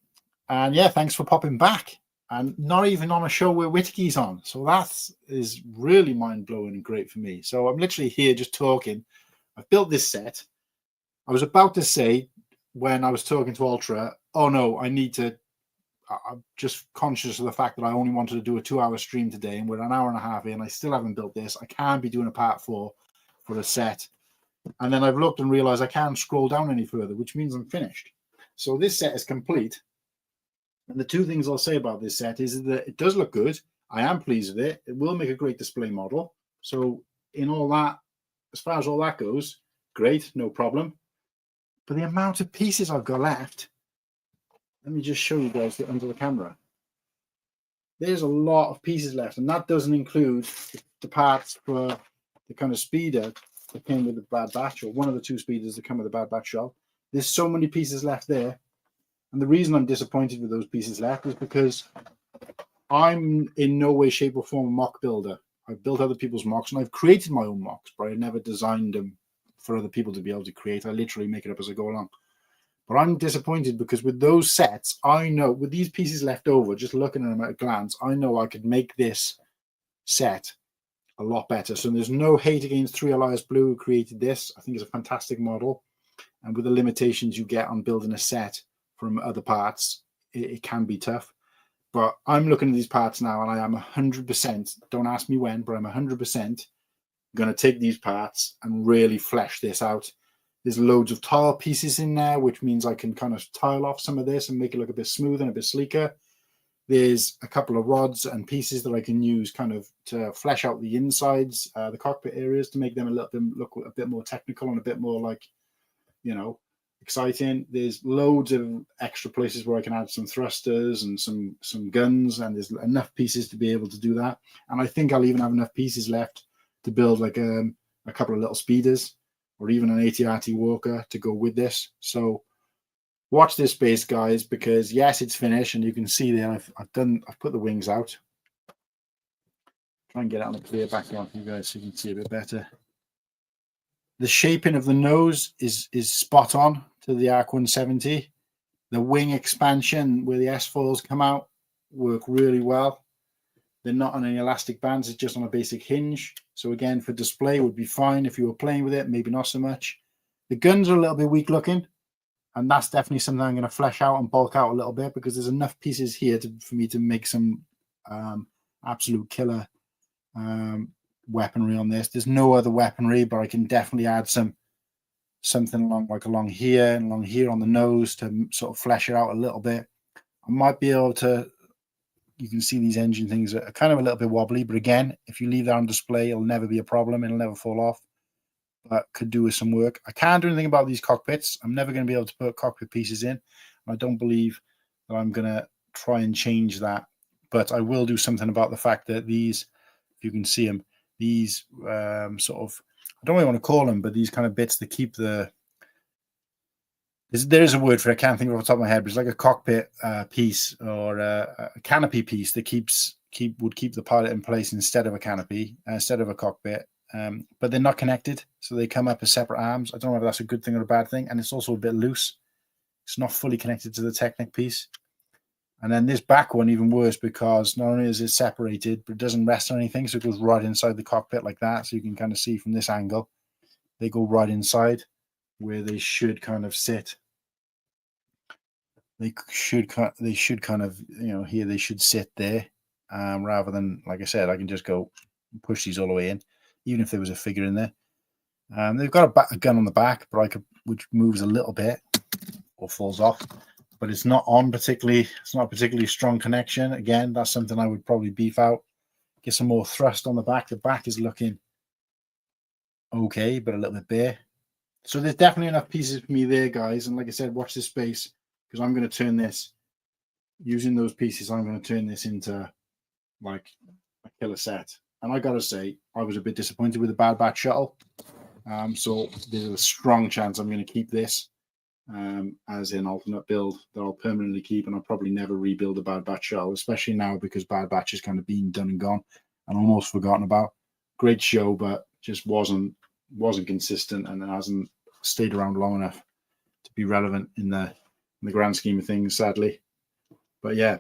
yeah, thanks for popping back. And not even on a show where Whittaky's on. So that is really mind-blowing and great for me. So I'm literally here just talking. I've built this set. I was about to say, when I was talking to Ultra, oh no, I'm just conscious of the fact that I only wanted to do a 2-hour stream today, and we're an hour and a half in. I still haven't built this. I can't be doing a part 4 for a set. And then I've looked and realized I can't scroll down any further, which means I'm finished. So this set is complete. And the two things I'll say about this set is that it does look good. I am pleased with it. It will make a great display model. So in all that, as far as all that goes, great, no problem. But the amount of pieces I've got left, let me just show you guys under the camera. There's a lot of pieces left, and that doesn't include the parts for the kind of speeder that came with the Bad Batch, or one of the 2 speeders that come with the Bad Batch shell. There's so many pieces left there. And the reason I'm disappointed with those pieces left is because I'm in no way, shape, or form a mock builder. I've built other people's mocks, and I've created my own mocks, but I never designed them for other people to be able to create. I literally make it up as I go along. But I'm disappointed because with those sets, I know with these pieces left over, just looking at them at a glance, I know I could make this set a lot better. So there's no hate against 3 Elias Blue, who created this. I think it's a fantastic model. And with the limitations you get on building a set from other parts, it can be tough. But I'm looking at these parts now, and I am 100%, don't ask me when, but I'm 100% going to take these parts and really flesh this out. There's loads of tile pieces in there, which means I can kind of tile off some of this and make it look a bit smoother and a bit sleeker. There's a couple of rods and pieces that I can use kind of to flesh out the insides, the cockpit areas, to make them look a bit more technical and a bit more like, you know, exciting. There's loads of extra places where I can add some thrusters and some guns, and there's enough pieces to be able to do that. And I think I'll even have enough pieces left to build like a couple of little speeders or even an AT-RT Walker to go with this. So watch this space, guys, because yes, it's finished, and you can see there I've put the wings out. Try and get it on a clear background for you guys so you can see a bit better. The shaping of the nose is spot on to the Arc 170. The wing expansion where the S-foils come out work really well. They're not on any elastic bands, it's just on a basic hinge. So again, for display would be fine if you were playing with it, maybe not so much. The guns are a little bit weak looking, and that's definitely something I'm going to flesh out and bulk out a little bit, because there's enough pieces here for me to make some absolute killer weaponry on this. There's no other weaponry, but I can definitely add something along here and along here on the nose to sort of flesh it out a little bit. I might be able to, you can see these engine things are kind of a little bit wobbly, but again, if you leave that on display, it'll never be a problem. It'll never fall off, but could do with some work. I can't do anything about these cockpits. I'm never going to be able to put cockpit pieces in. I don't believe that I'm going to try and change that, but I will do something about the fact that these, if you can see them, these sort of, I don't really want to call them, but these kind of bits that keep the There is a word for it. I can't think of it off the top of my head, but it's like a cockpit piece or a canopy piece that would keep the pilot in place instead of a canopy, instead of a cockpit. But they're not connected, so they come up as separate arms. I don't know if that's a good thing or a bad thing, and it's also a bit loose. It's not fully connected to the Technic piece. And then this back one, even worse, because not only is it separated, but it doesn't rest on anything, so it goes right inside the cockpit like that. So you can kind of see from this angle, they go right inside where they should kind of sit. They should kind of, here they should sit there, rather than, like I said, I can just go push these all the way in, even if there was a figure in there. They've got a gun on the back, but which moves a little bit or falls off, but it's not particularly strong connection. Again, that's something I would probably beef out, get some more thrust on the back. The back is looking okay, but a little bit bare. So there's definitely enough pieces for me there, guys. And like I said, watch this space, because I'm going to turn this, using those pieces, I'm going to turn this into like a killer set. And I got to say, I was a bit disappointed with the Bad Batch Shuttle. So there's a strong chance I'm going to keep this as an alternate build that I'll permanently keep, and I'll probably never rebuild the Bad Batch Shuttle, especially now because Bad Batch has kind of been done and gone and almost forgotten about. Great show, but just wasn't consistent, and it hasn't stayed around long enough to be relevant in the grand scheme of things, sadly. But yeah,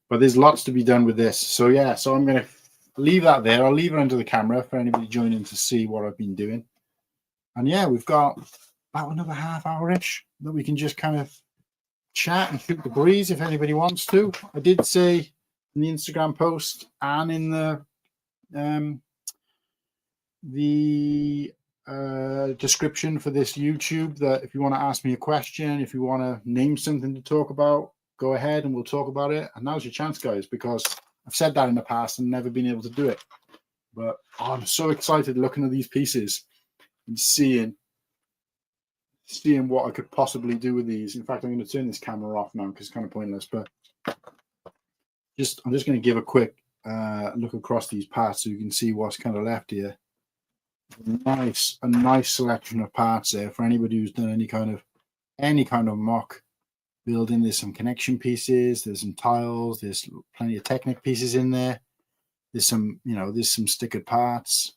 but there's lots to be done with this. So yeah, so I'm going to leave that there. I'll leave it under the camera for anybody joining to see what I've been doing. And yeah, we've got about another half hour-ish that we can just kind of chat and shoot the breeze if anybody wants to. I did say in the Instagram post and in the description for this YouTube that if you want to ask me a question, if you want to name something to talk about, go ahead and we'll talk about it. And now's your chance, guys, because I've said that in the past and never been able to do it. But I'm so excited looking at these pieces and seeing what I could possibly do with these. In fact, I'm going to turn this camera off now because it's kind of pointless. But I'm just going to give a quick look across these parts so you can see what's kind of left here. A nice selection of parts there for anybody who's done any kind of mock building. There's some connection pieces, there's some tiles, there's plenty of Technic pieces in there. There's some stickered parts.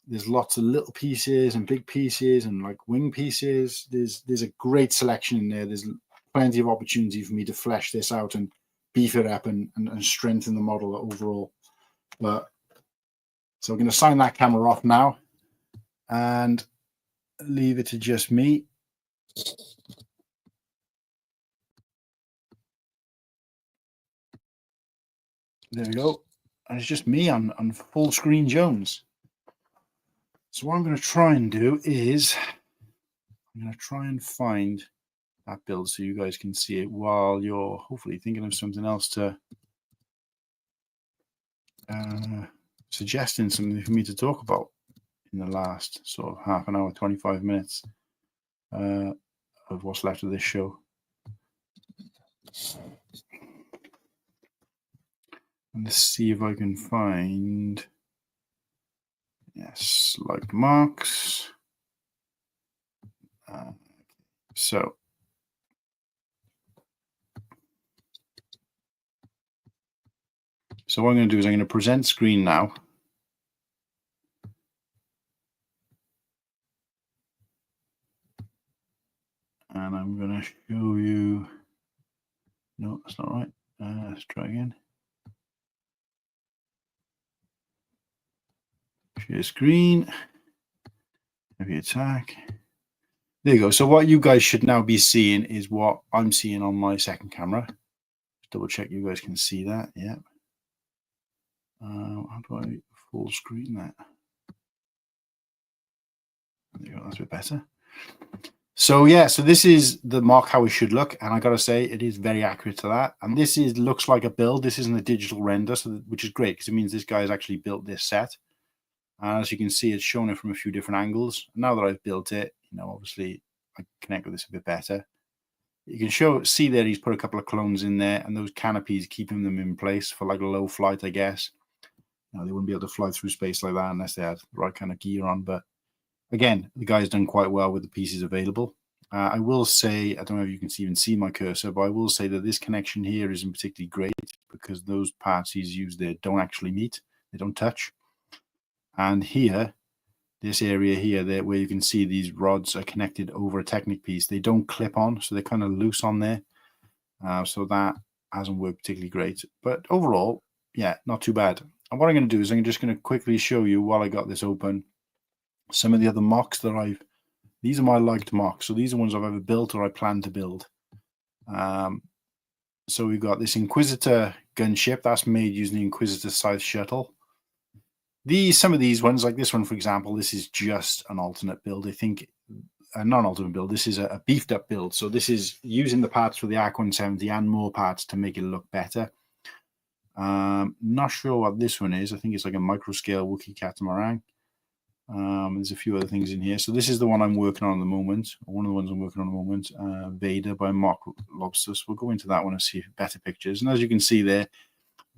There's lots of little pieces and big pieces and like wing pieces. There's a great selection in there. There's plenty of opportunity for me to flesh this out and beef it up and strengthen the model overall. But so we're going to sign that camera off now and leave it to just me. There we go. And it's just me on full screen Jones. So what I'm going to try and do is I'm going to try and find that build so you guys can see it while you're hopefully thinking of something else to suggesting something for me to talk about in the last sort of half an hour, 25 minutes of what's left of this show. And let's see if I can find, yes, like marks. So what I'm going to do is I'm going to present screen now. And I'm going to show you, no, that's not right. Let's try again. Share screen, heavy attack. There you go. So what you guys should now be seeing is what I'm seeing on my second camera. Double check you guys can see that. Yeah. How do I full screen that? There you go. That's a bit better. So yeah, so this is the mock how it should look, and I gotta say it is very accurate to that. And this looks like a build. This isn't a digital render, which is great because it means this guy has actually built this set. And as you can see, it's shown it from a few different angles. Now that I've built it, obviously I connect with this a bit better. You can see there he's put a couple of clones in there, and those canopies keeping them in place for like a low flight, I guess. They wouldn't be able to fly through space like that unless they had the right kind of gear on. But again, the guy's done quite well with the pieces available. I will say, I don't know if you can even see my cursor, but I will say that this connection here isn't particularly great because those parts he's used there don't actually meet. They don't touch. And here, this area here, there, where you can see these rods are connected over a Technic piece, they don't clip on, so they're kind of loose on there. So that hasn't worked particularly great. But overall, yeah, not too bad. And what I'm going to do is I'm just going to quickly show you, while I got this open, some of the other mocks that these are my liked mocks. So these are ones I've ever built or I plan to build. So we've got this Inquisitor gunship that's made using the Inquisitor size shuttle. Some of these ones, like this one, for example, this is just an alternate build. I think, not an alternate build, this is a beefed up build. So this is using the parts for the Arc 170 and more parts to make it look better. Not sure what this one is. I think it's like a micro scale Wookiee catamaran. There's a few other things in here. So this is the one I'm working on at the moment. One of the ones I'm working on at the moment, Vader by Mock Lobster. So we'll go into that one and see better pictures. And as you can see there,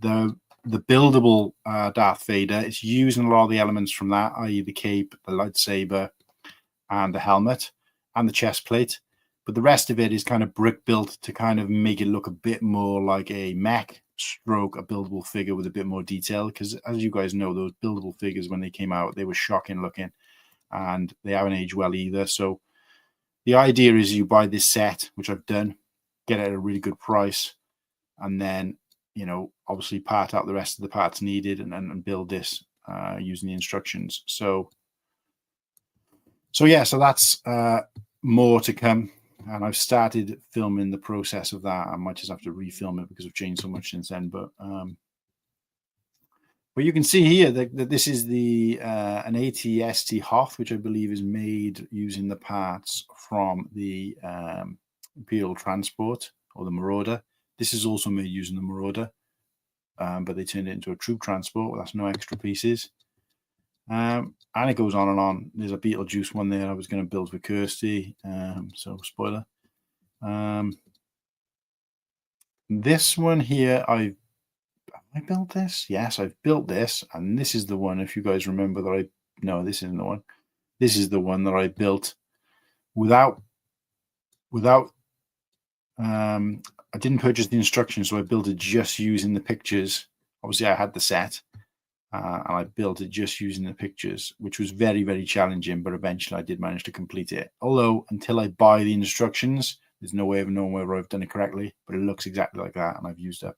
the buildable Darth Vader is using a lot of the elements from that, i.e. the cape, the lightsaber, and the helmet, and the chest plate. But the rest of it is kind of brick built to kind of make it look a bit more like a mech stroke a buildable figure with a bit more detail, because as you guys know, those buildable figures when they came out, they were shocking looking and they haven't aged well either. So the idea is you buy this set, which I've done, get it at a really good price, and then, you know, obviously part out the rest of the parts needed and build this using the instructions. So yeah, so that's more to come. And I've started filming the process of that. I might just have to refilm it because I've changed so much since then. But you can see here that this is the an AT-ST Hoth, which I believe is made using the parts from the Imperial Transport or the Marauder. This is also made using the Marauder, but they turned it into a troop transport. That's no extra pieces. And it goes on and on. There's a Beetlejuice one there I was going to build for Kirsty, so spoiler. This one here, I built this. Yes, I've built this, and this is the one. If you guys remember that no, this isn't the one. This is the one that I built without. I didn't purchase the instructions, so I built it just using the pictures. Obviously, I had the set. And I built it just using the pictures, which was very, very challenging, but eventually I did manage to complete it. Although, until I buy the instructions, there's no way of knowing whether I've done it correctly, but it looks exactly like that, and I've used up,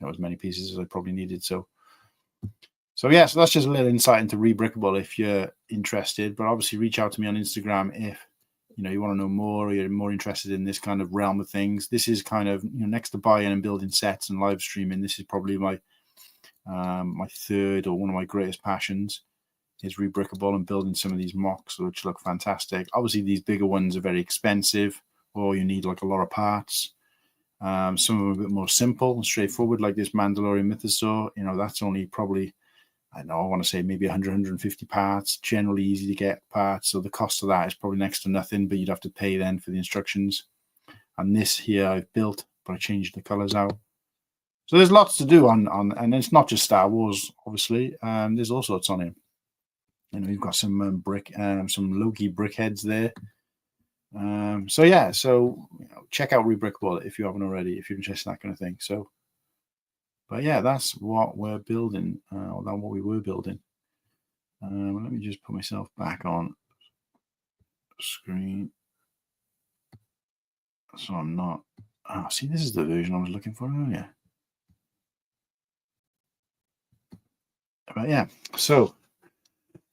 you know, as many pieces as I probably needed. So yeah, so that's just a little insight into Rebrickable if you're interested. But obviously, reach out to me on Instagram if you know you want to know more, or you're more interested in this kind of realm of things. This is kind of, you know, next to buying and building sets and live streaming, this is probably my third or one of my greatest passions is Rebrickable and building some of these mocks which look fantastic. Obviously these bigger ones are very expensive, or you need like a lot of parts. Some of them are a bit more simple and straightforward, like this Mandalorian Mythosaur. You know, that's only probably, I want to say maybe 100, 150 parts, generally easy to get parts. So the cost of that is probably next to nothing, but you'd have to pay then for the instructions. And this here I've built, but I changed the colors out. So there's lots to do on and it's not just Star Wars, obviously. There's all sorts on here. You know, you've got some some Loki brickheads there. So yeah, so you know, check out Rebrickable if you haven't already, if you're interested in that kind of thing. So, but yeah, that's what we're building, or that's what we were building. Let me just put myself back on screen, so I'm not. Oh, see, this is the version I was looking for earlier. But yeah, so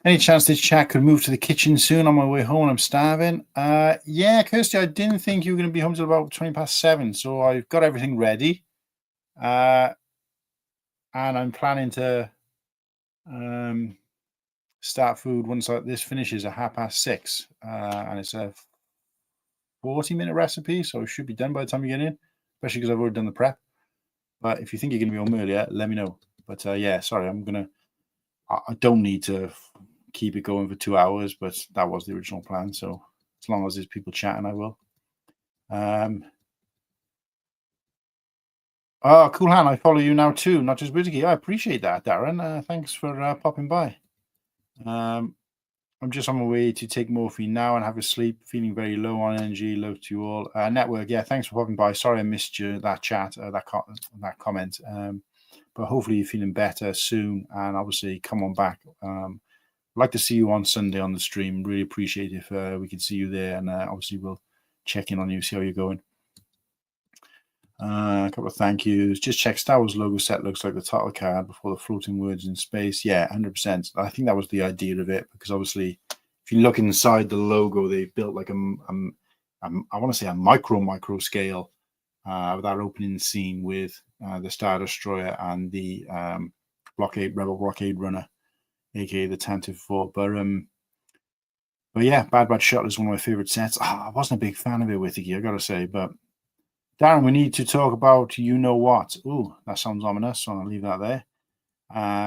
any chance this chat could move to the kitchen soon on my way home? I'm starving. Yeah, Kirsty, I didn't think you were going to be home till about 7:20, so I've got everything ready. And I'm planning to start food once this finishes at 6:30. And it's a 40-minute recipe, so it should be done by the time you get in, especially because I've already done the prep. But if you think you're going to be home earlier, let me know. But yeah, sorry, I don't need to keep it going for 2 hours, but that was the original plan. So as long as there's people chatting, I will. Oh, cool, Han. I follow you now too, not just Whittaky. I appreciate that, Darren. Thanks for popping by. I'm just on my way to take morphine now and have a sleep. Feeling very low on energy. Love to you all. Network, yeah, thanks for popping by. Sorry I missed you that chat, that comment. But hopefully you're feeling better soon, and obviously come on back. I'd like to see you on Sunday on the stream. Really appreciate if we can see you there, and obviously we'll check in on you, see how you're going. A couple of thank yous. Just check Star Wars logo set looks like the title card before the floating words in space. Yeah, 100%. I think that was the idea of it, because obviously if you look inside the logo, they built like I want to say a micro scale with that opening scene with the Star Destroyer and the Rebel blockade runner, aka the Tantive 4. But yeah, Bad Shuttle is one of my favorite sets. I wasn't a big fan of it, Withicky, I gotta say, but Darren, we need to talk about you know what. Ooh, that sounds ominous, so I'll leave that there.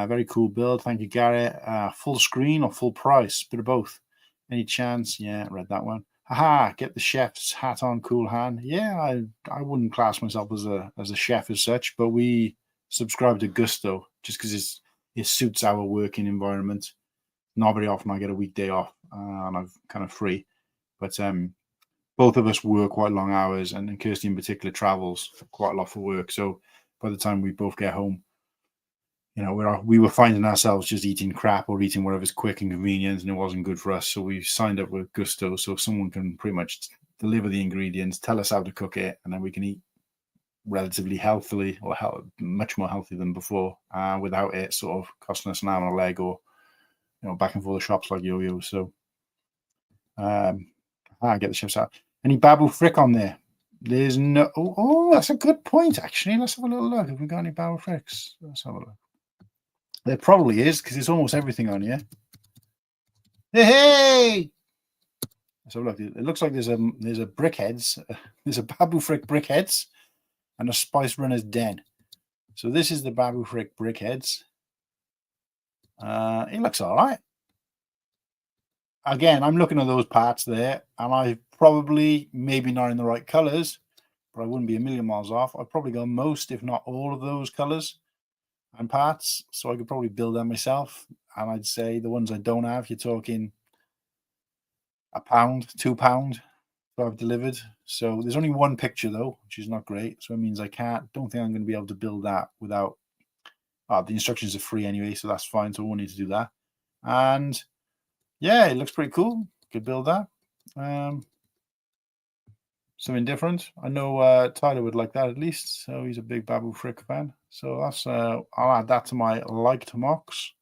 Very cool build. Thank you, Garrett. Full screen or full price? Bit of both. Any chance? Yeah, read that one. Haha, get the chef's hat on, cool hand. Yeah, I wouldn't class myself as a chef as such, but we subscribe to Gusto just because it suits our working environment. Not very often I get a weekday off and I'm kind of free. But both of us work quite long hours, and Kirsty in particular travels quite a lot for work. So by the time we both get home, you know, we were finding ourselves just eating crap or eating whatever's quick and convenient, and it wasn't good for us. So we signed up with Gusto, so someone can pretty much deliver the ingredients, tell us how to cook it, and then we can eat relatively healthily, or much more healthy than before, without it sort of costing us an arm and a leg, or back and forth the shops like yo-yo. So I get the chefs out. Any Babu Frick on there? There's no. Oh, that's a good point, actually. Let's have a little look. Have we got any Babu Fricks? Let's have a look. There probably is, because it's almost everything on here. Hey! So look, it looks like there's a Brickheads. There's a Babu Frick Brickheads and a Spice Runner's Den. So this is the Babu Frick Brickheads. It looks all right. Again, I'm looking at those parts there, and I probably, maybe not in the right colors, but I wouldn't be a million miles off. I've probably got most, if not all of those colors and parts, so I could probably build them myself. And I'd say the ones I don't have, you're talking £1, £2 that I've delivered. So there's only one picture though, which is not great. So it means don't think I'm going to be able to build that without. The instructions are free anyway, so that's fine. So I won't need to do that. And yeah, it looks pretty cool. Could build that. Something different. I know Tyler would like that at least. So he's a big Babu Frick fan. So that's I'll add that to my liked mocks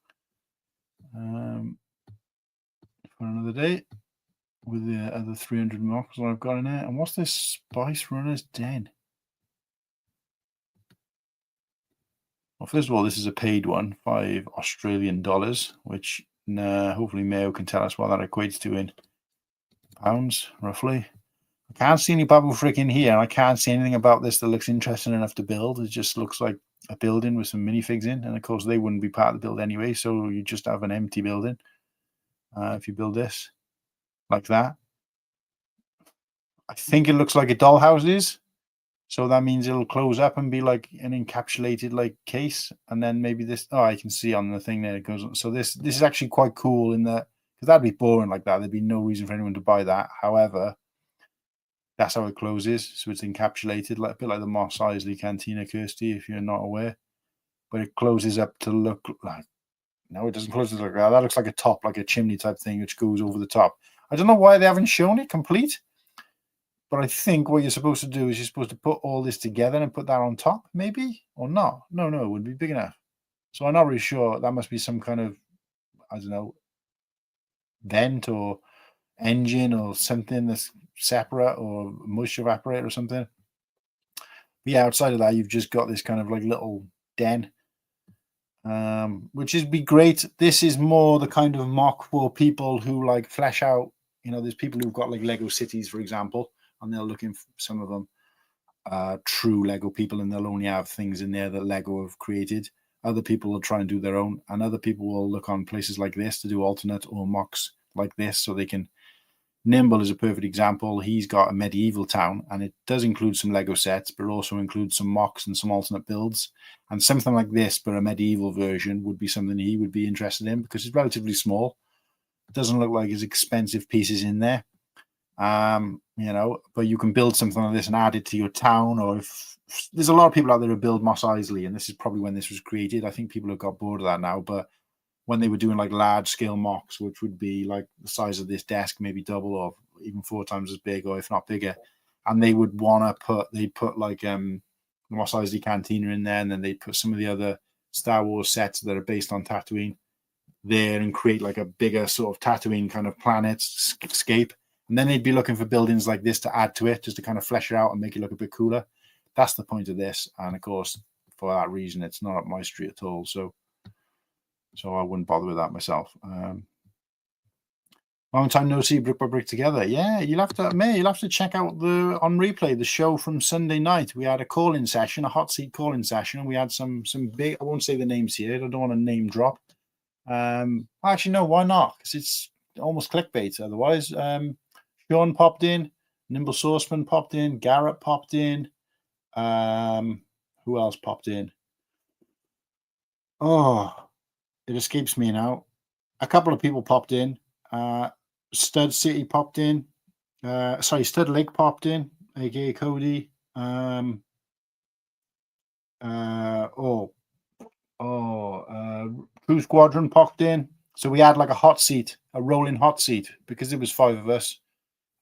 for another day with the other 300 mocks that I've got in there. And what's this Spice Runner's Den? Well, first of all, this is a paid one, $5 Australian, which hopefully Mayo can tell us what that equates to in pounds, roughly. I can't see any Babu Frick in here, and I can't see anything about this that looks interesting enough to build. It just looks like a building with some minifigs in, and of course they wouldn't be part of the build anyway, so you just have an empty building if you build this like that. I think it looks like a dollhouse is, so that means it'll close up and be like an encapsulated like case, and then maybe this. Oh, I can see on the thing there it goes. So this is actually quite cool in that, because that'd be boring like that. There'd be no reason for anyone to buy that. However, that's how it closes, so it's encapsulated, like a bit like the Moss Isley Cantina, Kirsty, if you're not aware. But it closes up to look like, no, it doesn't close like that. That looks like a top, like a chimney type thing, which goes over the top. I don't know why they haven't shown it complete, but I think what you're supposed to do is you're supposed to put all this together and put that on top, maybe, or not. No, it wouldn't be big enough. So I'm not really sure. That must be some kind of, I don't know, vent or engine or something that's separate, or mush evaporator or something. But yeah, outside of that, you've just got this kind of like little den, which is be great. This is more the kind of mock for people who like flesh out. There's people who've got like Lego cities, for example, and they're looking for some of them true Lego people, and they'll only have things in there that Lego have created. Other people will try and do their own, and other people will look on places like this to do alternate or mocks like this, so they can. Nimble is a perfect example. He's got a medieval town, and it does include some Lego sets, but it also includes some mocks and some alternate builds. And something like this, but a medieval version, would be something he would be interested in, because it's relatively small. doesn't look like there's expensive pieces in there. You know, but you can build something like this and add it to your town. Or if there's a lot of people out there who build Mos Eisley, and this is probably when this was created. I think people have got bored of that now, but when they were doing like large scale mocks, which would be like the size of this desk, maybe double or even 4 times as big, or if not bigger, and they would want to put like the Mos Eisley Cantina in there, and then they'd put some of the other Star Wars sets that are based on Tatooine there and create like a bigger sort of Tatooine kind of planetscape. And then they'd be looking for buildings like this to add to it, just to kind of flesh it out and make it look a bit cooler. That's the point of this. And of course, for that reason, it's not up my street at all. So I wouldn't bother with that myself. Long time no see, brick by brick together. Yeah, you'll have to check out on replay the show from Sunday night. We had a call-in session, a hot seat call-in session, and we had some big. I won't say the names here. I don't want to name drop. Actually, no, why not? Because it's almost clickbait. Otherwise, Sean popped in, Nimble Sauceman popped in, Garrett popped in. Who else popped in? Oh, it escapes me now. A couple of people popped in. Stud City popped in. Stud Lake popped in, aka Cody. True Squadron popped in. So we had like a hot seat, a rolling hot seat, because it was 5 of us.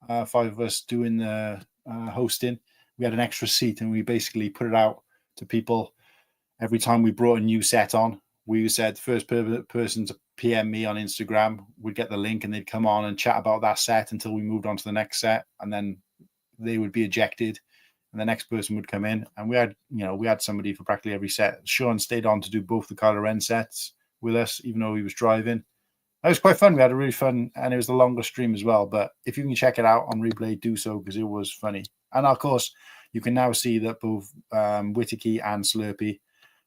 5 of us doing the hosting. We had an extra seat, and we basically put it out to people every time we brought a new set on. We said first person to PM me on Instagram would get the link, and they'd come on and chat about that set until we moved on to the next set, and then they would be ejected, and the next person would come in. And we had somebody for practically every set. Sean stayed on to do both the Kylo Ren sets with us, even though he was driving. It was quite fun. We had a really fun, and it was the longest stream as well. But if you can check it out on replay, do so, because it was funny. And of course, you can now see that both Whittaky and Slurpee,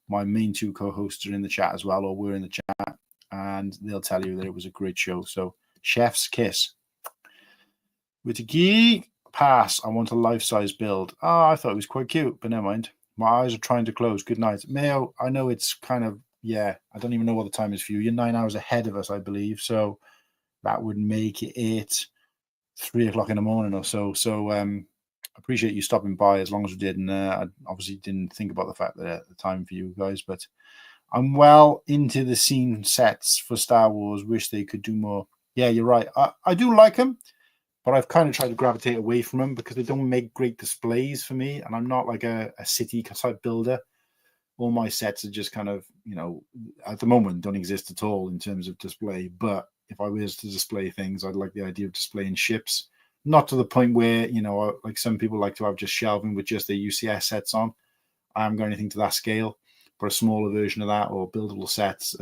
my main 2 co-hosts, are in the chat as well, or were in the chat, and they'll tell you that it was a great show. So, chef's kiss. Whittaky, pass. I want a life-size build. Oh, I thought it was quite cute, but never mind. My eyes are trying to close. Good night. Mayo, I know it's kind of, I don't even know what the time is for you. You're 9 hours ahead of us, I believe. So that would make it 3 o'clock in the morning or so. So I appreciate you stopping by as long as you did. And I obviously didn't think about the fact that at the time for you guys, but I'm well into the scene sets for Star Wars. Wish they could do more. Yeah, you're right. I do like them, but I've kind of tried to gravitate away from them because they don't make great displays for me. And I'm not like a city type builder. All my sets are just kind of, at the moment don't exist at all in terms of display. But if I was to display things, I'd like the idea of displaying ships, not to the point where, like some people like to have just shelving with just their UCS sets on. I haven't got anything to that scale, but a smaller version of that, or buildable sets,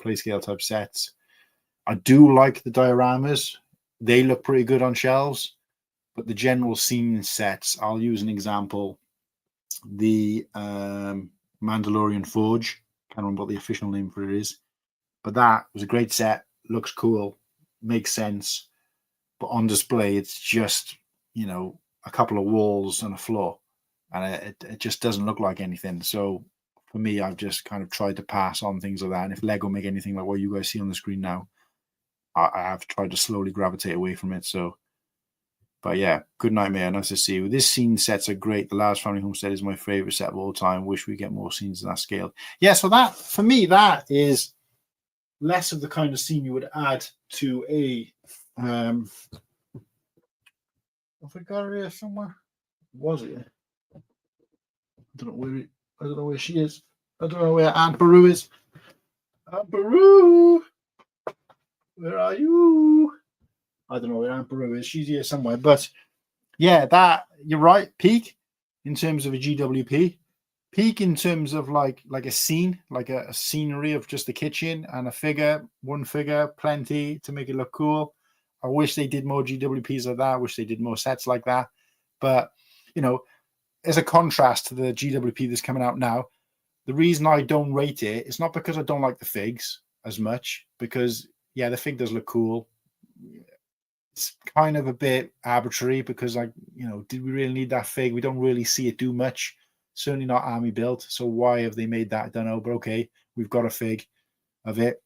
play scale type sets. I do like the dioramas. They look pretty good on shelves, but the general scene sets, I'll use an example. The Mandalorian Forge, can't remember what the official name for it is, but that was a great set, looks cool, makes sense, but on display it's just a couple of walls and a floor, and it just doesn't look like anything. So for me, I've just kind of tried to pass on things like that, and if Lego make anything like what you guys see on the screen now, I have tried to slowly gravitate away from it. So but yeah, good night, Mayor. Nice to see you. This scene sets are great. The Lars Family Homestead is my favorite set of all time. Wish we get more scenes in that scale. Yeah, so that, for me, that is less of the kind of scene you would add to a... have I got her here somewhere? Was it? I don't know where she is. I don't know where Aunt Baru is. Aunt Baru! Where are you? I don't know where Aunt Baru is. She's here somewhere. But yeah, that you're right. Peak in terms of a GWP. Peak in terms of like a scene, like a scenery of just the kitchen and a figure, one figure, plenty to make it look cool. I wish they did more GWPs like that. I wish they did more sets like that. But as a contrast to the GWP that's coming out now, the reason I don't rate it, it's not because I don't like the figs as much, because yeah, the fig does look cool. It's kind of a bit arbitrary because, did we really need that fig? We don't really see it do much. Certainly not army built. So why have they made that? I don't know. But okay, we've got a fig of it.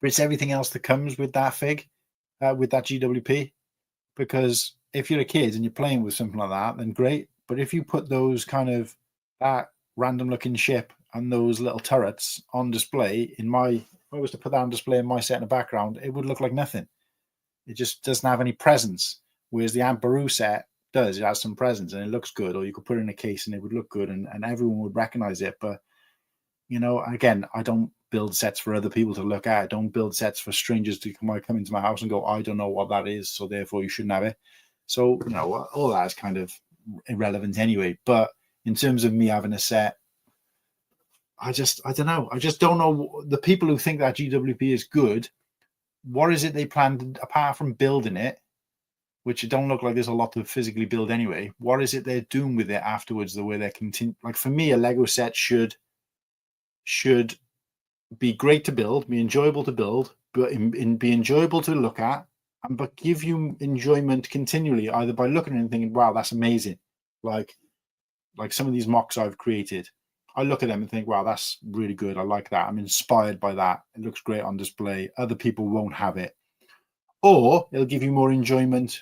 but it's everything else that comes with that fig, with that GWP. Because if you're a kid and you're playing with something like that, then great. But if you put those kind of that random looking ship and those little turrets on display if I was to put that on display in my set in the background, it would look like nothing. It just doesn't have any presence. Whereas the Amperu set does. It has some presence and it looks good. Or you could put it in a case and it would look good and everyone would recognize it. But, again, I don't build sets for other people to look at. I don't build sets for strangers to come into my house and go, I don't know what that is, so therefore you shouldn't have it. So, all that is kind of irrelevant anyway. But in terms of me having a set, I don't know. I just don't know. The people who think that GWP is good, what is it they planned apart from building it, which it don't look like there's a lot to physically build anyway? What is it they're doing with it afterwards? The way they're like for me, a Lego set should be great to build, be enjoyable to build, but be enjoyable to look at, but give you enjoyment continually, either by looking at it and thinking, wow, that's amazing. Like some of these mocks I've created, I look at them and think, wow, that's really good. I like that. I'm inspired by that. It looks great on display. Other people won't have it. Or it'll give you more enjoyment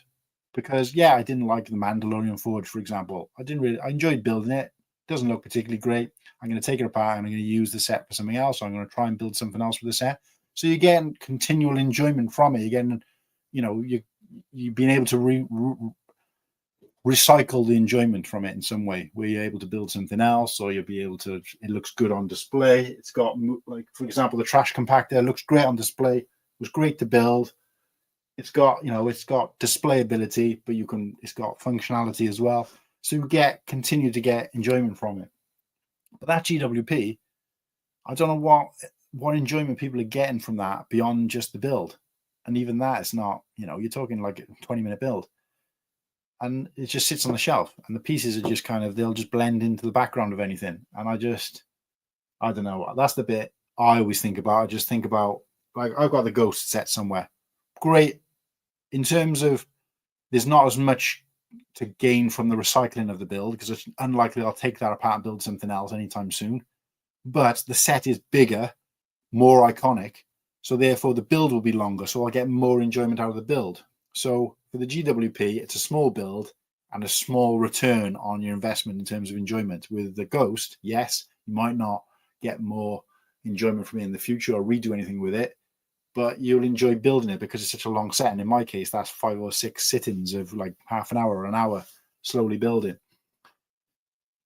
because, I didn't like the Mandalorian Forge, for example. I enjoyed building it. It doesn't look particularly great. I'm going to take it apart and I'm going to use the set for something else. I'm going to try and build something else with the set. So you're getting continual enjoyment from it. You're getting, you've been able to recycle the enjoyment from it in some way, where you're able to build something else, or you'll be able to. It looks good on display. It's got, like, for example, the trash compactor looks great on display. It was great to build. It's got, it's got display ability, but it's got functionality as well. So you continue to get enjoyment from it. But that GWP, I don't know what enjoyment people are getting from that beyond just the build. And even that, it's not, you're talking like a 20-minute build. And it just sits on the shelf. And the pieces are just they'll just blend into the background of anything. And I don't know. That's the bit I always think about. I just think about, like, I've got the Ghost set somewhere. Great. In terms of, there's not as much to gain from the recycling of the build, because it's unlikely I'll take that apart and build something else anytime soon. But the set is bigger, more iconic, so therefore the build will be longer, so I'll get more enjoyment out of the build. So for the GWP, it's a small build and a small return on your investment in terms of enjoyment. With the Ghost, yes, you might not get more enjoyment from it in the future or redo anything with it, but you'll enjoy building it because it's such a long set. And in my case, that's 5 or 6 sit-ins of like half an hour or an hour slowly building.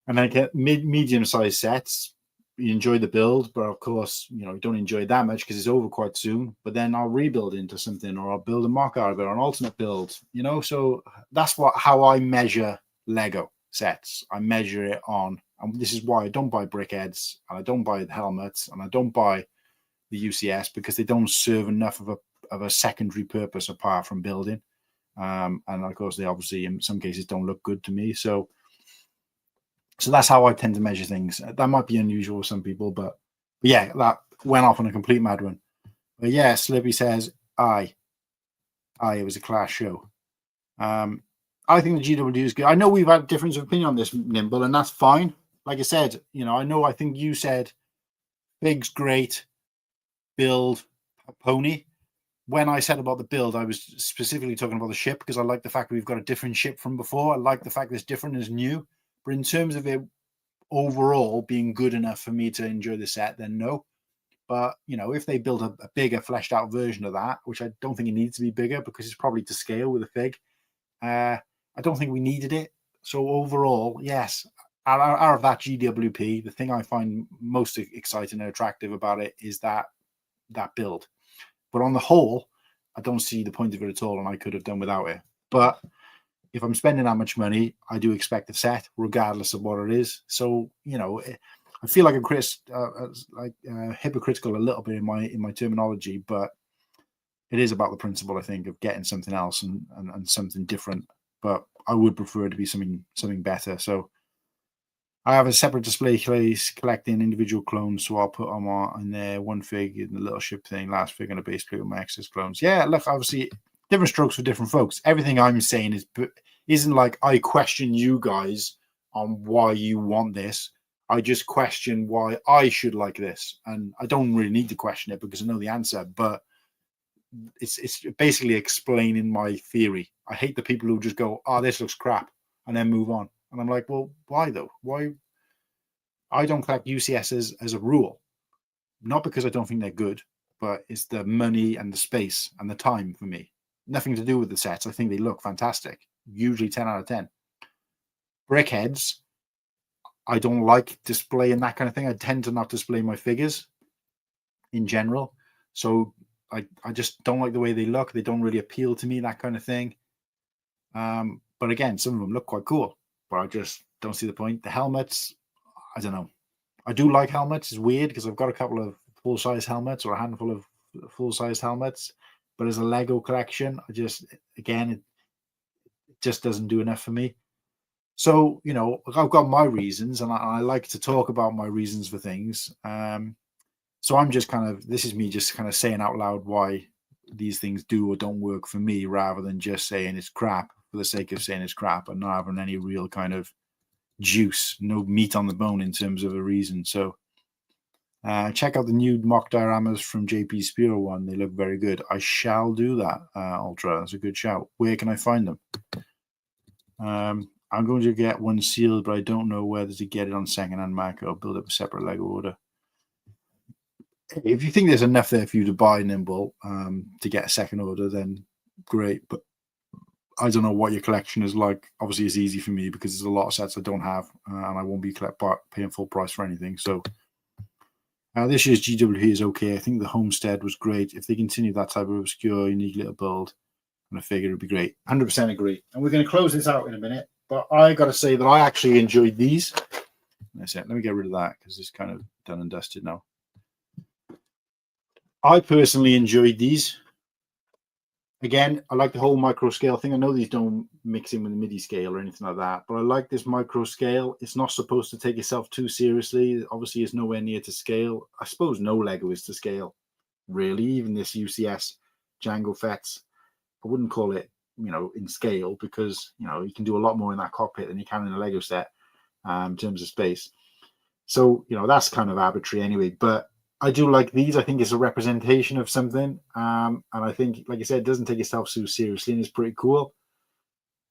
And I get medium-sized sets. You enjoy the build, but of course, you don't enjoy it that much because it's over quite soon. But then I'll rebuild into something, or I'll build a mock out of it, or an alternate build, So that's how I measure Lego sets. I measure it on, and this is why I don't buy brickheads, and I don't buy the helmets, and I don't buy the UCS, because they don't serve enough of a secondary purpose apart from building. And of course, they obviously in some cases don't look good to me. So that's how I tend to measure things. That might be unusual for some people, but yeah, that went off on a complete mad one. But yeah, Slippy says, it was a class show. I think the GW is good. I know we've had difference of opinion on this, Nimble, and that's fine. Like I said, I think you said Big's great, build a pony. When I said about the build, I was specifically talking about the ship, because I like the fact that we've got a different ship from before. I like the fact that it's different and it's new. But in terms of it overall being good enough for me to enjoy the set, then no. But, if they build a bigger, fleshed out version of that, which I don't think it needs to be bigger because it's probably to scale with a fig, I don't think we needed it. So overall, yes, out of that GWP, the thing I find most exciting and attractive about it is that build. But on the whole, I don't see the point of it at all, and I could have done without it. But if I'm spending that much money, I do expect a set, regardless of what it is. So, I feel like I'm hypocritical a little bit in my terminology, but it is about the principle, I think, of getting something else and something different. But I would prefer it to be something better. So I have a separate display case collecting individual clones, so I'll put them on there, one fig in the little ship thing, last fig on a base plate with my excess clones. Yeah, look, obviously, different strokes for different folks. Everything I'm saying isn't like I question you guys on why you want this. I just question why I should like this. And I don't really need to question it because I know the answer, but it's basically explaining my theory. I hate the people who just go, oh, this looks crap, and then move on. And I'm like, well, why though? Why? I don't collect UCSs as a rule. Not because I don't think they're good, but it's the money and the space and the time for me. Nothing to do with the sets. I think they look fantastic. Usually 10 out of 10. Brickheads, I don't like displaying that kind of thing. I tend to not display my figures in general. So I just don't like the way they look. They don't really appeal to me, that kind of thing. But again, some of them look quite cool, but I just don't see the point. The helmets, I don't know. I do like helmets. It's weird because I've got a couple of full-size helmets or a handful of full-size helmets. But as a Lego collection, I just, again, it just doesn't do enough for me. So, you know, I've got my reasons, and I like to talk about my reasons for things. So I'm just kind of, this is me just kind of saying out loud why these things do or don't work for me, rather than just saying it's crap for the sake of saying it's crap and not having any real kind of juice, no meat on the bone in terms of a reason. So check out the new mock dioramas from JP Spiro one. They look very good. I shall do that, Ultra. That's a good shout. Where can I find them? I'm going to get one sealed, but I don't know whether to get it on secondhand market or build up a separate Lego order. If you think there's enough there for you to buy Nimble to get a second order, then great. But I don't know what your collection is like. Obviously, it's easy for me because there's a lot of sets I don't have, and I won't be paying full price for anything. So this year's GWP is okay. I think the Homestead was great. If they continue that type of obscure, unique little build, and I figure it'd be great. 100% agree. And we're going to close this out in a minute, but I got to say that I actually enjoyed these. That's it. Let me get rid of that because it's kind of done and dusted now. I personally enjoyed these. Again, I like the whole micro scale thing. I know these don't mix in with the MIDI scale or anything like that, but I like this micro scale. It's not supposed to take itself too seriously. Obviously, it's nowhere near to scale. I suppose no Lego is to scale, really. Even this UCS Jango Fett's, I wouldn't call it, you know, in scale, because, you know, you can do a lot more in that cockpit than you can in a Lego set in terms of space. So, you know, that's kind of arbitrary anyway, but I do like these. I think it's a representation of something. And I think, like I said, it doesn't take itself so seriously and it's pretty cool.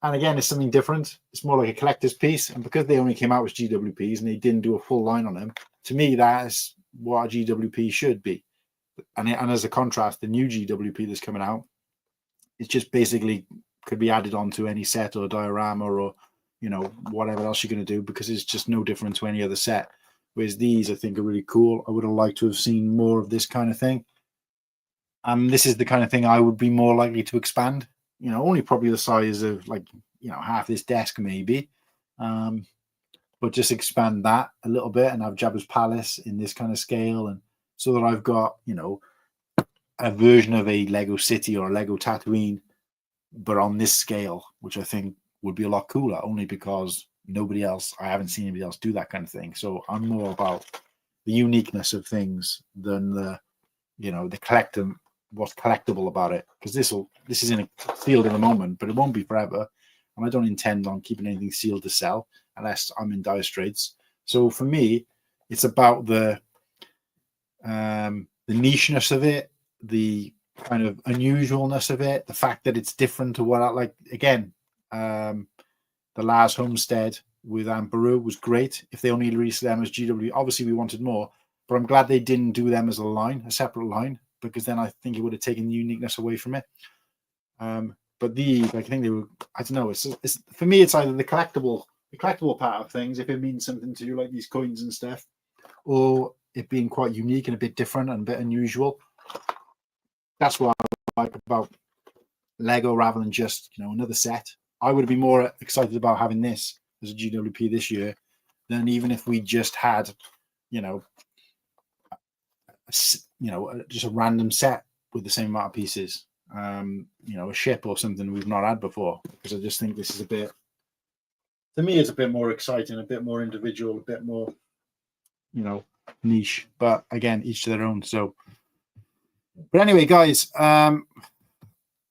And again, it's something different. It's more like a collector's piece. And because they only came out as GWPs and they didn't do a full line on them, to me, that is what a GWP should be. And as a contrast, the new GWP that's coming out, it's just basically could be added onto any set or diorama or, you know, whatever else you're going to do, because it's just no different to any other set. Whereas these, I think, are really cool. I would have liked to have seen more of this kind of thing. This is the kind of thing I would be more likely to expand. You know, only probably the size of, like, you know, half this desk maybe. But just expand that a little bit and have Jabba's Palace in this kind of scale. And so that I've got, you know, a version of a Lego City or a Lego Tatooine, but on this scale, which I think would be a lot cooler, only because I haven't seen anybody else do that kind of thing. So I'm more about the uniqueness of things than the, you know, the what's collectible about it. Because this is sealed in a moment, but it won't be forever. And I don't intend on keeping anything sealed to sell unless I'm in dire straits. So for me, it's about the nicheness of it, the kind of unusualness of it, the fact that it's different to what I like. Again, the Lars Homestead with Amperu was great. If they only released them as GW, obviously we wanted more, but I'm glad they didn't do them as a separate line, because then I think it would have taken the uniqueness away from it. But these, I think they were, I don't know, it's for me, it's either the collectible part of things, if it means something to you, like these coins and stuff, or it being quite unique and a bit different and a bit unusual. That's what I like about Lego, rather than just, you know, another set. I would be more excited about having this as a GWP this year than even if we just had, you know, just a random set with the same amount of pieces. You know, a ship or something we've not had before, because I just think this is a bit, to me, it's a bit more exciting, a bit more individual, a bit more, you know, niche. But again, each to their own. So, but anyway, guys,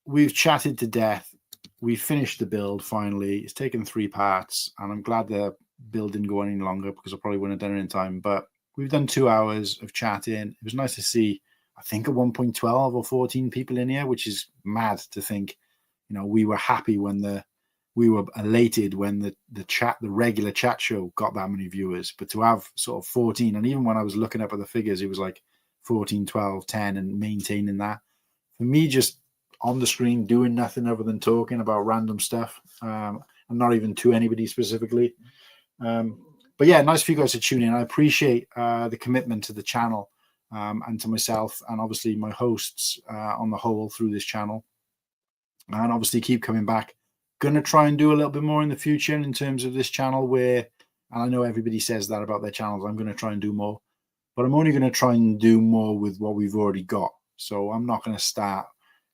we've chatted to death. We finished the build finally. It's taken 3 parts, and I'm glad the build didn't go any longer because I probably wouldn't have done it in time. But we've done 2 hours of chatting. It was nice to see, I think, at 1.12 or 14 people in here, which is mad to think. You know, we were happy when we were elated when the regular chat show got that many viewers. But to have sort of 14, and even when I was looking up at the figures, it was like 14, 12, 10, and maintaining that. For me, just on the screen doing nothing other than talking about random stuff, and not even to anybody specifically. But yeah, nice for you guys to tune in. I appreciate the commitment to the channel and to myself, and obviously my hosts on the whole through this channel. And obviously keep coming back. Gonna try and do a little bit more in the future in terms of this channel, where, and I know everybody says that about their channels, I'm going to try and do more, but I'm only going to try and do more with what we've already got. So I'm not going to start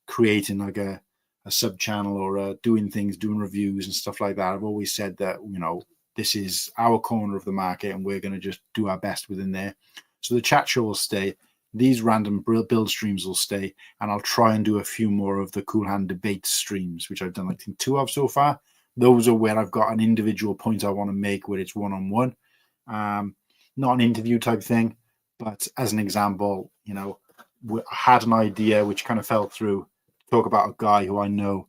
creating like a sub channel or doing reviews and stuff like that. I've always said that, you know, this is our corner of the market and we're going to just do our best within there. So the chat show will stay. These random build streams will stay, and I'll try and do a few more of the Cool Hand debate streams, which I've done, I think, 2 of so far. Those are where I've got an individual point I want to make, where it's one-on-one, not an interview type thing. But as an example, you know, I had an idea which kind of fell through. Talk about a guy who I know,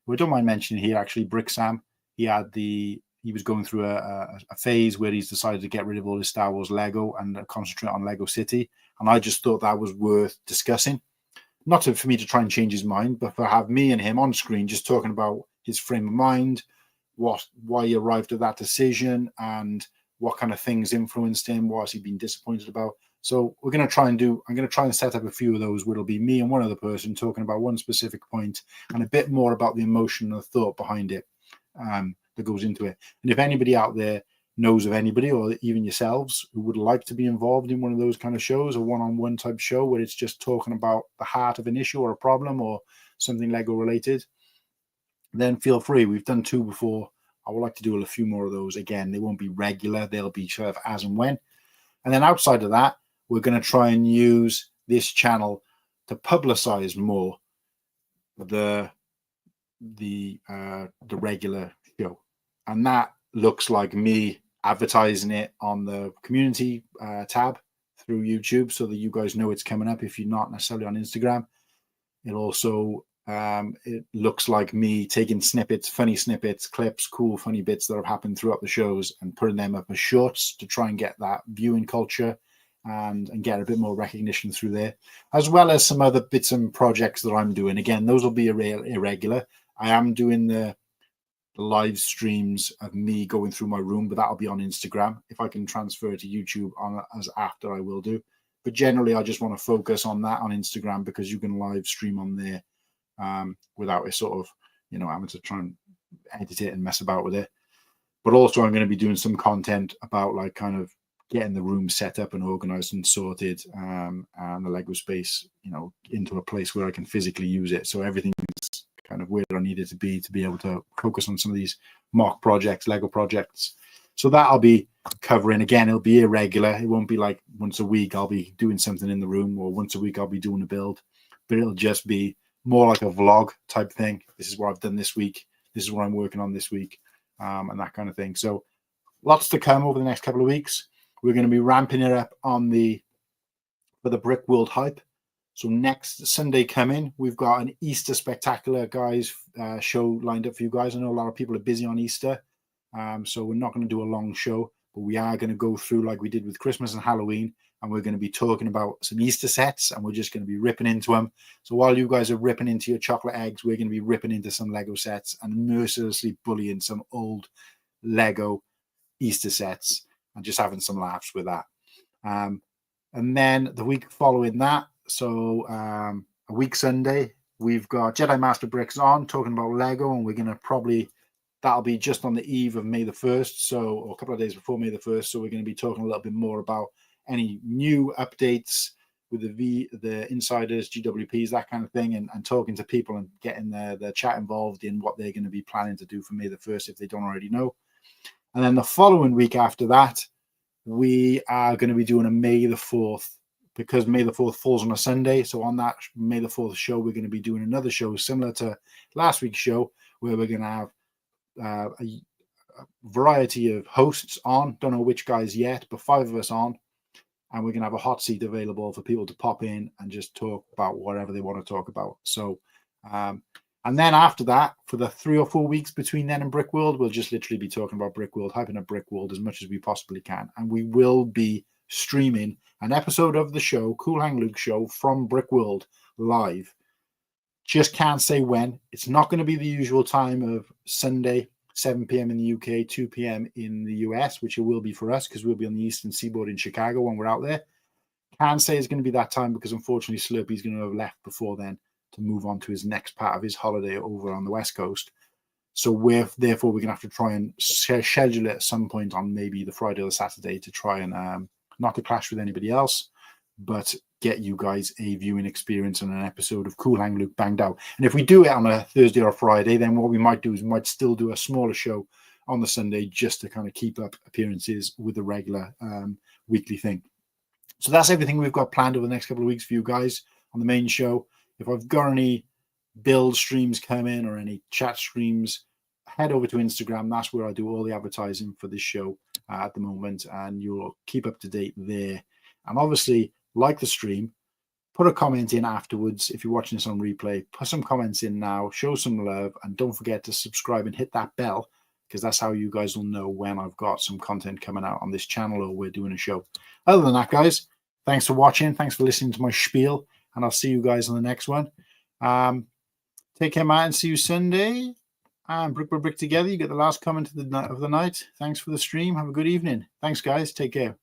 who I don't mind mentioning here, actually, Brick Sam. He was going through a phase where he's decided to get rid of all his Star Wars Lego and concentrate on Lego City. And I just thought that was worth discussing. Not for me to try and change his mind, but for have me and him on screen just talking about his frame of mind, why he arrived at that decision, and what kind of things influenced him, what has he been disappointed about. So I'm going to try and set up a few of those where it'll be me and one other person talking about one specific point and a bit more about the emotion and the thought behind it that goes into it. And if anybody out there knows of anybody, or even yourselves, who would like to be involved in one of those kind of shows, a one-on-one type show where it's just talking about the heart of an issue or a problem or something Lego related, then feel free. We've done 2 before. I would like to do a few more of those. Again, they won't be regular. They'll be sort of as and when. And then outside of that, we're going to try and use this channel to publicize more the regular show. And that looks like me advertising it on the community tab through YouTube, so that you guys know it's coming up if you're not necessarily on Instagram. It also it looks like me taking snippets, funny snippets, clips, cool funny bits that have happened throughout the shows and putting them up as shorts to try and get that viewing culture and get a bit more recognition through there, as well as some other bits and projects that I'm doing. Again, those will be irregular. I am doing the live streams of me going through my room, but that'll be on Instagram. If I can transfer it to YouTube as after, I will do. But generally, I just want to focus on that on Instagram, because you can live stream on there without a sort of, you know, having to try and edit it and mess about with it. But also, I'm going to be doing some content about like kind of getting the room set up and organized and sorted, and the Lego space, you know, into a place where I can physically use it. So everything is kind of where I needed to be able to focus on some of these mock projects, Lego projects. So that I'll be covering. Again, it'll be irregular. It won't be like once a week I'll be doing something in the room, or once a week I'll be doing a build, but it'll just be more like a vlog type thing. This is what I've done this week. This is what I'm working on this week, and that kind of thing. So lots to come over the next couple of weeks. We're going to be ramping it up for the Brick World hype. So next Sunday coming, we've got an Easter Spectacular, guys, show lined up for you guys. I know a lot of people are busy on Easter, so we're not going to do a long show, but we are going to go through like we did with Christmas and Halloween, and we're going to be talking about some Easter sets, and we're just going to be ripping into them. So while you guys are ripping into your chocolate eggs, we're going to be ripping into some Lego sets and mercilessly bullying some old Lego Easter sets and just having some laughs with that. And then the week following that, so a week Sunday, we've got Jedi Master Bricks on talking about Lego, and we're going to that'll be just on the eve of May the 1st, or a couple of days before May the 1st. So we're going to be talking a little bit more about any new updates with the insiders, GWPs, that kind of thing, and talking to people and getting their chat involved in what they're going to be planning to do for May the 1st if they don't already know. And then the following week after that, we are going to be doing a May the 4th, because May the 4th falls on a Sunday. So on that May the 4th show, we're going to be doing another show similar to last week's show, where we're going to have variety of hosts on. Don't know which guys yet, but 5 of us on. And we're going to have a hot seat available for people to pop in and just talk about whatever they want to talk about. So, and then after that, for the 3 or 4 weeks between then and Brickworld, we'll just literally be talking about Brickworld, hyping up Brickworld as much as we possibly can. And we will be streaming an episode of the show, Cool Hang Luke Show, from Brickworld live. Just can't say when. It's not going to be the usual time of Sunday, 7 p.m. in the UK, 2 p.m. in the US, which it will be for us because we'll be on the Eastern Seaboard in Chicago when we're out there. Can't say it's going to be that time because unfortunately Slurpy's going to have left before then to move on to his next part of his holiday over on the West Coast. So therefore we're going to have to try and schedule it at some point on maybe the Friday or the Saturday to try and not to clash with anybody else, but get you guys a viewing experience and an episode of Cool Hang Luke banged out. And if we do it on a Thursday or Friday, then what we might do is we might still do a smaller show on the Sunday just to kind of keep up appearances with the regular weekly thing. So that's everything we've got planned over the next couple of weeks for you guys on the main show. If I've got any build streams come in or any chat streams, head over to Instagram. That's where I do all the advertising for this show at the moment, and you'll keep up to date there. And obviously, like the stream, put a comment in afterwards. If you're watching this on replay, put some comments in now, show some love, and don't forget to subscribe and hit that bell, because that's how you guys will know when I've got some content coming out on this channel or we're doing a show. Other than that, guys, thanks for watching. Thanks for listening to my spiel, and I'll see you guys on the next one. Take care, Matt, and see you Sunday. And brick together. You get the last comment of the night. Thanks for the stream. Have a good evening. Thanks, guys. Take care.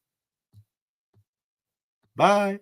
Bye.